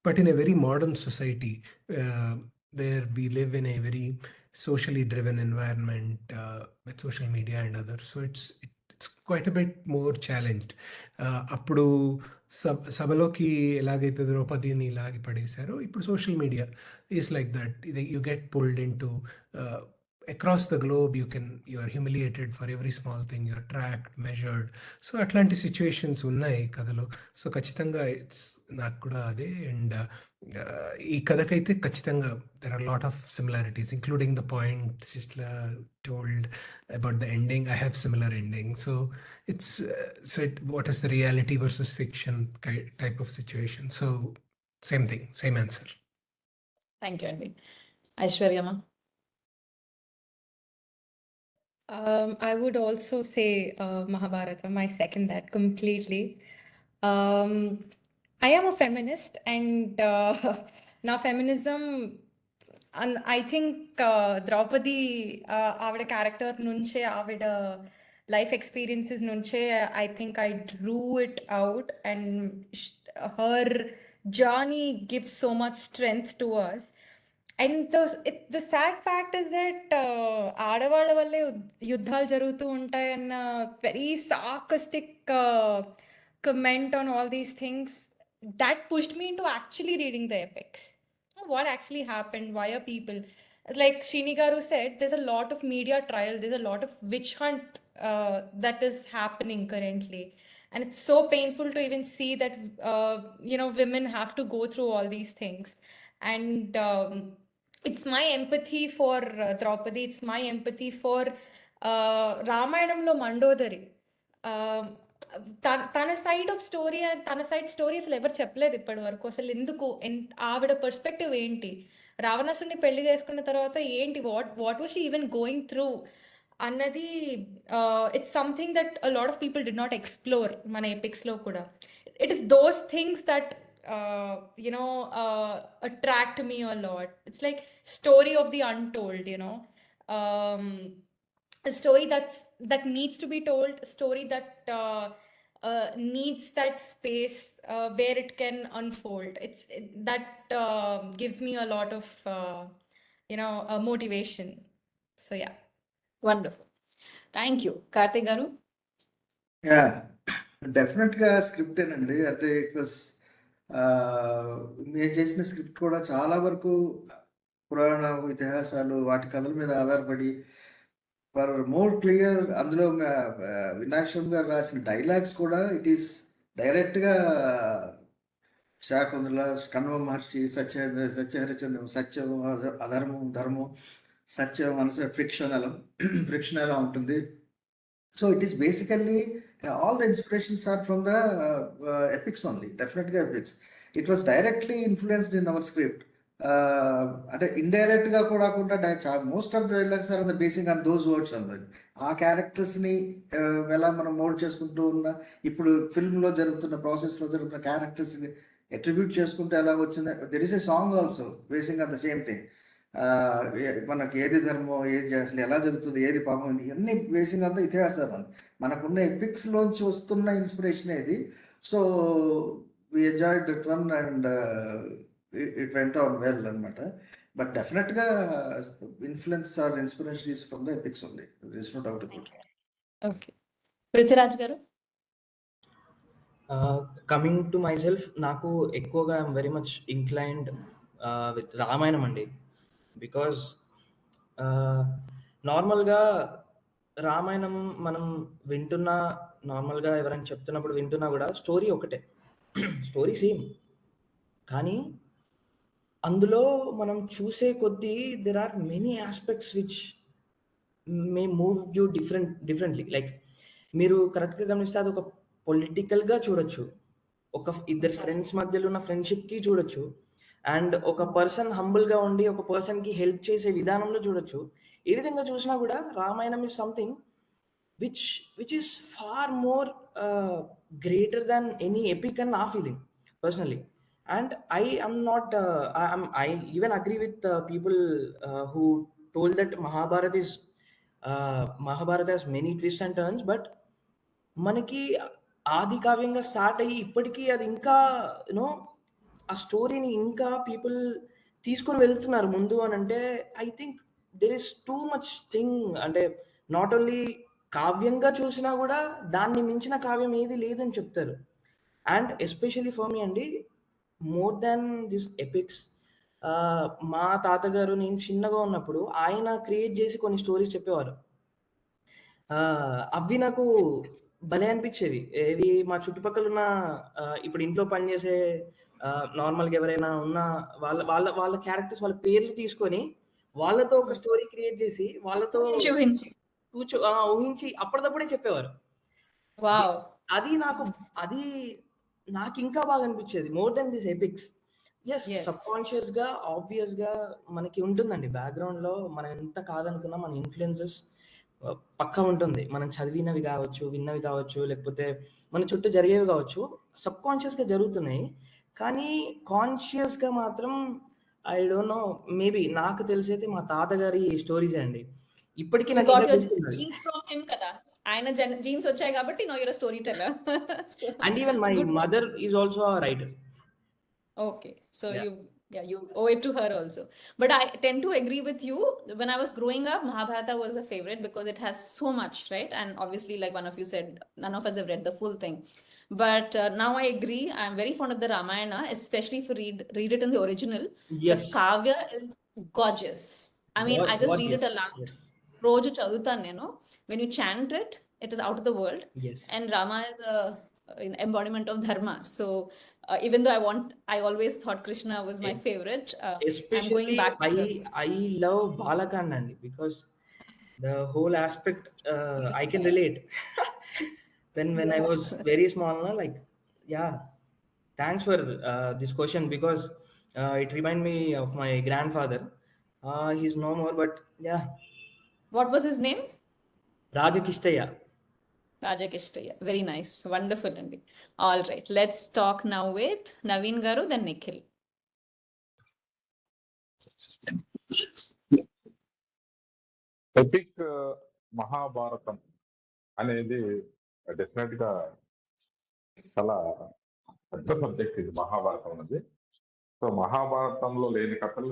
Speaker 9: but in a very modern society where we live in a very socially driven environment with social media and others, so it's quite a bit more challenged. అప్పుడు సభలోకి ఎలాగైతే ద్రౌపదిని లాగి పడేశారో, ఇప్పుడు social media is like that. You get pulled in to across the globe, you are humiliated for every small thing, you're tracked, measured. So atlanti situations unnai kadalo. So kachitanga it's నాకు కూడా అదే. And ఈ కథకైతే ఖచ్చితంగా there are a lot of similarities, including the point Sisla told about the ending. I have similar ending. So it's what is the reality versus fiction type of situation. So same thing, same answer.
Speaker 1: Thank you అండి. ఐశ్వర్యమ్మ.
Speaker 2: I would also say Mahabharata. I second that completely. I am a feminist, and now feminism, and I think Draupadi, our character nunche, our life experiences nunche, I think I drew it out, and her journey gives so much strength to us. And the sad fact is that ఆడవాళ్ళ వల్లే యుద్ధాలు జరుగుతూ ఉంటాయన్న very sarcastic comment on all these things that pushed me into actually reading the epics. What actually happened? Why are people like Srini Garu said? There's a lot of media trial. There's a lot of witch hunt that is happening currently, and it's so painful to even see that women have to go through all these things. And it's my empathy for Draupadi. It's my empathy for Ramayanamlo Mandodari. తన side of story తన side story అసలు ఎవరు చెప్పలేదు ఇప్పటి వరకు. అసలు ఎందుకు ఆవిడ పర్స్పెక్టివ్ ఏంటి, రావణాసుని పెళ్లి చేసుకున్న తర్వాత ఏంటి, what what was she even going through అన్నది it's something that a lot of people did not explore మన ఎపిక్స్లో కూడా. It is those things that attract me a lot. It's like story of the untold, a story that needs to be told, a story that needs that space where it can unfold. That gives me a lot of motivation. So yeah.
Speaker 1: Wonderful. Thank you. Karthik garu.
Speaker 5: Yeah, డెఫినెట్గా script ఏనండి. అంటే it was నేను చేసిన script కూడా చాలా వరకు పురాణ ఇతిహాసాలు వాటి కథల మీద ఆధారపడి ఫర్ మోర్ క్లియర్. అందులో వినాయక్ గారు రాసిన డైలాగ్స్ కూడా ఇట్ ఈస్ డైరెక్ట్గా శాకుంతల, కణ్వ మహర్షి, సత్యహరిచంద్ర, సత్యం అధర్మం, ధర్మం, సత్యం మనసు ఫ్రిక్షన్ ఎలా ఉంటుంది. So it is basically all the inspirations are from the epics only, definitely epics. It was directly influenced in our script. అంటే ఇండైరెక్ట్గా కూడా most of the dialogues are basing on those words అన్నది. ఆ క్యారెక్టర్స్ని ఎలా మనం mould చేసుకుంటూ ఉన్న ఇప్పుడు ఫిల్మ్లో జరుగుతున్న ప్రాసెస్లో జరుగుతున్న క్యారెక్టర్స్ని అట్రిబ్యూట్ చేసుకుంటూ ఎలా వచ్చింది. There is a song also basing on the same thing. మనకి ఏది ధర్మం, ఏది అసలు ఎలా జరుగుతుంది, ఏది పాపం, ఇవన్నీ బేసింగ్ అంతా ఇతిహాసాలు. మనకున్న ఎపిక్స్లోంచి వస్తున్న ఇన్స్పిరేషన్ ఏది. So we enjoyed that one and it went on well అనమాట. బట్ డెఫినెట్గా influence or inspiration is from the epics only. There is no doubt about it.
Speaker 1: Okay, Prithviraj garu.
Speaker 6: Coming to myself, నాకు ఎక్కువగా I'm very much inclined with Ramayanam అండి. Because నార్మల్గా రామాయణం మనం వింటున్నా, నార్మల్గా ఎవరైనా చెప్తున్నప్పుడు వింటున్నా కూడా స్టోరీ ఒకటే, స్టోరీ సేమ్. కానీ అందులో మనం చూసే కొద్దీ there are many aspects which may move you differently. Like మీరు కరెక్ట్గా గమనిస్తే అది ఒక పొలిటికల్గా చూడొచ్చు, ఒక ఇద్దరు ఫ్రెండ్స్ మధ్యలో ఉన్న ఫ్రెండ్షిప్కి చూడొచ్చు, అండ్ ఒక పర్సన్ హంబుల్గా ఉండి ఒక పర్సన్కి హెల్ప్ చేసే విధానంలో చూడొచ్చు. ఏ విధంగా చూసినా కూడా Ramayanam is something which is far more greater than any epic and నా feeling personally. And I am not, I even agree with people who told that Mahabharata has many twists and turns, but మనకి ఆది కావ్యంగా start అయ్యి ఇప్పటికీ అది ఇంకా ఆ స్టోరీని ఇంకా పీపుల్ తీసుకొని వెళ్తున్నారు ముందు అని అంటే I think there is too much thing. అంటే నాట్ ఓన్లీ కావ్యంగా చూసినా కూడా దాన్ని మించిన కావ్యం ఏది లేదని చెప్తారు. అండ్ ఎస్పెషల్లీ ఫర్ మీ అండి, మోర్ దాన్ దిస్ ఎపిక్స్, మా తాతగారు నేను చిన్నగా ఉన్నప్పుడు ఆయన క్రియేట్ చేసి కొన్ని స్టోరీస్ చెప్పేవారు. అవి నాకు భలే అనిపించేవి. ఏవి మా చుట్టుపక్కల ఉన్న ఇప్పుడు ఇంట్లో పనిచేసే నార్మల్గా ఎవరైనా ఉన్న వాళ్ళ వాళ్ళ వాళ్ళ క్యారెక్టర్స్, వాళ్ళ పేర్లు తీసుకొని వాళ్ళతో ఒక స్టోరీ క్రియేట్ చేసి వాళ్ళతో ఊహించి అప్పటిదప్పుడే చెప్పేవారు. అది నాకు ఇంకా బాగా అనిపించేది more than this epics. Yes
Speaker 1: Yes.
Speaker 6: Subconscious గా ఆబ్వియస్ గా మనకి ఉంటుందండి బ్యాక్గ్రౌండ్ లో. మనం ఎంత కాదనుకున్నా మన ఇన్ఫ్లుయెన్సెస్ పక్కా ఉంటుంది. మనం చదివినవి కావచ్చు, విన్నవి కావచ్చు, లేకపోతే మన చుట్టూ జరిగేవి కావచ్చు, సబ్ కాన్షియస్ గా జరుగుతున్నాయి. కానీ కాన్షియస్ గా మాత్రం ఐ డోంట్ నో, మేబీ నాకు తెలిసైతే మా తాతగారి స్టోరీస్ అండి. ఇప్పటికీ
Speaker 1: You
Speaker 6: నాకు
Speaker 1: got
Speaker 6: ఇంకా
Speaker 1: your
Speaker 6: గుర్తున్నది.
Speaker 1: genes from him kada. ఆయన genes వచ్చాయి కాబట్టి now you're a storyteller. So,
Speaker 6: and even my
Speaker 1: good.
Speaker 6: Mother is also a writer.
Speaker 1: Okay, so
Speaker 6: Yeah.
Speaker 1: you owe it to her also. But I tend to agree with you. When I was growing up, Mahabharata was a favorite because it has so much, right? And obviously, like one of you said, none of us have read the full thing. But now I agree. I'm very fond of the Ramayana, especially if you read it in the original.
Speaker 6: Yes.
Speaker 1: The Kavya is gorgeous. I mean, I just read it
Speaker 6: Gorgeous.
Speaker 1: aloud.
Speaker 6: Yes.
Speaker 1: రోజు చదువుతాను నేను. When you chant it, it is out of the world.
Speaker 6: Yes.
Speaker 1: And Rama is an embodiment of dharma. So even though I always thought Krishna was my favorite, I'm going
Speaker 6: Especially
Speaker 1: back to the
Speaker 6: I love Balakand and because the whole aspect I can relate. when I was
Speaker 1: Yes.
Speaker 6: very small, no, like, yeah, thanks for this question because it remind me of my grandfather. He's no more, but yeah,
Speaker 1: What was his name?
Speaker 6: Rajakishtaya.
Speaker 1: Rajakishtaya. Very nice. Wonderful, Andy. All right. Let's talk now with Naveen Garu, then Nikhil.
Speaker 3: Epic Mahabharatam అనేది definite గా చాలా పెద్ద subject ఇది మహాభారతం అనేది. So మహాభారతంలో లేని కథలు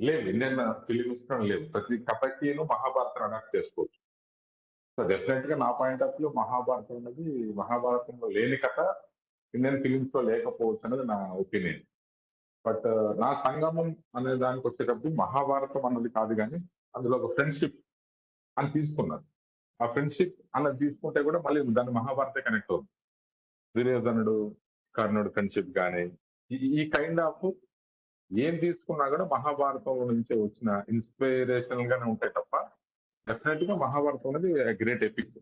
Speaker 3: లేవు, ఇండియన్ ఫిలిమ్స్ లేవు. ప్రతి కథకి మహాభారతం అడాప్ట్ చేసుకోవచ్చు. సో డెఫినెట్ గా నా పాయింట్ ఆఫ్ వ్యూ మహాభారతం అనేది, మహాభారతంలో లేని కథ ఇండియన్ ఫిలిమ్స్ లో లేకపోవచ్చు అనేది నా ఒపీనియన్. బట్ నా సంగమం అనే దానికి వచ్చేటప్పుడు మహాభారతం అన్నది కాదు, కానీ అందులో ఒక ఫ్రెండ్షిప్ అని తీసుకున్నారు. ఆ ఫ్రెండ్షిప్ అన్నది తీసుకుంటే కూడా మళ్ళీ దాన్ని మహాభారతే కనెక్ట్ అవుతుంది. దుర్యోధనుడు కర్ణుడు ఫ్రెండ్షిప్ కానీ ఈ కైండ్ ఆఫ్ ఏం తీసుకున్నా కూడా మహాభారతం నుంచి వచ్చిన ఇన్స్పిరేషనల్ గానే ఉంటాయి తప్ప డెఫినెట్ గా మహాభారతం అనేది గ్రేట్ ఎపిక్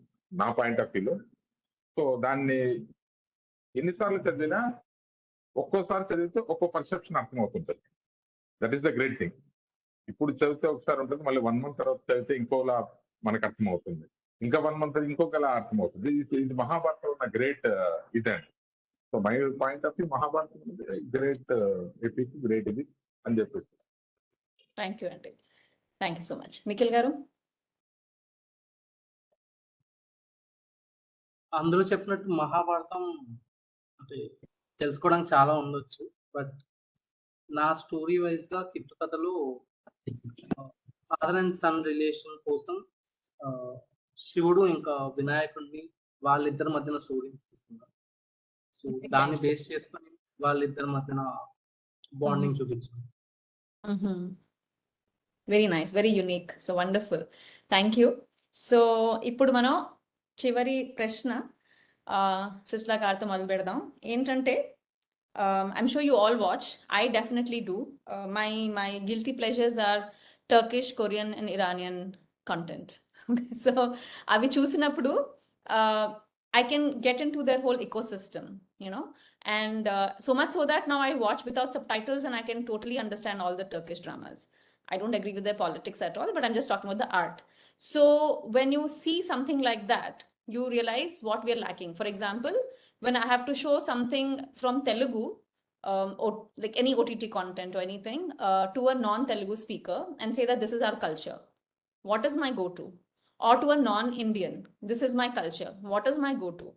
Speaker 3: నా పాయింట్ ఆఫ్ వ్యూలో. సో దాన్ని ఎన్నిసార్లు చదివినా ఒక్కోసారి చదివితే ఒక్కో పర్సెప్షన్ అర్థమవుతుంటుంది. That is the great thing. ఇప్పుడు చదివితే ఒకసారి ఉంటుంది, మళ్ళీ 1 month తర్వాత చదివితే ఇంకోలా మనకు అర్థమవుతుంది, ఇంకా 1 month ఇంకొకలా అర్థమవుతుంది. ఇది మహాభారతం ఉన్న గ్రేట్ ఇదండి. So my point of view Mahabharatam great epic, great ఇది అని చెప్పేసి.
Speaker 1: థ్యాంక్ యూ అండి. Thank you so much. Nikhil గారు.
Speaker 4: అందరూ చెప్పినట్టు మహాభారతం అంటే తెలుసుకోవడానికి చాలా ఉండొచ్చు. బట్ నా స్టోరీ వైజ్ గా కిట్టు కథలో ఫాదర్ అండ్ సన్ రిలేషన్ కోసం శివుడు ఇంకా వినాయకుడిని వాళ్ళిద్దరి మధ్యన స్టోరీ తీసుకున్నారు. సో దాన్ని బేస్ చేసుకొని వాళ్ళిద్దరి మధ్యన బాండింగ్ చూపించారు.
Speaker 1: Very nice, very unique. So wonderful, thank you. So ఇప్పుడు మనం చివరి ప్రశ్న సిస్లా గారితో మొదలు పెడదాం. ఏంటంటే I'm sure you all watch. I definitely do. My guilty pleasures are Turkish, Korean, and Iranian content. So అవి చూసినప్పుడు I can get into their whole ecosystem, you know, and so much so that now I watch without subtitles and I can totally understand all the Turkish dramas. I don't agree with their politics at all, but I'm just talking about the art. So when you see something like that, you realize what we're lacking. For example, when I have to show something from Telugu, or like any OTT content or anything, to a non-Telugu speaker and say that this is our culture, what is my go-to? Or to a non-Indian, this is my culture, what is my go-to?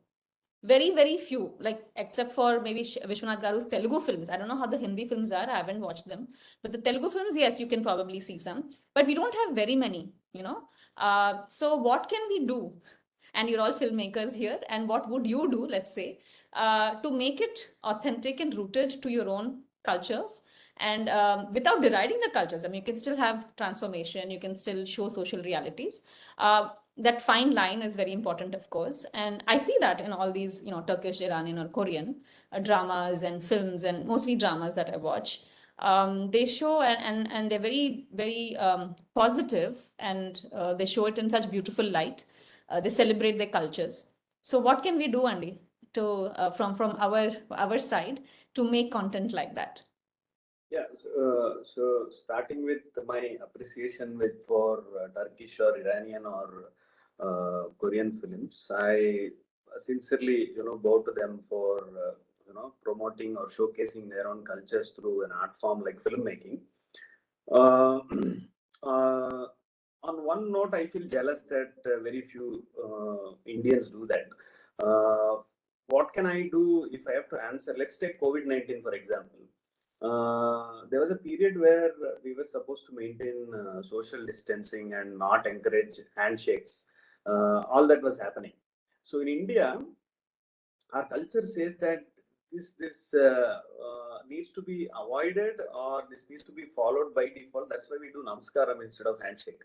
Speaker 1: Very, very few, like except for maybe Viswanath Garu's Telugu films. I don't know how the Hindi films are, I haven't watched them. But the Telugu films, yes, you can probably see some. But we don't have very many, you know. So what can we do? And you're all filmmakers here. And what would you do, let's say, to make it authentic and rooted to your own cultures? And without deriding the cultures, I mean, you can still have transformation, you can still show social realities. That fine line is very important, of course. And I see that in all these, you know, Turkish, Iranian, or Korean dramas and films, and mostly dramas that I watch. They show and they're very, very positive, and they show it in such beautiful light. They celebrate their cultures. So what can we do, Andy, to from our side to make content like that?
Speaker 8: Yeah, so starting with my appreciation for Turkish or Iranian or Korean films, I sincerely, bow to them for promoting or showcasing their own cultures through an art form like filmmaking. Uh, uh, on one note, I feel jealous that very few Indians do that. What can I do if I have to answer? Let's take COVID-19 for example. There was a period where we were supposed to maintain social distancing and not encourage handshakes. All that was happening. So in India, our culture says that this needs to be avoided or this needs to be followed by default. That's why we do namaskaram instead of handshake.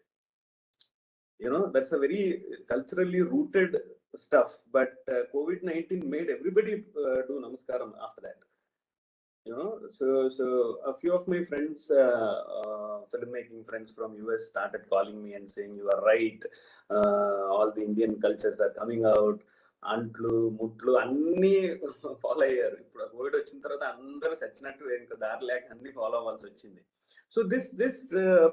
Speaker 8: That's a very culturally rooted stuff. But COVID-19 made everybody do namaskaram after that. So a few of my friends, filmmaking friends from US started calling me and saying, you are right. All the Indian cultures are coming out. అంట్లు ముట్లు అన్ని follow అయ్యారు. ఇప్పుడు Covid వచ్చిన తర్వాత అందరూ చచ్చినట్టు ఇంకా దారి లేక అన్ని ఫాలో అవ్వాల్సి వచ్చింది. So this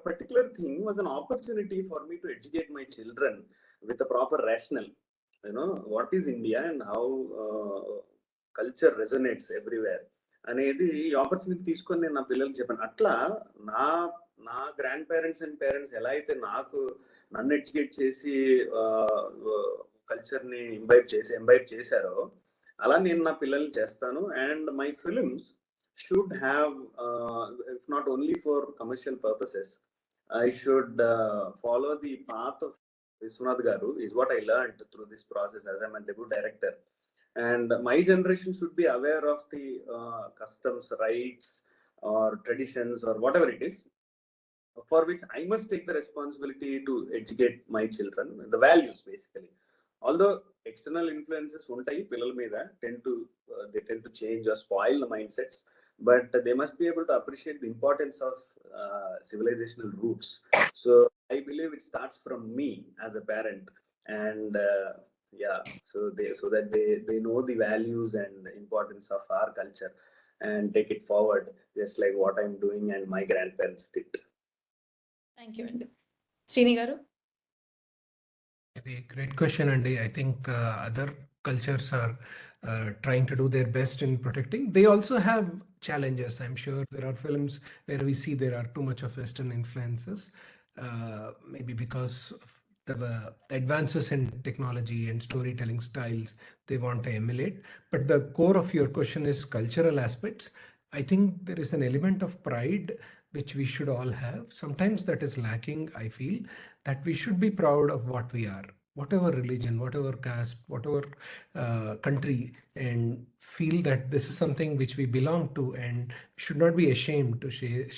Speaker 8: particular thing was an opportunity for me to educate my children with a proper rationale. What is India and how culture resonates everywhere. అనేది ఈ ఆపర్చునిటీ తీసుకొని నేను నా పిల్లలకి చెప్పాను. అట్లా నా నా గ్రాండ్ పేరెంట్స్ అండ్ పేరెంట్స్ ఎలా అయితే నన్ను ఎడ్యుకేట్ చేసి కల్చర్ని ఎంబైబ్ చేశారో అలా నేను నా పిల్లల్ని చేస్తాను. And my films should have, if not only for commercial purposes, I should follow the path of Viswanath Garu, is what I learned through this process as I'm a debut director. And my generation should be aware of the customs, rights, or traditions, or whatever it is, for which I must take the responsibility to educate my children, the values basically. Although external influences untai pillal meeda tend to change or spoil the mindsets, but they must be able to appreciate the importance of civilizational roots. So I believe it starts from me as a parent, and so that they know the values and the importance of our culture and take it forward, just like what I'm doing and my grandparents did.
Speaker 1: Thank you, Andy. Srini garu?
Speaker 9: Great question, Andy. I think other cultures are trying to do their best in protecting. They also have challenges. I'm sure there are films where we see there are too much of Western influences, maybe because of the advances in technology and storytelling styles they want to emulate. But the core of your question is cultural aspects. I think there is an element of pride which we should all have. Sometimes that is lacking, I feel, that we should be proud of what we are, whatever religion, whatever caste, whatever country, and feel that this is something which we belong to and should not be ashamed to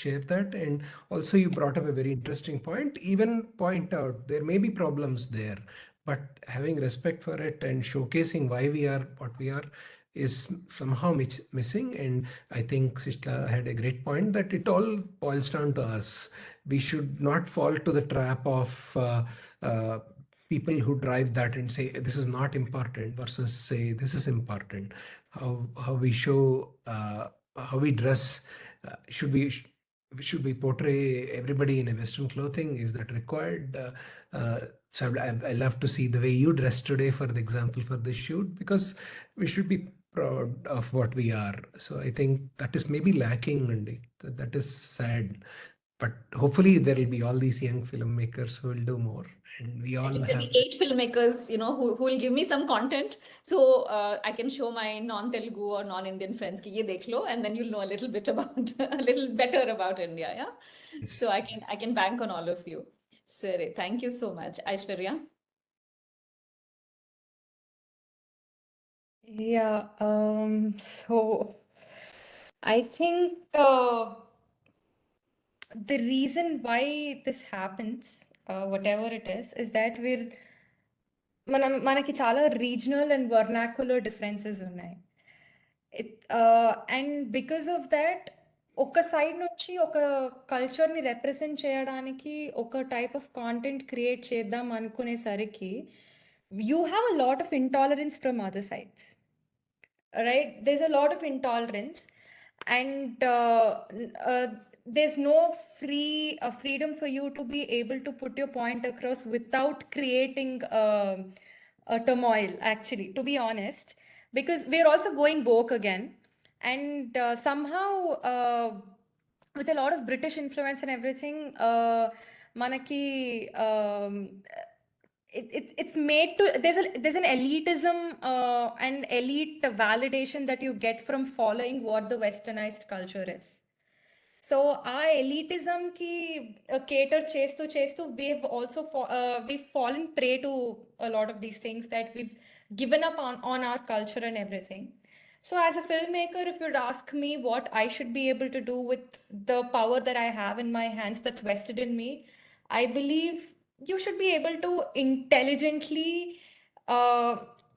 Speaker 9: share that. And also you brought up a very interesting point, even point out there may be problems there, but having respect for it and showcasing why we are what we are is somehow missing. And I think Sishla had a great point that it all boils down to us. We should not fall to the trap of people who drive that and say this is not important versus say this is important. How we show, how we dress. Should we portray everybody in a Western clothing? Is that required? So I love to see the way you dress today, for the example, for this shoot, because we should be proud of what we are. So I think that is maybe lacking, and that is sad. But hopefully there will be all these young filmmakers who will do more, and we all
Speaker 1: There'll
Speaker 9: have.
Speaker 1: be 8 filmmakers, who will give me some content, so I can show my non-Telugu or non-Indian friends ki ye dekh lo, and then you'll know a little bit about a little better about India. Yeah.
Speaker 9: Yes.
Speaker 1: So I can bank on all of you. Sir, thank you so much. Aishwarya.
Speaker 2: Yeah, so I think the reason why this happens, whatever it is that మనకి చాలా regional and vernacular differences ఉన్నాయి. And because of that ఒక side నుంచి ఒక కల్చర్ని represent చేయడానికి ఒక type of content create చేద్దాం అనుకునేసరికి you have a lot of intolerance from other sides, right? There's a lot of intolerance, and there's no freedom for you to be able to put your point across without creating a turmoil, actually, to be honest, because we're also going woke again, and somehow with a lot of British influence and everything, manaki it's made to there's an elitism and elite validation that you get from following what the westernized culture is. So our elitism ki cater chestu we've fallen prey to a lot of these things that we've given up on our culture and everything. So as a filmmaker, if you'd ask me what I should be able to do with the power that I have in my hands that's vested in me, I believe you should be able to intelligently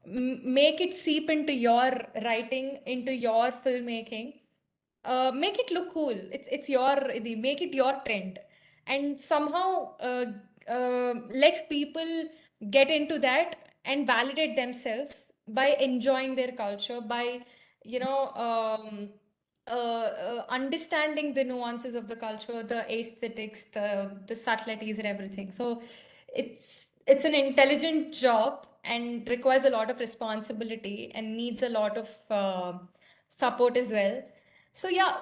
Speaker 2: make it seep into your writing, into your filmmaking. Make it look cool. It's your make it your trend, and somehow let people get into that and validate themselves by enjoying their culture, by you know understanding the nuances of the culture, the aesthetics, the subtleties and everything. So it's an intelligent job and requires a lot of responsibility and needs a lot of support as well. So yeah,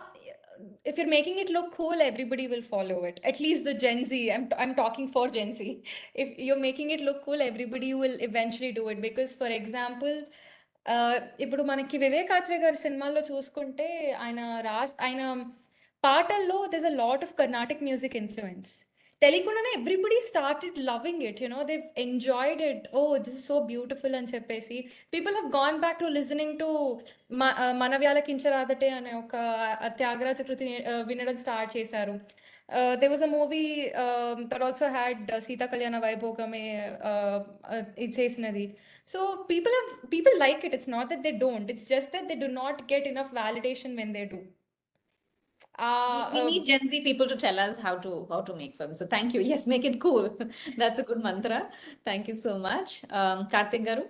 Speaker 2: if you're making it look cool, everybody will follow it. At least the Gen Z. I'm talking for Gen Z. If you're making it look cool, everybody will eventually do it. Because, for example, ఇప్పుడు మనకి వివేకాత్రే గారి సినిమాల్లో చూసుకుంటే ఆయన పాటల్లో there's a lot of Carnatic music influence. తెలియకుండానే everybody started loving it, they've enjoyed it. Oh, this is so beautiful అని చెప్పేసి people have gone back to listening to మనవ్యాల కించరాదటే అనే ఒక త్యాగరాజ కృతి వినడం స్టార్ట్ చేశారు. There was a movie that also had Sita Kalyana Vaibhogame ఇది చేసినది. So people like it. It's not that they don't. It's just that they do not get enough validation when they do.
Speaker 1: We need Gen Z people to tell us how to make films. So thank you. Yes, make it cool. That's a good mantra. Thank you so much. Karthik Garu.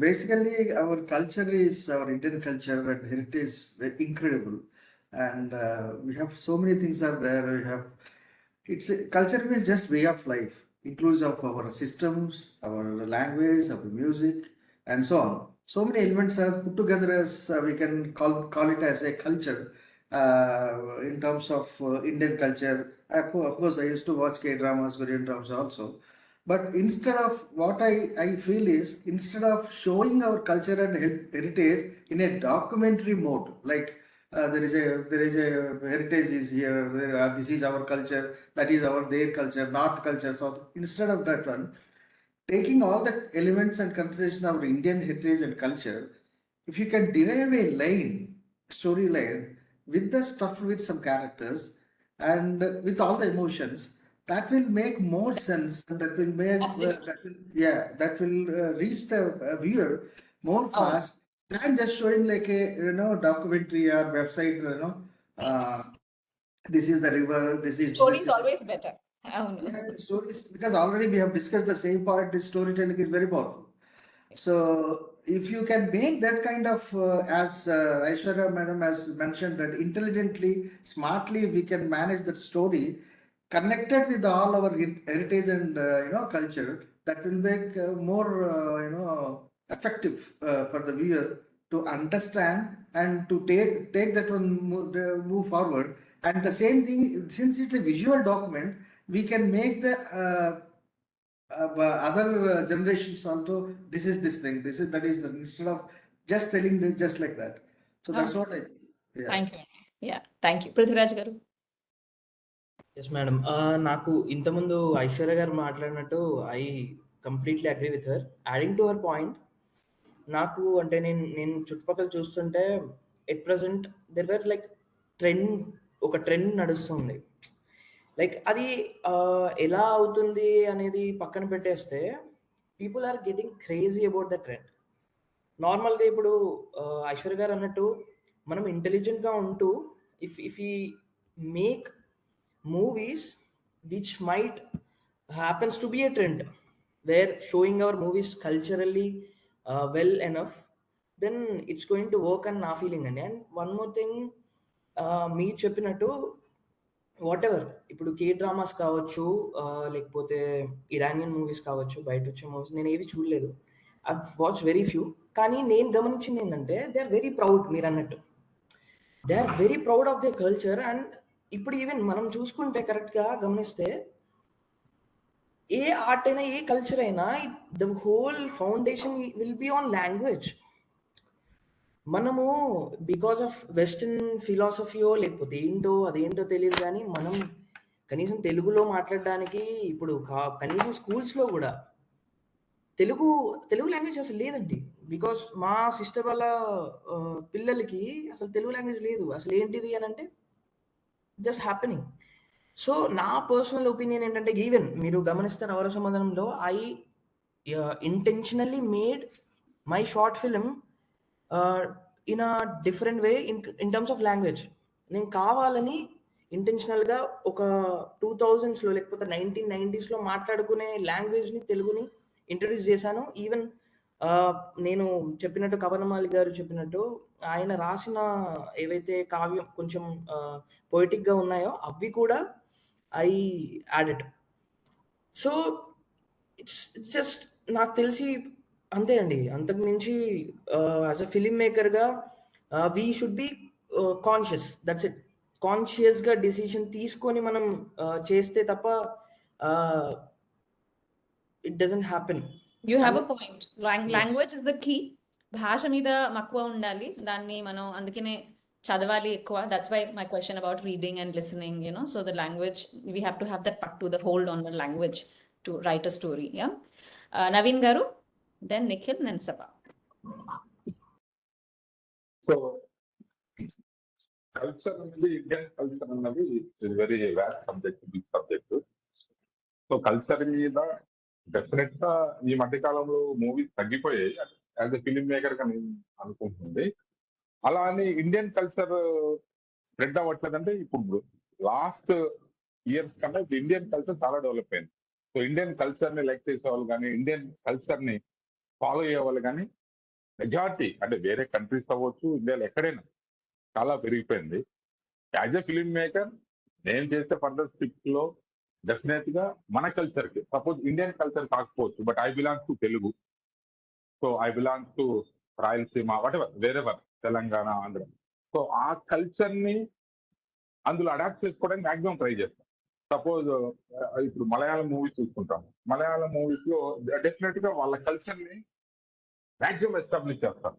Speaker 5: Basically, our culture is our Indian culture and heritage is incredible, and we have so many things are there. We have culture is just way of life, inclusive of our systems, our language, our music, and so on. So many elements are put together as we can call it as a culture in terms of Indian culture. Of course, I used to watch K dramas, Korean dramas also. But instead of what I feel is, instead of showing our culture and heritage in a documentary mode, like there is a heritage is here, this is our culture, that is their culture, not culture. So instead of that one, taking all the elements and consideration of our Indian heritage and culture, if you can derive a storyline with the stuff with some characters and with all the emotions, that will make more sense, and that will make that will reach the viewer more fast than just showing like a documentary or website, this is the river,
Speaker 1: Story is always better.
Speaker 5: Yeah, stories, because already we have discussed the same part. This storytelling is very powerful. So if you can make that kind of, as Aishwarya madam has mentioned, that intelligently, smartly, we can manage that story, connected with all our heritage and culture, that will make more effective for the viewer to understand and to take that one move forward. And the same thing, since it's a visual document, we can make the other generations also, this is this thing, that is, instead of just telling them just like that. So that's what I feel. Yeah.
Speaker 1: Thank you. Yeah, thank you. Prithviraj Garu.
Speaker 6: Yes madam, నాకు ఇంతకుముందు ఐశ్వర్య గారు మాట్లాడినట్టు I completely agree with her. Adding to her point, నాకు అంటే నేను చుట్టుపక్కల చూస్తుంటే at present there were like ఒక trend నడుస్తుంది. లైక్ అది ఎలా అవుతుంది అనేది పక్కన పెట్టేస్తే, people are getting crazy about the trend. నార్మల్గా ఇప్పుడు ఐశ్వర్య గారు అన్నట్టు మనం ఇంటెలిజెంట్గా ఉంటూ ఇఫ్ ఈ make movies which might happens to be a trend, where showing our movies culturally well enough,
Speaker 10: then it's going to work అని నా ఫీలింగ్ అండి. అండ్ వన్ మోర్ థింగ్, మీరు చెప్పినట్టు వాట్ ఎవర్ ఇప్పుడు డ్రామాస్ కావచ్చు, లేకపోతే ఇరానియన్ మూవీస్ కావచ్చు, బయట వచ్చే మూవీస్ నేను ఏవి చూడలేదు. I watch very few. కానీ నేను గమనించింది ఏంటంటే దే ఆర్ వెరీ ప్రౌడ్. మీరు అన్నట్టు they are very proud of the culture. And ఇప్పుడు ఈవెన్ మనం చూసుకుంటే కరెక్ట్గా గమనిస్తే ఏ ఆర్ట్ అయినా ఏ కల్చర్ అయినా the whole foundation will be on language. మనము బికాస్ ఆఫ్ వెస్టర్న్ ఫిలాసఫీయో లేకపోతే ఏంటో అదేంటో తెలియదు, కానీ మనం కనీసం తెలుగులో మాట్లాడడానికి ఇప్పుడు కనీసం స్కూల్స్లో కూడా తెలుగు లాంగ్వేజ్ అసలు లేదండి. బికాస్ మా సిస్టర్ వాళ్ళ పిల్లలకి అసలు తెలుగు లాంగ్వేజ్ లేదు. అసలు ఏంటిది అని అంటే జస్ట్ హ్యాపెనింగ్. సో నా పర్సనల్ ఒపీనియన్ ఏంటంటే, ఈవెన్ మీరు గమనిస్తే నవర సమాధానంలో I intentionally made my short film in a different way in terms of language. నేను కావాలని ఇంటెన్షనల్గా ఒక 2000స్లో లేకపోతే 1990స్లో మాట్లాడుకునే లాంగ్వేజ్ని, తెలుగుని ఇంట్రడ్యూస్ చేశాను. ఈవెన్ నేను చెప్పినట్టు కవనమాలి గారు చెప్పినట్టు ఆయన రాసిన ఏవైతే కావ్యం కొంచెం పొయిటిక్గా ఉన్నాయో అవి కూడా I added. So it's just నాకు తెలిసి అంతే అండి. అంతకు మించి యాజ్ అ ఫిలిం మేకర్గా we should be conscious, that's it. కాన్షియస్గా డిసిషన్ తీసుకొని మనం చేస్తే తప్ప it doesn't happen.
Speaker 1: You have a point. Language is the key. భాష మీద మక్కువ ఉండాలి, దాన్ని మనం అందుకనే చదవాలి ఎక్కువ. That's why my question about reading and listening, so the language we have to have that పట్టు, the hold on the language to write a story. Naveen garu, then Nikhil, then Sabha.
Speaker 3: So culture అనేది, ఇండియన్ కల్చర్ అన్నది very vast subject, big subject. So culture మీద definite గా ఈ మధ్య కాలంలో movies తగ్గిపోయాయి as a film maker గా నేను అనుకుంటుంది. అలా అని ఇండియన్ కల్చర్ స్ప్రెడ్ అవ్వట్లేదంటే ఇప్పుడు లాస్ట్ ఇయర్స్ కన్నా ఇప్పుడు ఇండియన్ కల్చర్ చాలా డెవలప్ అయింది. సో ఇండియన్ కల్చర్ ని లైక్ చేసే వాళ్ళు కానీ, ఇండియన్ కల్చర్ ని ఫాలో అయ్యే వాళ్ళు కానీ మెజారిటీ, అంటే వేరే కంట్రీస్ అవ్వచ్చు, ఇండియాలో ఎక్కడైనా చాలా పెరిగిపోయింది. యాజ్ ఎ ఫిలిం మేకర్ నేను చేసే ఫర్దర్ స్క్రిప్ట్ లో డెఫినెట్ గా మన కల్చర్ కి, సపోజ్ ఇండియన్ కల్చర్ కాకపోవచ్చు, but I belongs to Telugu, so I belongs to Rayalaseema, whatever, wherever, Telangana, Andhra. So ఆ కల్చర్ ని అందులో అడాప్ట్ చేసుకోవడానికి మాక్సిమం ట్రై చేస్తాం. సపోజ్ ఇప్పుడు మలయాళం మూవీస్ చూసుకుంటాం. మలయాళం మూవీస్ లో డెఫినెట్ గా వాళ్ళ కల్చర్ ని మాక్సిమం ఎస్టాబ్లిష్ చేస్తాం.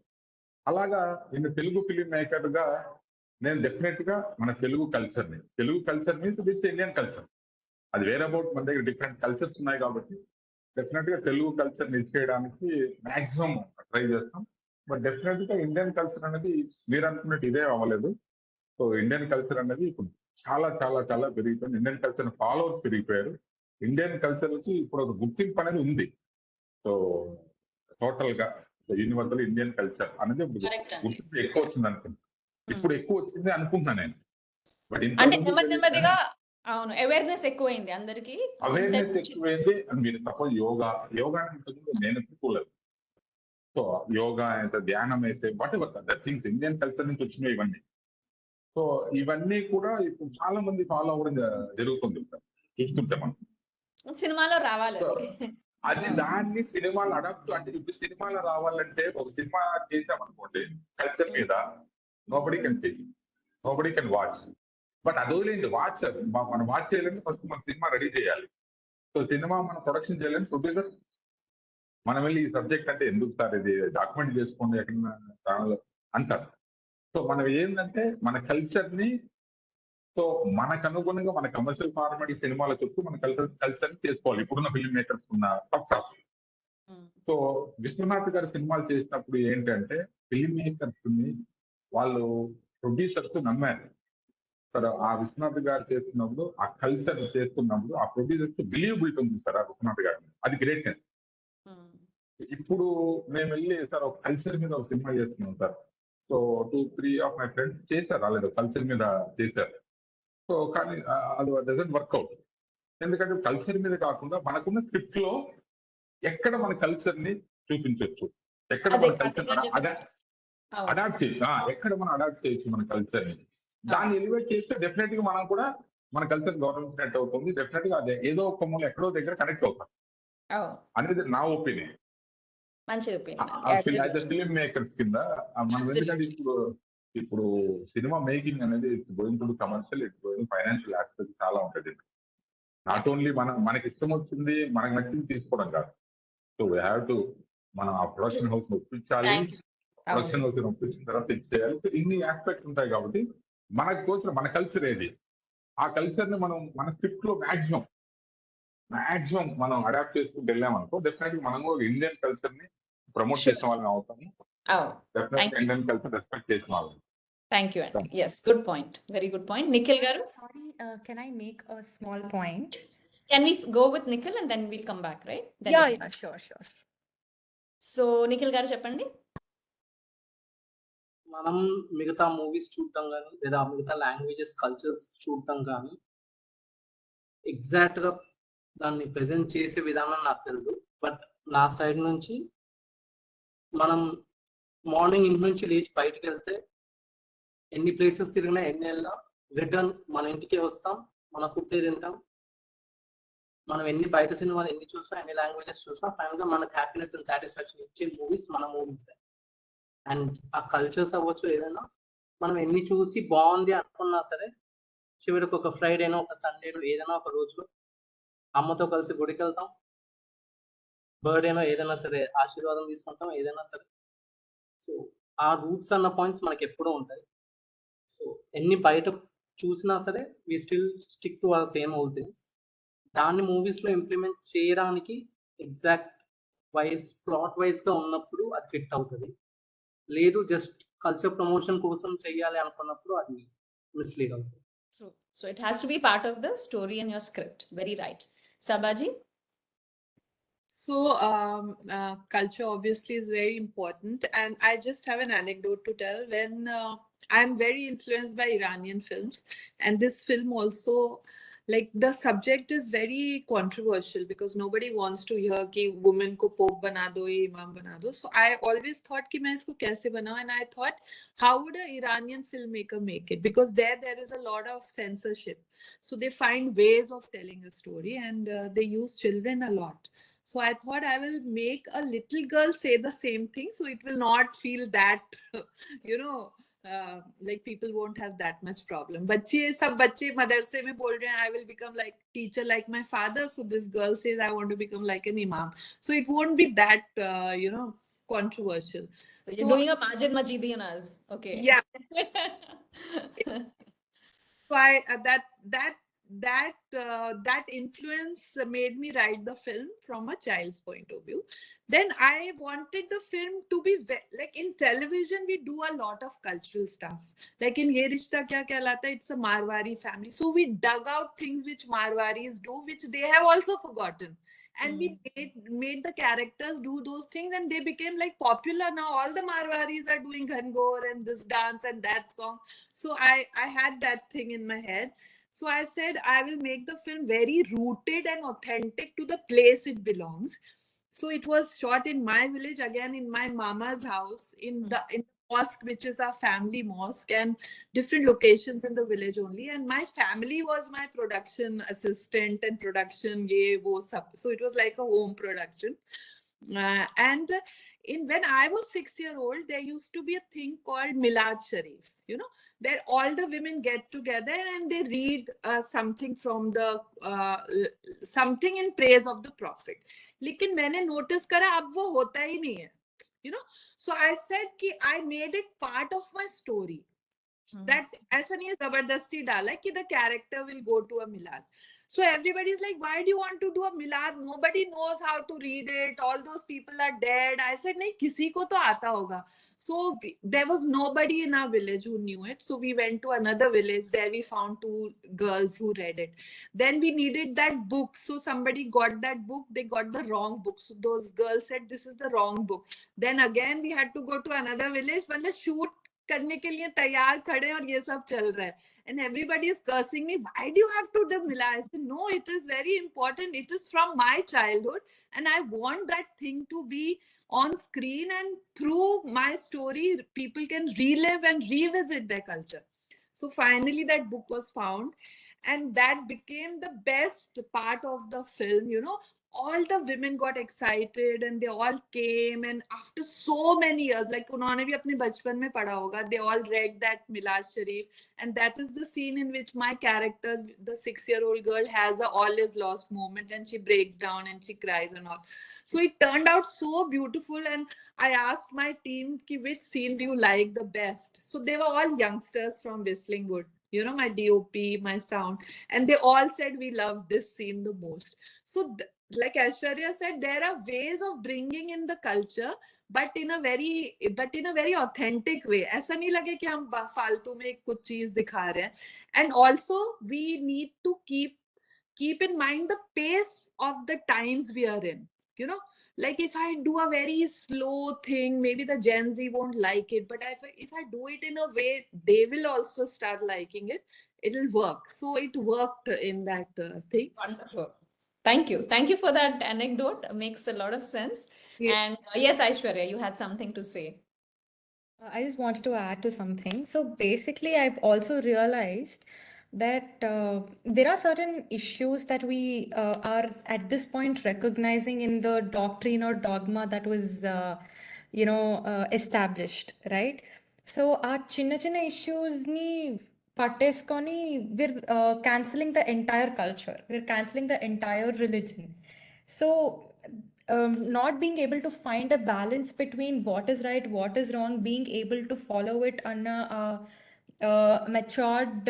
Speaker 3: అలాగా నేను తెలుగు ఫిలిం మేకర్ గా నేను డెఫినెట్ గా మన Telugu culture means this Indian culture, అది వేరే అబౌట్, మన దగ్గర డిఫరెంట్ కల్చర్స్ ఉన్నాయి కాబట్టి డెఫినెట్ గా తెలుగు కల్చర్ ని ఇచ్చేయడానికి మాక్సిమం ట్రై చేస్తాం. బట్ డెఫినెట్ గా ఇండియన్ కల్చర్ అనేది మీరు అనుకున్నట్టు ఇదే అవ్వలేదు. సో ఇండియన్ కల్చర్ అనేది ఇప్పుడు చాలా చాలా చాలా పెరిగిపోయింది. ఇండియన్ కల్చర్ ఫాలోవర్స్ పెరిగిపోయారు. ఇండియన్ కల్చర్ నుంచి ఇప్పుడు ఒక గుర్తింపు అనేది ఉంది. సో టోటల్ గా యూనివర్సల్ ఇండియన్ కల్చర్ అనేది గుర్తింపు ఎక్కువ వచ్చింది అనుకుంటున్నాను. ఇప్పుడు ఎక్కువ వచ్చింది అనుకుంటున్నాను నేను. బట్
Speaker 1: నెమ్మదిగా అవును, అవేర్నెస్ ఎక్కువైంది అందరికి.
Speaker 3: అవేర్నెస్ ఎక్కువైంది. మీరు సపోజ్ యోగా నేను ఎప్పుడుకోలేదు. సో యోగా అయితే, ధ్యానం అయితే, what ever that things Indian culture నుంచి వచ్చినాయి ఇవన్నీ. సో ఇవన్నీ కూడా ఇప్పుడు చాలా మంది ఫాలో అవ్వడం జరుగుతుంది చూస్తుంటే మనం.
Speaker 1: సినిమాలో రావాలి
Speaker 3: అది దాన్ని సినిమాలు అడాప్ట్, అంటే ఇప్పుడు సినిమాలో రావాలంటే ఒక సినిమా చేసామనుకోండి కల్చర్ మీద, nobody can see, nobody can watch. But అది వదిలేండి, మనం వాచ్ చేయాలంటే ఫస్ట్ మన సినిమా రెడీ చేయాలి. సో సినిమా మనం ప్రొడక్షన్ చేయాలని ప్రొడ్యూసర్ మనం వెళ్ళి ఈ సబ్జెక్ట్ అంటే ఎందుకు సార్ ఇది డాక్యుమెంట్ చేసుకోండి ఎక్కడన్నా ఛానల్ అంటారు. సో మనం ఏంటంటే మన కల్చర్ ని, సో మనకు అనుగుణంగా మన కమర్షియల్ ఫార్మాట్ సినిమాల చుట్టూ మన కల్చర్ చేసుకోవాలి. ఇప్పుడున్న ఫిల్మ్ మేకర్స్ ఉన్న సక్సెస్. సో విశ్వనాథ్ గారు సినిమాలు చేసినప్పుడు ఏంటంటే ఫిల్మ్ మేకర్స్ ని వాళ్ళు ప్రొడ్యూసర్స్ నమ్మారు. సార్ ఆ విశ్వనాథ్ గారు చేస్తున్నప్పుడు, ఆ కల్చర్ చేస్తున్నప్పుడు ఆ ప్రొడ్యూసర్స్ బిలీవబిలిటీ ఉంది సార్ ఆ విశ్వనాథ్ గారి, అది గ్రేట్నెస్. ఇప్పుడు మేము వెళ్ళి సార్ ఒక కల్చర్ మీద ఒక సినిమా చేస్తున్నాం sir. So 2-3 of my friends చేశారు, రాలేదు, కల్చర్ మీద చేశారు. సో కానీ అది డజంట్ వర్క్అవుట్. ఎందుకంటే కల్చర్ మీద కాకుండా మనకున్న స్క్రిప్ట్ లో ఎక్కడ మన కల్చర్ ని చూపించవచ్చు, ఎక్కడ మన కల్చర్ అడాప్ట్ చేయొచ్చు. ఎక్కడ మనం అడాప్ట్ చేయొచ్చు మన కల్చర్ ని, దాన్ని ఎలివేట్ చేస్తే డెఫినెట్ గా మనం కూడా మన కల్చర్ గౌరవించినట్టు అవుతుంది. డెఫినెట్ గా అదే ఏదో ఒక మూల ఎక్కడో దగ్గర కనెక్ట్ అవుతాం అనేది నా ఒపీనియన్.
Speaker 1: మంచి ఒపీనియన్.
Speaker 3: యాజ్ ఫిలిం మేకర్స్ కింద మనం ఎందుకంటే ఇప్పుడు సినిమా మేకింగ్ అనేది it's going to commercial, it's going financial aspect చాలా ఉంటుంది. నాట్ ఓన్లీ మనకి ఇష్టం వచ్చింది మనకి నచ్చింది తీసుకోవడం కాదు. సో వీ హ్యావ్ టు మనం ఆ ప్రొడక్షన్ హౌస్ ఒప్పించాలి, ప్రొడక్షన్ హౌస్ ఒప్పించిన తర్వాత ఇచ్చేయాలి. సో ఇన్ని ఆస్పెక్ట్స్ ఉంటాయి కాబట్టి మనకు కోసం మన కల్చర్ ఏది, ఆ కల్చర్ ని మనం మన స్క్రిప్ట్ లో మాక్సిమం మనం అడాప్ట్ చేసుకుంటూ వెళ్ళామనుకో డెఫినెట్ గా మనం కూడా ఇండియన్ కల్చర్ ని ప్రమోట్ చేసిన వాళ్ళని అవుతాము. డెఫినెట్ గా ఇండియన్ కల్చర్ రెస్పెక్ట్ చేసిన వాళ్ళని.
Speaker 1: Thank you, Andy. Yes, good point. Very good point. Nikhil garu?
Speaker 2: Sorry, can I make a small point?
Speaker 1: Can we go with Nikhil and then we'll come back, right? Then
Speaker 2: Yeah, sure.
Speaker 1: So, Nikhil garu cheppandi.
Speaker 4: మనం మిగతా movies చూడటం కానీ లేదా మిగతా languages cultures చూడటం కానీ ఎగ్జాక్ట్గా దాన్ని ప్రజెంట్ చేసే విధానం నాకు తెలియదు. బట్ నా సైడ్ నుంచి మనం మార్నింగ్ ఇంటి నుంచి లేచి బయటకు వెళ్తే ఎన్ని ప్లేసెస్ తిరిగినా ఎన్ని వెళ్ళినా రిటర్న్ మన ఇంటికే వస్తాం, మన ఫుడ్ తింటాం. మనం ఎన్ని బయట సినిమాలు ఎన్ని చూసినా ఎన్ని లాంగ్వేజెస్ చూసినా ఫైనల్గా మనకు హ్యాపీనెస్ అండ్ సాటిస్ఫాక్షన్ ఇచ్చే మూవీస్ మన మూవీస్. అండ్ ఆ కల్చర్స్ అవ్వచ్చు ఏదైనా మనం ఎన్ని చూసి బాగుంది అనుకున్నా సరే చివరికి ఒక ఫ్రైడేనో ఒక సండేనో ఏదైనా ఒక రోజు అమ్మతో కలిసి గుడికి వెళ్తాం, బర్త్డేనో ఏదైనా సరే ఆశీర్వాదం తీసుకుంటాం, ఏదైనా సరే. సో ఆ రూట్స్ అన్న పాయింట్స్ మనకి ఎప్పుడూ ఉంటాయి. సో ఎన్ని బయట చూసినా సరే we still stick to our same old things. దాన్ని మూవీస్లో ఇంప్లిమెంట్ చేయడానికి ఎగ్జాక్ట్ ప్లాట్ వైజ్గా ఉన్నప్పుడు అది ఫిట్ అవుతుంది. లేదు జస్ట్ కల్చర్ ప్రమోషన్ కోసం చెయ్యాలి అనుకున్నప్పుడు అది మిస్లీడ్ అవుతుంది.
Speaker 1: True. So it has to be part of the story in your script. Very right. Sabaji?
Speaker 7: So culture obviously is very important, and I just have an anecdote to tell. When I'm very influenced by Iranian films, and this film also, like, the subject is very controversial because nobody wants to hear कि women को pope बना दो, ये imam बना दो. So I always thought कि मैं इसको कैसे बनाऊं, and I thought how would an Iranian filmmaker make it, because there is a lot of censorship. So they find ways of telling a story, and they use children a lot. So I thought I will make a little girl say the same thing, so it will not feel that, like people won't have that much problem. सब बच्चे मदरसे में बोल रहे हैं I will become like teacher like my father, so this girl says I want to become like an imam. So it won't be that controversial.
Speaker 1: So you're doing a Majid Majidi on us. Okay.
Speaker 7: Yeah. So that influence made me write the film from a child's point of view. Then I wanted the film to be like, in television we do a lot of cultural stuff, like in Ye Rishta Kya Kehlata, it's a Marwari family, so we dug out things which Marwaris do which they have also forgotten, and we made the characters do those things, and they became like popular. Now all the Marwaris are doing Ghangor and this dance and that song. So I had that thing in my head. So I said I will make the film very rooted and authentic to the place it belongs. So it was shot in my village, again in my mama's house, in the mosque, which is our family mosque, and different locations in the village only. And my family was my production assistant and production ye wo sab. So it was like a home production. And when I was 6 years old, there used to be a thing called Milad Sharif, where all the women get together and they read something from the something in praise of the prophet. लेकिन मैंने notice करा अब वो होता ही नहीं है, So I said कि I made it part of my story. That ऐसा नहीं है जबरदस्ती डाला कि the character will go to a milad. So everybody is like, why do you want to do a milad? Nobody knows how to read it. All those people are dead. I said, नहीं, किसी को तो आता होगा. So there was nobody in our village who knew it. So we went to another village. There we found 2 girls who read it. Then we needed that book. So somebody got that book. They got the wrong book. So those girls said, this is the wrong book. Then again we had to go to another village. मतलब shoot करने के लिए तैयार खड़े और ये सब चल रहा है. And everybody is cursing me. Why do you have to do Mila? I said, no, it is very important. It is from my childhood. And I want that thing to be on screen, and through my story people can relive and revisit their culture. So finally that book was found, and that became the best part of the film. All the women got excited and they all came, and after so many years, like उन्होंने भी अपने बचपन में पढ़ा होगा, they all read that Milad Sharif, and that is the scene in which my character, the 6-year-old girl, has a all is lost moment and she breaks down and she cries and all. So it turned out so beautiful, and I asked my team ki, which scene do you like the best. So they were all youngsters from Whistling Wood, my DOP, my sound, and they all said we love this scene the most. So like Aishwarya said, there are ways of bringing in the culture, but in a very authentic way. ऐसा नहीं लगे कि हम फालतू में कुछ चीज दिखा रहे हैं. And also we need to keep in mind the pace of the times we are in. Like if I do a very slow thing, maybe the Gen Z won't like it, but if I do it in a way they will also start liking it, it'll work. So it worked in that thing.
Speaker 1: Wonderful. Thank you. Thank you for that anecdote. Makes a lot of sense.
Speaker 7: Yeah.
Speaker 1: And yes, Aishwarya, you had something to say.
Speaker 2: I just wanted to add to something. So basically, I've also realized that there are certain issues that we are at this point recognizing in the doctrine or dogma that was, established, right? So our chinna issues ni patteskoni, we're canceling the entire culture. We're canceling the entire religion. So not being able to find a balance between what is right, what is wrong, being able to follow it on a matured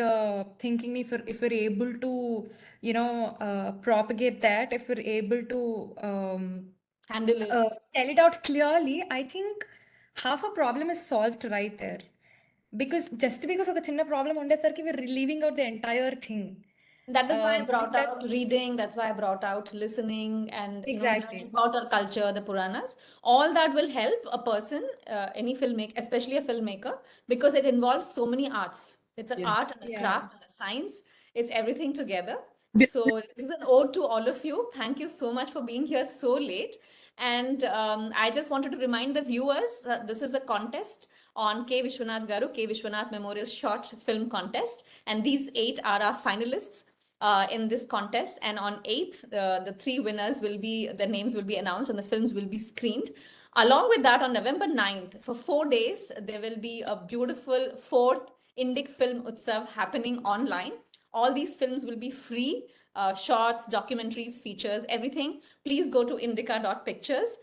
Speaker 2: thinking, if we're able to propagate that, if we're able to
Speaker 1: Handle it.
Speaker 2: tell it out clearly, I think half a problem is solved right there. Because just because of a chinna problem ఉండేసరికి we're leaving out the entire thing.
Speaker 1: That is why I brought
Speaker 2: that-
Speaker 1: out reading. That's why I brought out listening and
Speaker 2: Exactly.
Speaker 1: learning about our culture, the Puranas. All that will help a person, any filmmaker, especially a filmmaker, because it involves so many arts. It's an
Speaker 7: Yeah.
Speaker 1: art and a
Speaker 2: Yeah.
Speaker 1: craft and a science. It's everything together. So this is an ode to all of you. Thank you so much for being here so late. And I just wanted to remind the viewers, this is a contest on K. Viswanath Garu, K. Viswanath Memorial Short Film Contest. And these 8 are our finalists in this contest. And on 8th, the 3 winners their names will be announced and the films will be screened. Along with that, on November 9th, for 4 days, there will be a beautiful 4th Indic Film Utsav happening online. All these films will be free, shorts, documentaries, features, everything. Please go to indica.pictures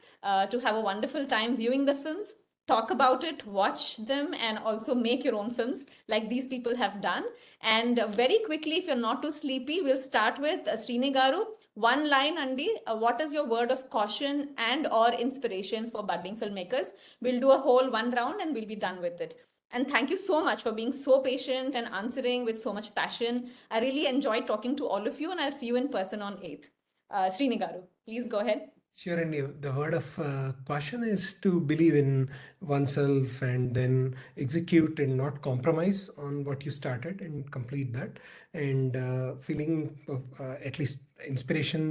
Speaker 1: to have a wonderful time viewing the films. Talk about it, watch them, and also make your own films like these people have done. And very quickly, if you're not too sleepy, we'll start with Srini Garu. One line, Andi, what is your word of caution and or inspiration for budding filmmakers? We'll do a whole 1 round and we'll be done with it. And thank you so much for being so patient and answering with so much passion. I really enjoyed talking to all of you, and I'll see you in person on 8th. Srini Garu, please go ahead.
Speaker 9: Sure, and the word of caution is to believe in oneself and then execute and not compromise on what you started and complete that. And feeling of, at least inspiration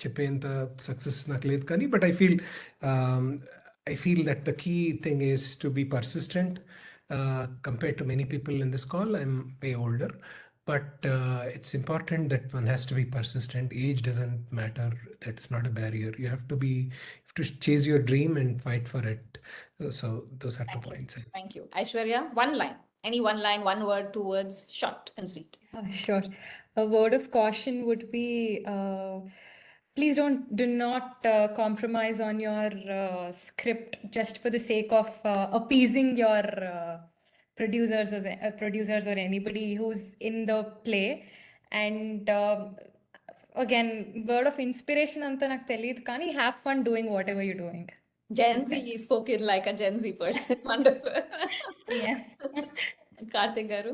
Speaker 9: చెప్పేంత success నాకు లేదు కానీ but I feel that the key thing is to be persistent. Compared to many people in this call, I'm way older, but it's important that one has to be persistent. Age doesn't matter. That's not a barrier. You have to chase your dream and fight for it. So those are the points.
Speaker 1: Thank you. Aishwarya, 1 line. Any 1 line, 1 word, 2 words, short and sweet.
Speaker 2: Sure. A word of caution would be please do not compromise on your script just for the sake of appeasing your producers or anybody who's in the play. And again, word of inspiration anta నాకు తెలియదు కానీ have fun doing whatever you're doing.
Speaker 1: Gen Z spoken like a Gen Z person. Wonderful.
Speaker 2: Yeah.
Speaker 1: Karthik Garu.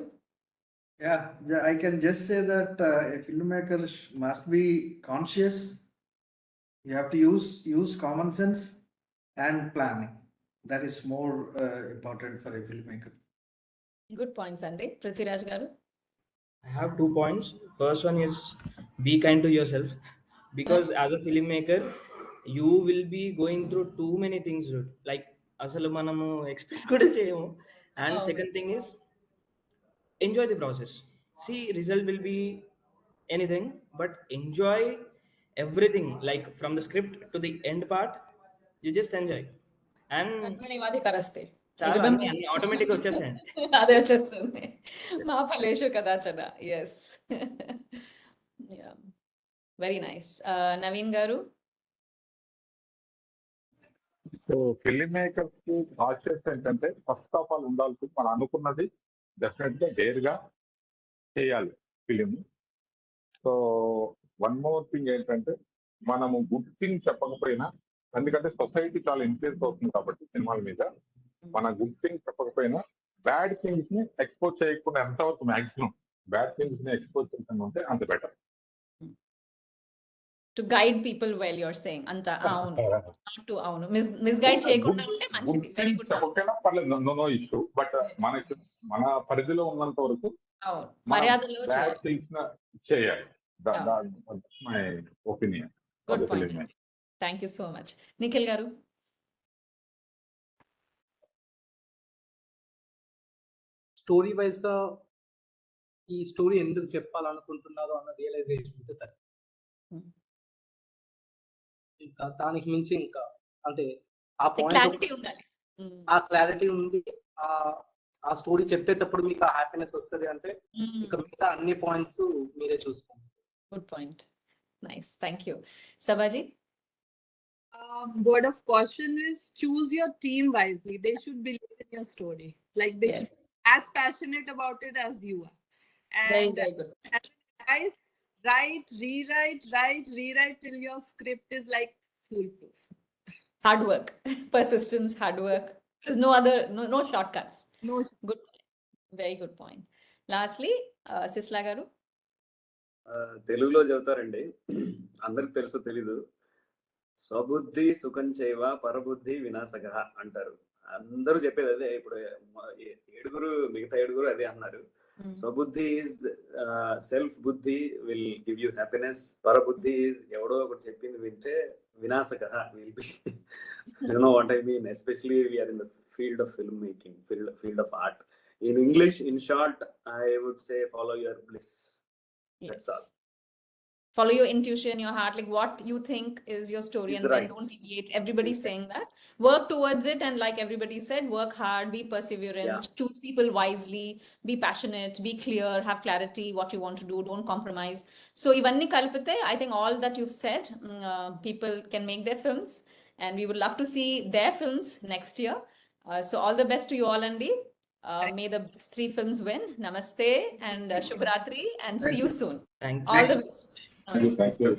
Speaker 5: Yeah, I can just say that a filmmaker must be conscious. You have to use common sense and planning. That is more important for a filmmaker.
Speaker 1: Good point, Sunday. Prithviraj Garu.
Speaker 10: I have 2 points. First one is be kind to yourself, because as a filmmaker, you will be going through too many things like అసలు మనము expect కూడా చేయము. And
Speaker 1: అవును.
Speaker 10: Second thing is enjoy the process. See, result will be anything, but enjoy everything, like from the script to the end part. You just enjoy. And
Speaker 1: ధన్యవాది కరస్తే.
Speaker 10: చాలా
Speaker 1: Remember-
Speaker 10: అన్ని ఆటోమేటిక్గా వచ్చేసాయండి.
Speaker 1: అదే వచ్చేస్తుంది. మా ఫలేషు కదాచన. ఎస్. Very nice. నవీన్ గారు.
Speaker 3: సో ఫిల్మ్ మేకర్స్ కి కాన్షియస్ ఏంటంటే ఫస్ట్ ఆఫ్ ఆల్ ఉండాల్సింది మనం అనుకున్నది డెఫినెట్ గా డేర్ గా చేయాలి film. So one more thing ఏంటంటే మనము గుడ్ థింగ్ చెప్పకపోయినా, ఎందుకంటే సొసైటీ చాలా ఇన్ఫ్లుయెన్స్ అవుతుంది కాబట్టి సినిమాల మీద, మన గుడ్ థింగ్ చెప్పకపోయినా బ్యాడ్ థింగ్స్ ని ఎక్స్పోజ్ చేయకుండా ఎంతవరకు మాక్సిమం బ్యాడ్ థింగ్స్ ని ఎక్స్పోజ్ చేయకుండా ఉంటే అంత better.
Speaker 1: To guide people well your saying అంత అవును టు అవును మిస్గైడ్ చేయకుండా ఉంటే మంచిది. Very good.
Speaker 3: చెప్పకపోయినా పర్లేదు, నో ఇష్యూ. బట్ మనకి మన పరిధిలో ఉన్నంత వరకు
Speaker 1: అవును మర్యాదలో
Speaker 3: బ్యాడ్ థింగ్స్ చేయాలి. My opinion.
Speaker 1: Good point. Thank you so much. Nikhil గారు.
Speaker 4: స్టోరీ వైజ్ గా ఈ స్టోరీ ఎందుకు చెప్పాలనుకుంటున్నారో అన్న రియలైజేషన్ ఉంటే సరే, ఇంకా దానికి మించి ఇంకా అంటే ఆ
Speaker 1: క్లారిటీ
Speaker 4: పాయింట్
Speaker 1: ఉండాలి.
Speaker 4: ఆ క్లారిటీ ఉంది, ఆ స్టోరీ చెప్పేటప్పుడు మీకు ఆ హ్యాపీనెస్ వస్తుంది అంటే ఇక మిగతా అన్ని పాయింట్స్ మీరే చూసుకోండి.
Speaker 1: Good point. Nice. Thank you. సబాజీ.
Speaker 7: Word of caution is choose your team wisely. They should believe in your story. Like they should be as passionate about it as you are. And
Speaker 1: Very good.
Speaker 7: Guys, rewrite till your script is like foolproof.
Speaker 1: Hard work, persistence, hard work. There's no shortcuts.
Speaker 7: No.
Speaker 1: Good. Very good point. Lastly, Sisla garu.
Speaker 8: తెలుగులో చెబుతారండి, అందరికి తెలుసు తెలీదు. స్వబుద్ధి సుఖం చేయవ పరబుద్ధి వినాశక అంటారు. అందరూ చెప్పేది అదే. ఇప్పుడు మిగతా ఏడుగురు అదే అన్నారు. స్వబుద్ధి ఈజ్ సెల్ఫ్ బుద్ధి విల్ గివ్ యూ హ్యాపీనెస్. పరబుద్ధి ఈజ్ ఎవడో ఒకటి చెప్పింది వింటే వినాశక will be. You know what I mean. Especially we are in the field of film making, field of art. In English, in short, I would say follow your bliss. That's all.
Speaker 1: Follow your intuition, your heart, like what you think is your story, and then don't deviate. Everybody's saying that. Work towards it, and like everybody said, work hard, be perseverant, choose people wisely, be passionate, be clear, have clarity what you want to do, don't compromise. So ivanni kalpite, I think all that you've said, people can make their films, and we would love to see their films next year. So all the best to you all, Andy. May the best 3 films win. Namaste and Shubhratri, and see you soon.
Speaker 10: Thank you.
Speaker 1: All the best.
Speaker 3: Thank you.